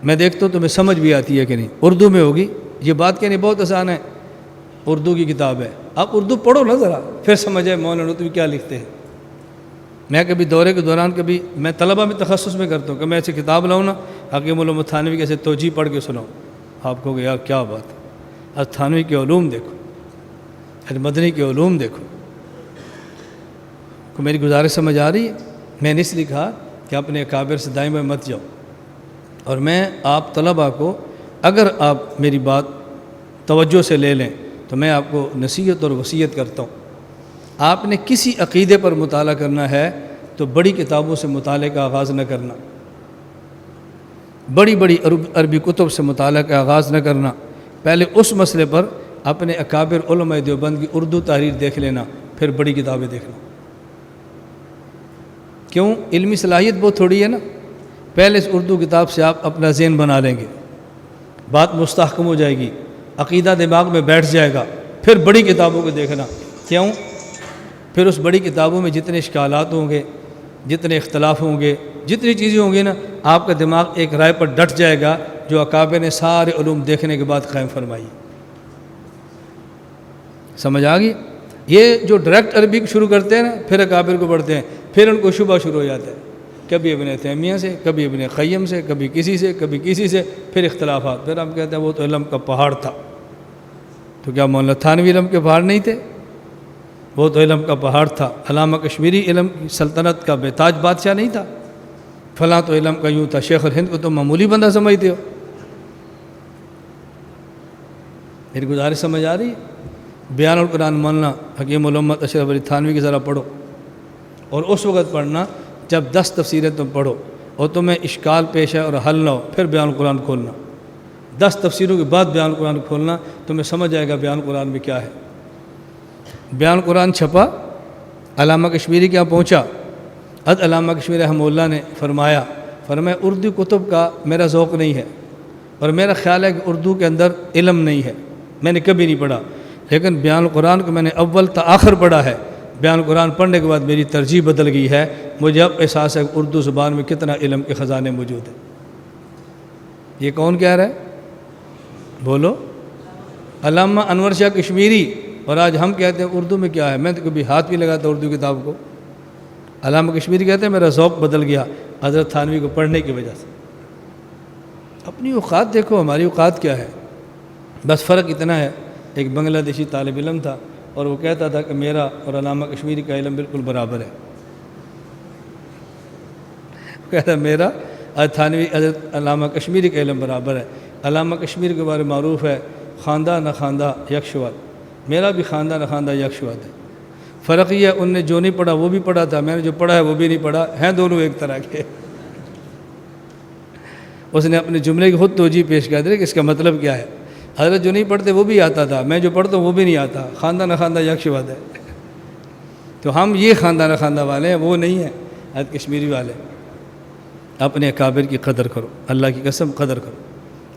A: میں دیکھتا ہوں تمہیں سمجھ بھی آتی ہے کہ نہیں، اردو میں ہوگی، یہ بات کہنی بہت آسان ہے، اردو کی کتاب ہے، آپ اردو پڑھو نا ذرا، پھر سمجھ آئے مولانا نانوتوی کیا لکھتے ہیں۔ میں کبھی دورے کے دوران کبھی میں طلبہ میں تخصص میں کرتا ہوں کہ میں ایسی کتاب لاؤں نا حکیم الامت تھانوی کے ایسے توجیہ پڑھ کے سناؤں، آپ کہو گے یار کیا بات ہے، اب تھانوی کے علوم دیکھو، اب مدنی کے علوم دیکھو۔ کو میری گزارش سمجھ آ رہی ہے؟ میں نے اس لیے کہا کہ اپنے اکابر سے دائیں بائیں مت جاؤ، اور میں آپ طلبہ کو اگر آپ میری بات توجہ سے لے لیں تو میں آپ کو نصیحت اور وصیت کرتا ہوں، آپ نے کسی عقیدے پر مطالعہ کرنا ہے تو بڑی کتابوں سے مطالعے کا آغاز نہ کرنا، بڑی بڑی عربی کتب سے مطالعہ کا آغاز نہ کرنا، پہلے اس مسئلے پر اپنے اکابر علماء دیوبند کی اردو تحریر دیکھ لینا، پھر بڑی کتابیں دیکھنا۔ کیوں؟ علمی صلاحیت بہت تھوڑی ہے نا، پہلے اس اردو کتاب سے آپ اپنا ذہن بنا لیں گے، بات مستحکم ہو جائے گی، عقیدہ دماغ میں بیٹھ جائے گا، پھر بڑی کتابوں کو دیکھنا۔ کیوں؟ پھر اس بڑی کتابوں میں جتنے اشکالات ہوں گے، جتنے اختلاف ہوں گے، جتنی چیزیں ہوں گی نا، آپ کا دماغ ایک رائے پر ڈٹ جائے گا جو اکابر نے سارے علوم دیکھنے کے بعد قائم فرمائی۔ سمجھ آ گئی؟ یہ جو ڈائریکٹ عربی شروع کرتے ہیں نا، پھر اکابر کو پڑھتے ہیں، پھر ان کو شبہ شروع ہو جاتا ہے، کبھی ابن تیمیہ سے، کبھی ابن قیم سے، کبھی کسی سے، کبھی کسی سے، پھر اختلافات، پھر ہم کہتے ہیں وہ تو علم کا پہاڑ تھا۔ تو کیا مولانا تھانوی علم کے پہاڑ نہیں تھے؟ وہ تو علم کا پہاڑ تھا۔ علامہ کشمیری علم کی سلطنت کا بے تاج بادشاہ نہیں تھا، فلاں تو علم کا یوں تھا۔ شیخ الہند کو تو معمولی بندہ سمجھتے ہو۔ میری گزارش سمجھ آ رہی ہے؟ بیان القرآن مولانا حکیم الامت اشرف علی تھانوی کی ذرا پڑھو، اور اس وقت پڑھنا جب 10 تفسیریں تم پڑھو اور تمہیں اشکال پیش ہے اور حل نہ ہو، پھر بیان القرآن کھولنا۔ 10 تفسیروں کے بعد بیان القرآن کھولنا، تمہیں سمجھ آئے گا بیان القرآن میں کیا ہے۔ بیان القرآن چھپا، علامہ کشمیری کے یہاں پہنچا۔ علامہ کشمیری رحمہ اللہ نے فرمایا اردو کتب کا میرا ذوق نہیں ہے، اور میرا خیال ہے کہ اردو کے اندر علم نہیں ہے، میں نے کبھی نہیں پڑھا، لیکن بیان القرآن کو میں نے اول تا آخر پڑھا ہے۔ بیان القرآن پڑھنے کے بعد میری ترجیح بدل گئی ہے، مجھے اب احساس ہے کہ اردو زبان میں کتنا علم کے خزانے موجود ہیں۔ یہ کون کہہ رہا ہے؟ بولو۔ علامہ انور شاہ کشمیری۔ اور آج ہم کہتے ہیں اردو میں کیا ہے، میں تو کبھی ہاتھ بھی لگاتا اردو کتاب کو۔ علامہ کشمیری کہتے ہیں میرا ذوق بدل گیا حضرت تھانوی کو پڑھنے کی وجہ سے۔ اپنی اوقات دیکھو، ہماری اوقات کیا ہے، بس فرق اتنا ہے۔ ایک بنگلہ دیشی طالب علم تھا اور وہ کہتا تھا کہ میرا اور علامہ کشمیری کا علم بالکل برابر ہے۔ کہتا میرا اور تھانوی حضرت علامہ کشمیری کا علم برابر ہے۔ علامہ کشمیری کے بارے میں معروف ہے خواندہ نہ خواندہ یکشواد، میرا بھی خواندہ نہ خواندہ یکشواد ہے۔ فرق یہ ہے ان نے جو نہیں پڑھا وہ بھی پڑھا تھا، میں نے جو پڑھا ہے وہ بھی نہیں پڑھا، ہیں دونوں ایک طرح کے۔ اس نے اپنے جملے کی خود توجیہ پیش کر دی کہ اس کا مطلب کیا ہے۔ حضرت جو نہیں پڑھتے وہ بھی آتا تھا، میں جو پڑھتا ہوں وہ بھی نہیں آتا، خواندہ نہ خواندہ یکشواد ہے۔ تو ہم یہ خواندہ نہ خواندہ والے ہیں، وہ نہیں ہیں حضرت کشمیری والے۔ اپنے اکابر کی قدر کرو، اللہ کی قسم قدر کرو۔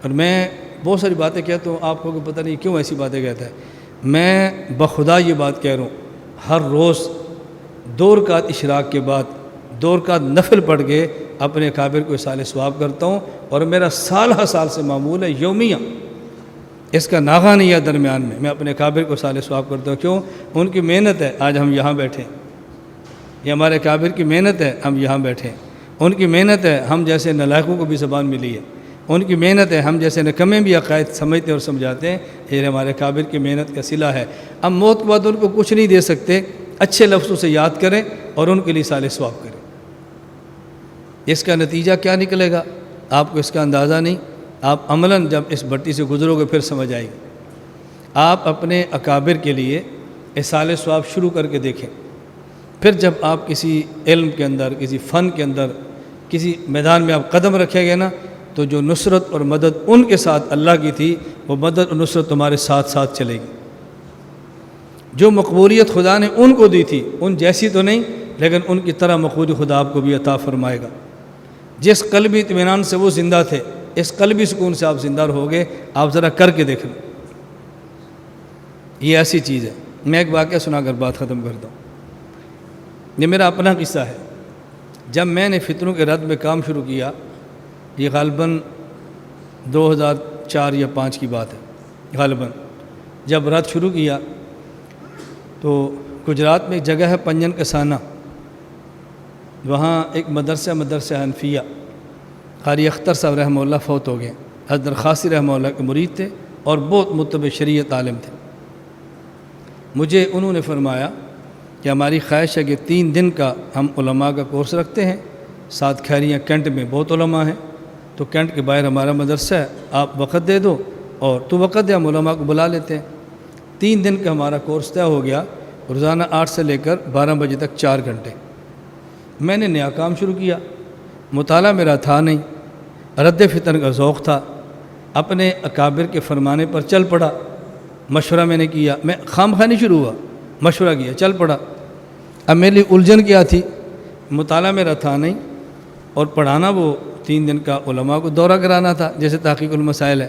A: اور میں بہت ساری باتیں کہتا ہوں، آپ کو پتہ نہیں کیوں ایسی باتیں کہتا ہے۔ میں بخدا یہ بات کہہ رہا ہوں، ہر روز 2 رکعت اشراق کے بعد 2 رکعت نفل پڑھ کے اپنے اکابر کو اصال ثواب کرتا ہوں، اور میرا سال ہر سال سے معمول ہے یومیہ، اس کا ناغہ نہیں ہے درمیان میں اپنے اکابر کو اصال ثواب کرتا ہوں۔ کیوں؟ ان کی محنت ہے آج ہم یہاں بیٹھے ہیں، یہ ہمارے اکابر کی محنت ہے ہم یہاں بیٹھے ہیں، ان کی محنت ہے ہم جیسے نالائقوں کو بھی زبان ملی ہے، ان کی محنت ہے ہم جیسے نکمے بھی عقائد سمجھتے اور سمجھاتے ہیں، یہ ہمارے اکابر کی محنت کا صلہ ہے۔ اب موت کے بعد ان کو کچھ نہیں دے سکتے، اچھے لفظوں سے یاد کریں اور ان کے لیے اصال ثواب کریں۔ اس کا نتیجہ کیا نکلے گا آپ کو اس کا اندازہ نہیں، آپ عملاً جب اس بھٹی سے گزرو گے پھر سمجھ آئے گی۔ آپ اپنے اکابر کے لیے اصال ثواب شروع کر کے دیکھیں، پھر جب آپ کسی علم کے اندر، کسی فن کے اندر، کسی میدان میں آپ قدم رکھیں گے نا، تو جو نصرت اور مدد ان کے ساتھ اللہ کی تھی، وہ مدد اور نصرت تمہارے ساتھ ساتھ چلے گی۔ جو مقبولیت خدا نے ان کو دی تھی، ان جیسی تو نہیں، لیکن ان کی طرح مقبولی خدا آپ کو بھی عطا فرمائے گا۔ جس قلبی اطمینان سے وہ زندہ تھے، اس قلبی سکون سے آپ زندہ رہو گے۔ آپ ذرا کر کے دیکھ لیں، یہ ایسی چیز ہے۔ میں ایک واقعہ سنا کر بات ختم کرتا ہوں۔ یہ میرا اپنا قصہ ہے۔ جب میں نے فتنوں کے رد میں کام شروع کیا، یہ غالباً 2004 یا 5 کی بات ہے غالباً، جب رد شروع کیا تو گجرات میں ایک جگہ ہے پنجن کسانہ، وہاں ایک مدرسہ حنفیہ، قاری اختر صاحب رحمہ اللہ فوت ہو گئے، حضرت خاصی رحمہ اللہ کے مرید تھے اور بہت متبع شریعت عالم تھے۔ مجھے انہوں نے فرمایا کہ ہماری خواہش ہے کہ 3 دن کا ہم علماء کا کورس رکھتے ہیں، 7 کھیریاں کینٹ میں بہت علماء ہیں، تو کینٹ کے باہر ہمارا مدرسہ ہے، آپ وقت دے دو اور تو وقت دے، ہم علماء کو بلا لیتے ہیں۔ 3 دن کا ہمارا کورس طے ہو گیا، روزانہ 8 سے لے کر 12 بجے تک 4 گھنٹے۔ میں نے نیا کام شروع کیا، مطالعہ میرا تھا نہیں، رد فتن کا ذوق تھا، اپنے اکابر کے فرمانے پر چل پڑا۔ مشورہ میں نے کیا، میں خام خواہ نہیں شروع ہوا، مشورہ کیا، چل پڑا۔ اب میرے لیے الجھن کیا تھی، مطالعہ میرا تھا نہیں، اور پڑھانا وہ 3 دن کا علماء کو دورہ کرانا تھا، جیسے تحقیق المسائل ہے،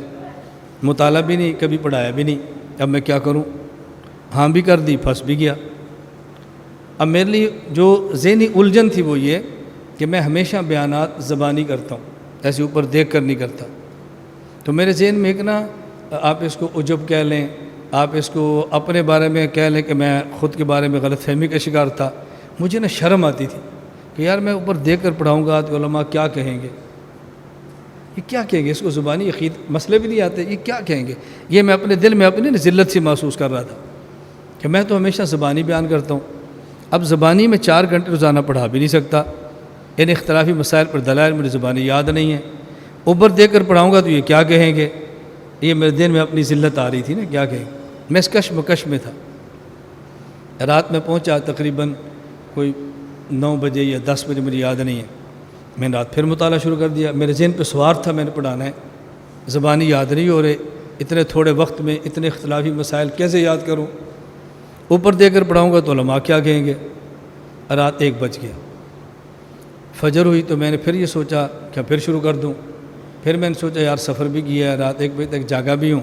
A: مطالعہ بھی نہیں، کبھی پڑھایا بھی نہیں۔ اب میں کیا کروں؟ ہاں بھی کر دی، پھنس بھی گیا۔ اب میرے لیے جو ذہنی الجھن تھی وہ یہ کہ میں ہمیشہ بیانات زبانی کرتا ہوں، ایسے اوپر دیکھ کر نہیں کرتا۔ تو میرے ذہن میں ایک نا، آپ اس کو عجب کہہ لیں، آپ اس کو اپنے بارے میں کہہ لیں کہ میں خود کے بارے میں غلط فہمی کا شکار تھا۔ مجھے نا شرم آتی تھی کہ یار میں اوپر دیکھ کر پڑھاؤں گا تو علماء کیا کہیں گے، یہ کیا کہیں گے، اس کو زبانی عقید مسئلے بھی نہیں آتے، یہ کیا کہیں گے، یہ میں اپنے دل میں اپنی ذلت سے محسوس کر رہا تھا۔ کہ میں تو ہمیشہ زبانی بیان کرتا ہوں، اب زبانی میں 4 گھنٹے روزانہ پڑھا بھی نہیں سکتا، ان اختلافی مسائل پر دلائل مجھے زبانی یاد نہیں ہے، اوپر دے کر پڑھاؤں گا تو یہ کیا کہیں گے، یہ میرے دل میں اپنی ذلت آ رہی تھی نا، کیا کہیں گے، میں اس کشمکش میں تھا۔ رات میں پہنچا تقریباً کوئی 9 بجے یا 10 بجے، مجھے یاد نہیں ہے، میں نے رات پھر مطالعہ شروع کر دیا، میرے ذہن پہ سوار تھا میں نے پڑھانا ہے، زبانی یاد نہیں ہو رہے، اتنے تھوڑے وقت میں اتنے اختلافی مسائل کیسے یاد کروں، اوپر دے کر پڑھاؤں گا تو علماء کیا کہیں گے۔ رات 1 بج گیا، فجر ہوئی تو میں نے پھر یہ سوچا کہ پھر شروع کر دوں، پھر میں نے سوچا یار سفر بھی کیا ہے، رات 1 بجے تک جاگا بھی ہوں،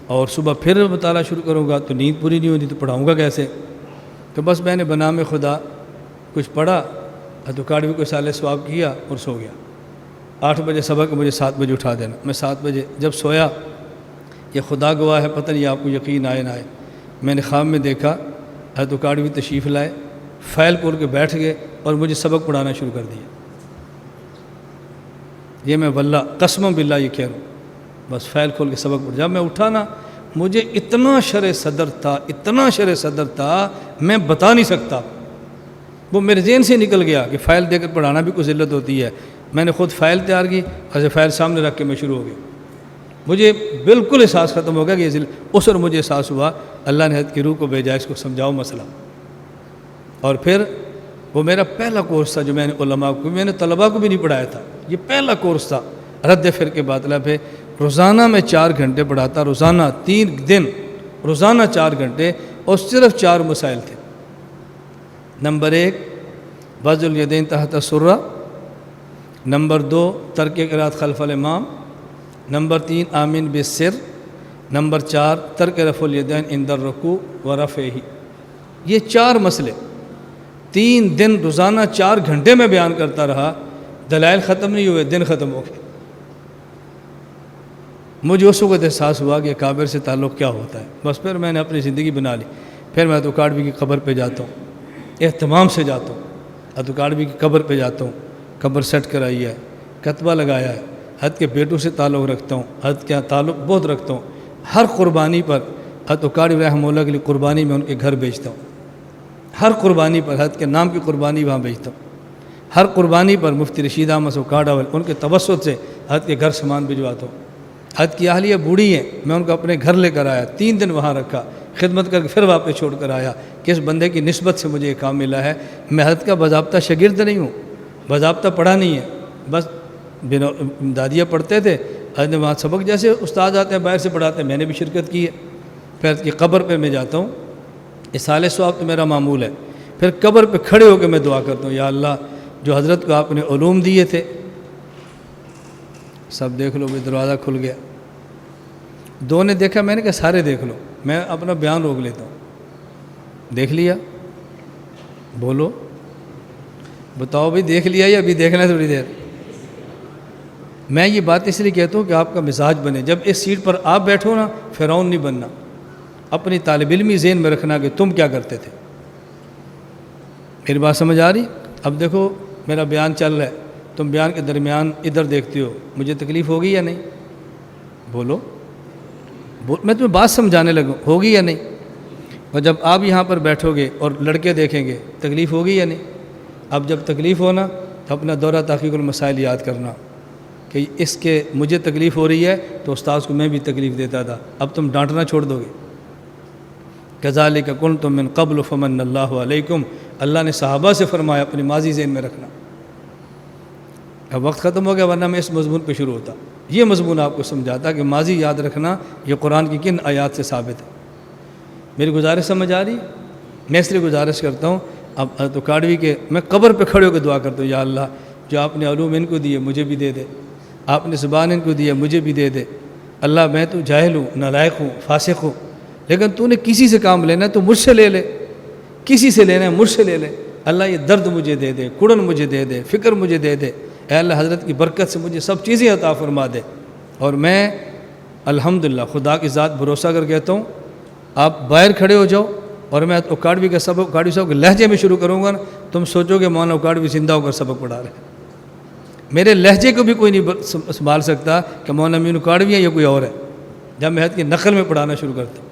A: اور صبح پھر مطالعہ شروع کروں گا تو نیند پوری نہیں ہوتی، تو پڑھاؤں گا کیسے۔ تو بس میں نے بنام خدا کچھ پڑھا، ادوکاڑوی کو سال ثواب کیا اور سو گیا۔ 8 بجے سبق مجھے 7 بجے اٹھا دینا، میں 7 بجے جب سویا، یہ خدا گواہ ہے، پتہ نہیں آپ کو یقین آئے نہ آئے، میں نے خواب میں دیکھا ادوکاڑوی تشریف لائے، فائل کھول کے بیٹھ گئے اور مجھے سبق پڑھانا شروع کر دیا۔ یہ میں واللہ قسم باللہ یہ کہہ رہا ہوں، بس فائل کھول کے سبق پڑھا۔ جب میں اٹھا نا، مجھے اتنا شرح صدر تھا، اتنا شرح صدر تھا، میں بتا نہیں سکتا، وہ میرے ذہن سے نکل گیا کہ فائل دے کر پڑھانا بھی کوئی ذلت ہوتی ہے۔ میں نے خود فائل تیار کی، ایسے فائل سامنے رکھ کے میں شروع ہو گیا، مجھے بالکل احساس ختم ہو گیا کہ یہ ذلت، اس اور مجھے احساس ہوا اللہ نے حضرت کی روح کو بھیجا، اس کو سمجھاؤ مسئلہ۔ اور پھر وہ میرا پہلا کورس تھا جو میں نے علماء کو، میں نے طلباء کو بھی نہیں پڑھایا تھا، یہ پہلا کورس تھا رد فرقے باطلہ پہ۔ روزانہ میں 4 گھنٹے پڑھاتا، روزانہ 3 دن، روزانہ 4 گھنٹے، اور صرف 4 مسائل تھے۔ نمبر 1 وضع الیدین تحت السرہ، نمبر 2 ترک قرات خلف الامام، نمبر 3 آمین بالسر، نمبر 4 ترک رفع الیدین عند الرکوع ورفعہ۔ یہ 4 مسئلے 3 دن روزانہ 4 گھنٹے میں بیان کرتا رہا، دلائل ختم نہیں ہوئے، دن ختم ہو گئے۔ مجھے اس وقت احساس ہوا کہ کابر سے تعلق کیا ہوتا ہے، بس پھر میں نے اپنی زندگی بنا لی۔ پھر میں ادوکاڑوی کی قبر پہ جاتا ہوں، اہتمام سے جاتا ہوں، ادوکاڑوی کی قبر پہ جاتا ہوں، قبر سیٹ کرائی ہے، کتبہ لگایا ہے، حد کے بیٹوں سے تعلق رکھتا ہوں، حد کے تعلق بہت رکھتا ہوں، ہر قربانی پر ادوکاڑوی رحمہ اللہ کے لیے قربانی میں ان کے گھر بیچتا ہوں، ہر قربانی پر حد کے نام کی قربانی وہاں بیچتا ہوں، ہر قربانی پر مفتی رشید احمد صاحب کاڈاول ان کے توسط سے حد کے گھر سامان بھجواتا ہوں۔ حد کی اہلیہ بوڑھی ہیں، میں ان کو اپنے گھر لے کر آیا، 3 دن وہاں رکھا، خدمت کر کے پھر واپس چھوڑ کر آیا کہ اس بندے کی نسبت سے مجھے یہ کام ملا ہے۔ میں حد کا باضابطہ شاگرد نہیں ہوں، باضابطہ پڑھا نہیں ہے، بس دادیاں پڑھتے تھے، حد نے وہاں سبق جیسے استاد آتے ہیں باہر سے پڑھاتے ہیں، میں نے بھی شرکت کی ہے۔ پھر حد کی قبر پہ میں جاتا ہوں، اصالِ ثواب تو میرا معمول ہے، پھر قبر پہ کھڑے ہو کے میں دعا کرتا ہوں، یا اللہ جو حضرت کو آپ نے علوم دیے تھے، سب دیکھ لو، بھی دروازہ کھل گیا، 2 نے دیکھا، میں نے کہا سارے دیکھ لو، میں اپنا بیان روک لیتا ہوں۔ دیکھ لیا؟ بولو، بتاؤ بھائی دیکھ لیا یا ابھی دیکھنا ہے تھوڑی دیر؟ میں یہ بات اس لیے کہتا ہوں کہ آپ کا مزاج بنے، جب اس سیٹ پر آپ بیٹھو نا، فرعون نہیں بننا، اپنی طالب علمی ذہن میں رکھنا کہ تم کیا کرتے تھے۔ میری بات سمجھ آ رہی؟ اب دیکھو میرا بیان چل رہا ہے، تم بیان کے درمیان ادھر دیکھتے ہو، مجھے تکلیف ہوگی یا نہیں؟ بولو، میں تمہیں بات سمجھانے لگوں، ہوگی یا نہیں؟ اور جب آپ یہاں پر بیٹھو گے اور لڑکے دیکھیں گے، تکلیف ہوگی یا نہیں؟ اب جب تکلیف ہونا تو اپنا دورہ تحقیق المسائل یاد کرنا کہ اس کے مجھے تکلیف ہو رہی ہے تو استاذ کو میں بھی تکلیف دیتا تھا، اب تم ڈانٹنا چھوڑ دو گے۔ کذالک کنتم من قبل فمن اللہ علیکم، اللہ نے صحابہ سے فرمایا، اپنی ماضی ذہن میں رکھنا۔ اب وقت ختم ہو گیا، ورنہ میں اس مضمون پہ شروع ہوتا، یہ مضمون آپ کو سمجھاتا کہ ماضی یاد رکھنا یہ قرآن کی کن آیات سے ثابت ہے۔ میری گزارش سمجھ آ رہی؟ میں اس لیے گزارش کرتا ہوں، اب ادوکاڑوی کے میں قبر پہ کھڑے ہو کے دعا کرتا ہوں، یا اللہ جو آپ نے علوم ان کو دیے مجھے بھی دے دے، آپ نے زبان ان کو دی ہے مجھے بھی دے دے۔ اللہ میں تو جاہل ہوں، نالائق ہوں، فاسق ہوں، لیکن تو نے کسی سے کام لینا ہے تو مجھ سے لے لے، کسی سے لینا ہے مجھ سے لے لے۔ اللہ یہ درد مجھے دے دے، کڑن مجھے دے دے، فکر مجھے دے دے، اے اللہ حضرت کی برکت سے مجھے سب چیزیں عطا فرما دے۔ اور میں الحمدللہ خدا کی ذات بھروسہ کر کہتا ہوں، آپ باہر کھڑے ہو جاؤ اور میں اکاڑوی کا سبق اکاڑوی صاحب کے لہجے میں شروع کروں گا نا، تم سوچو کہ مولانا اکاڑوی زندہ ہو کر سبق پڑھا رہے ہیں۔ میرے لہجے کو بھی کوئی نہیں سنبھال سکتا کہ مولانا امین اکاڑوی ہے یا کوئی اور ہے، جب میں حد کی نقل میں پڑھانا شروع کرتا ہوں۔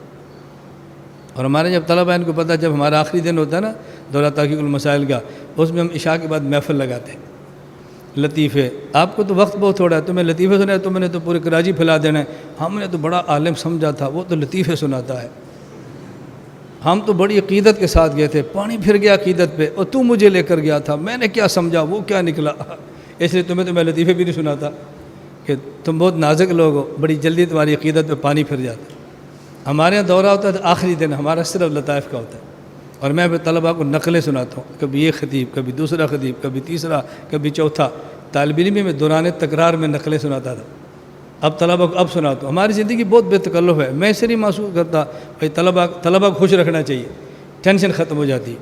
A: اور ہمارے جب طلبہ ان کو پتہ، جب ہمارا آخری دن ہوتا ہے نا دورہ تحقیق المسائل کا، اس میں ہم عشاء کے بعد محفل لگاتے ہیں، لطیفے. آپ کو تو وقت بہت تھوڑا ہے، تمہیں لطیفے سنا ہے، تم نے تو پورے کراچی پھیلا دینا ہے. ہم نے تو بڑا عالم سمجھا تھا، وہ تو لطیفے سناتا ہے. ہم تو بڑی عقیدت کے ساتھ گئے تھے، پانی پھر گیا عقیدت پہ، اور تو مجھے لے کر گیا تھا، میں نے کیا سمجھا وہ کیا نکلا. اس لیے تمہیں تو میں لطیفے بھی نہیں سناتا کہ تم بہت نازک لوگ ہو، بڑی جلدی تمہاری عقیدت پہ پانی پھر جاتا. ہمارے یہاں دورہ ہوتا ہے تو آخری دن ہمارا صرف لطائف کا ہوتا ہے، اور میں پھر طلباء کو نقلیں سناتا ہوں، کبھی یہ خطیب، کبھی دوسرا خطیب، کبھی تیسرا، کبھی چوتھا. طالب علم میں دوران تکرار میں نقلیں سناتا تھا. اب طلباء کو اب سناتا ہوں. ہماری زندگی بہت بے تکلف ہے. میں اسے نہیں محسوس کرتا بھائی طلباء کو خوش رکھنا چاہیے، ٹینشن ختم ہو جاتی.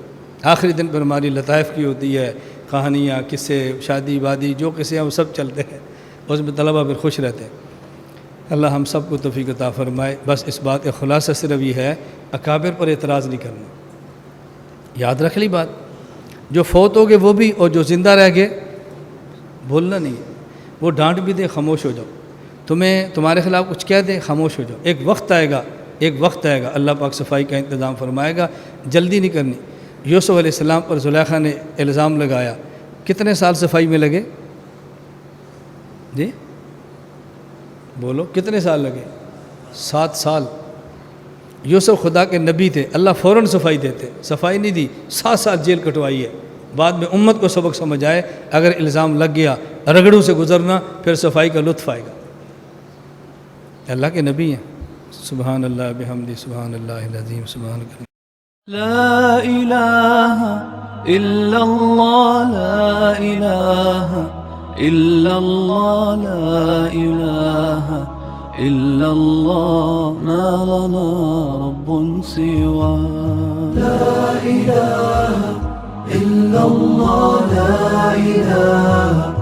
A: آخری دن پر ہماری لطائف کی ہوتی ہے، کہانیاں، قصے، شادی وادی، جو قصے ہیں وہ سب چلتے ہیں، اس میں طلباء پھر خوش رہتے ہیں. اللہ ہم سب کو توفیق عطا فرمائے. بس اس بات کا خلاصہ صرف یہ ہے، اکابر پر اعتراض نہیں کرنا. یاد رکھ لی بات، جو فوت ہو گئے وہ بھی، اور جو زندہ رہ گئے بولنا نہیں ہے. وہ ڈانٹ بھی دے خاموش ہو جاؤ، تمہارے خلاف کچھ کہہ دے خاموش ہو جاؤ. ایک وقت آئے گا اللہ پاک صفائی کا انتظام فرمائے گا. جلدی نہیں کرنی. یوسف علیہ السلام پر زلیخا نے الزام لگایا، کتنے سال صفائی میں لگے؟ جی بولو، کتنے سال لگے؟ 7 سال. یوسف خدا کے نبی تھے، اللہ فوراً صفائی دیتے، صفائی نہیں دی، 7 سال جیل کٹوائی ہے. بعد میں امت کو سبق سمجھ آئے، اگر الزام لگ گیا رگڑوں سے گزرنا، پھر صفائی کا لطف آئے گا. اللہ کے نبی ہیں. سبحان اللہ بحمدہ، سبحان اللہ العظیم، سبحان اللہ.
B: لا إله إلا الله، لا إله إلا الله، لا إله إلا الله، ما لنا رب سواه. لا إله إلا الله، لا إله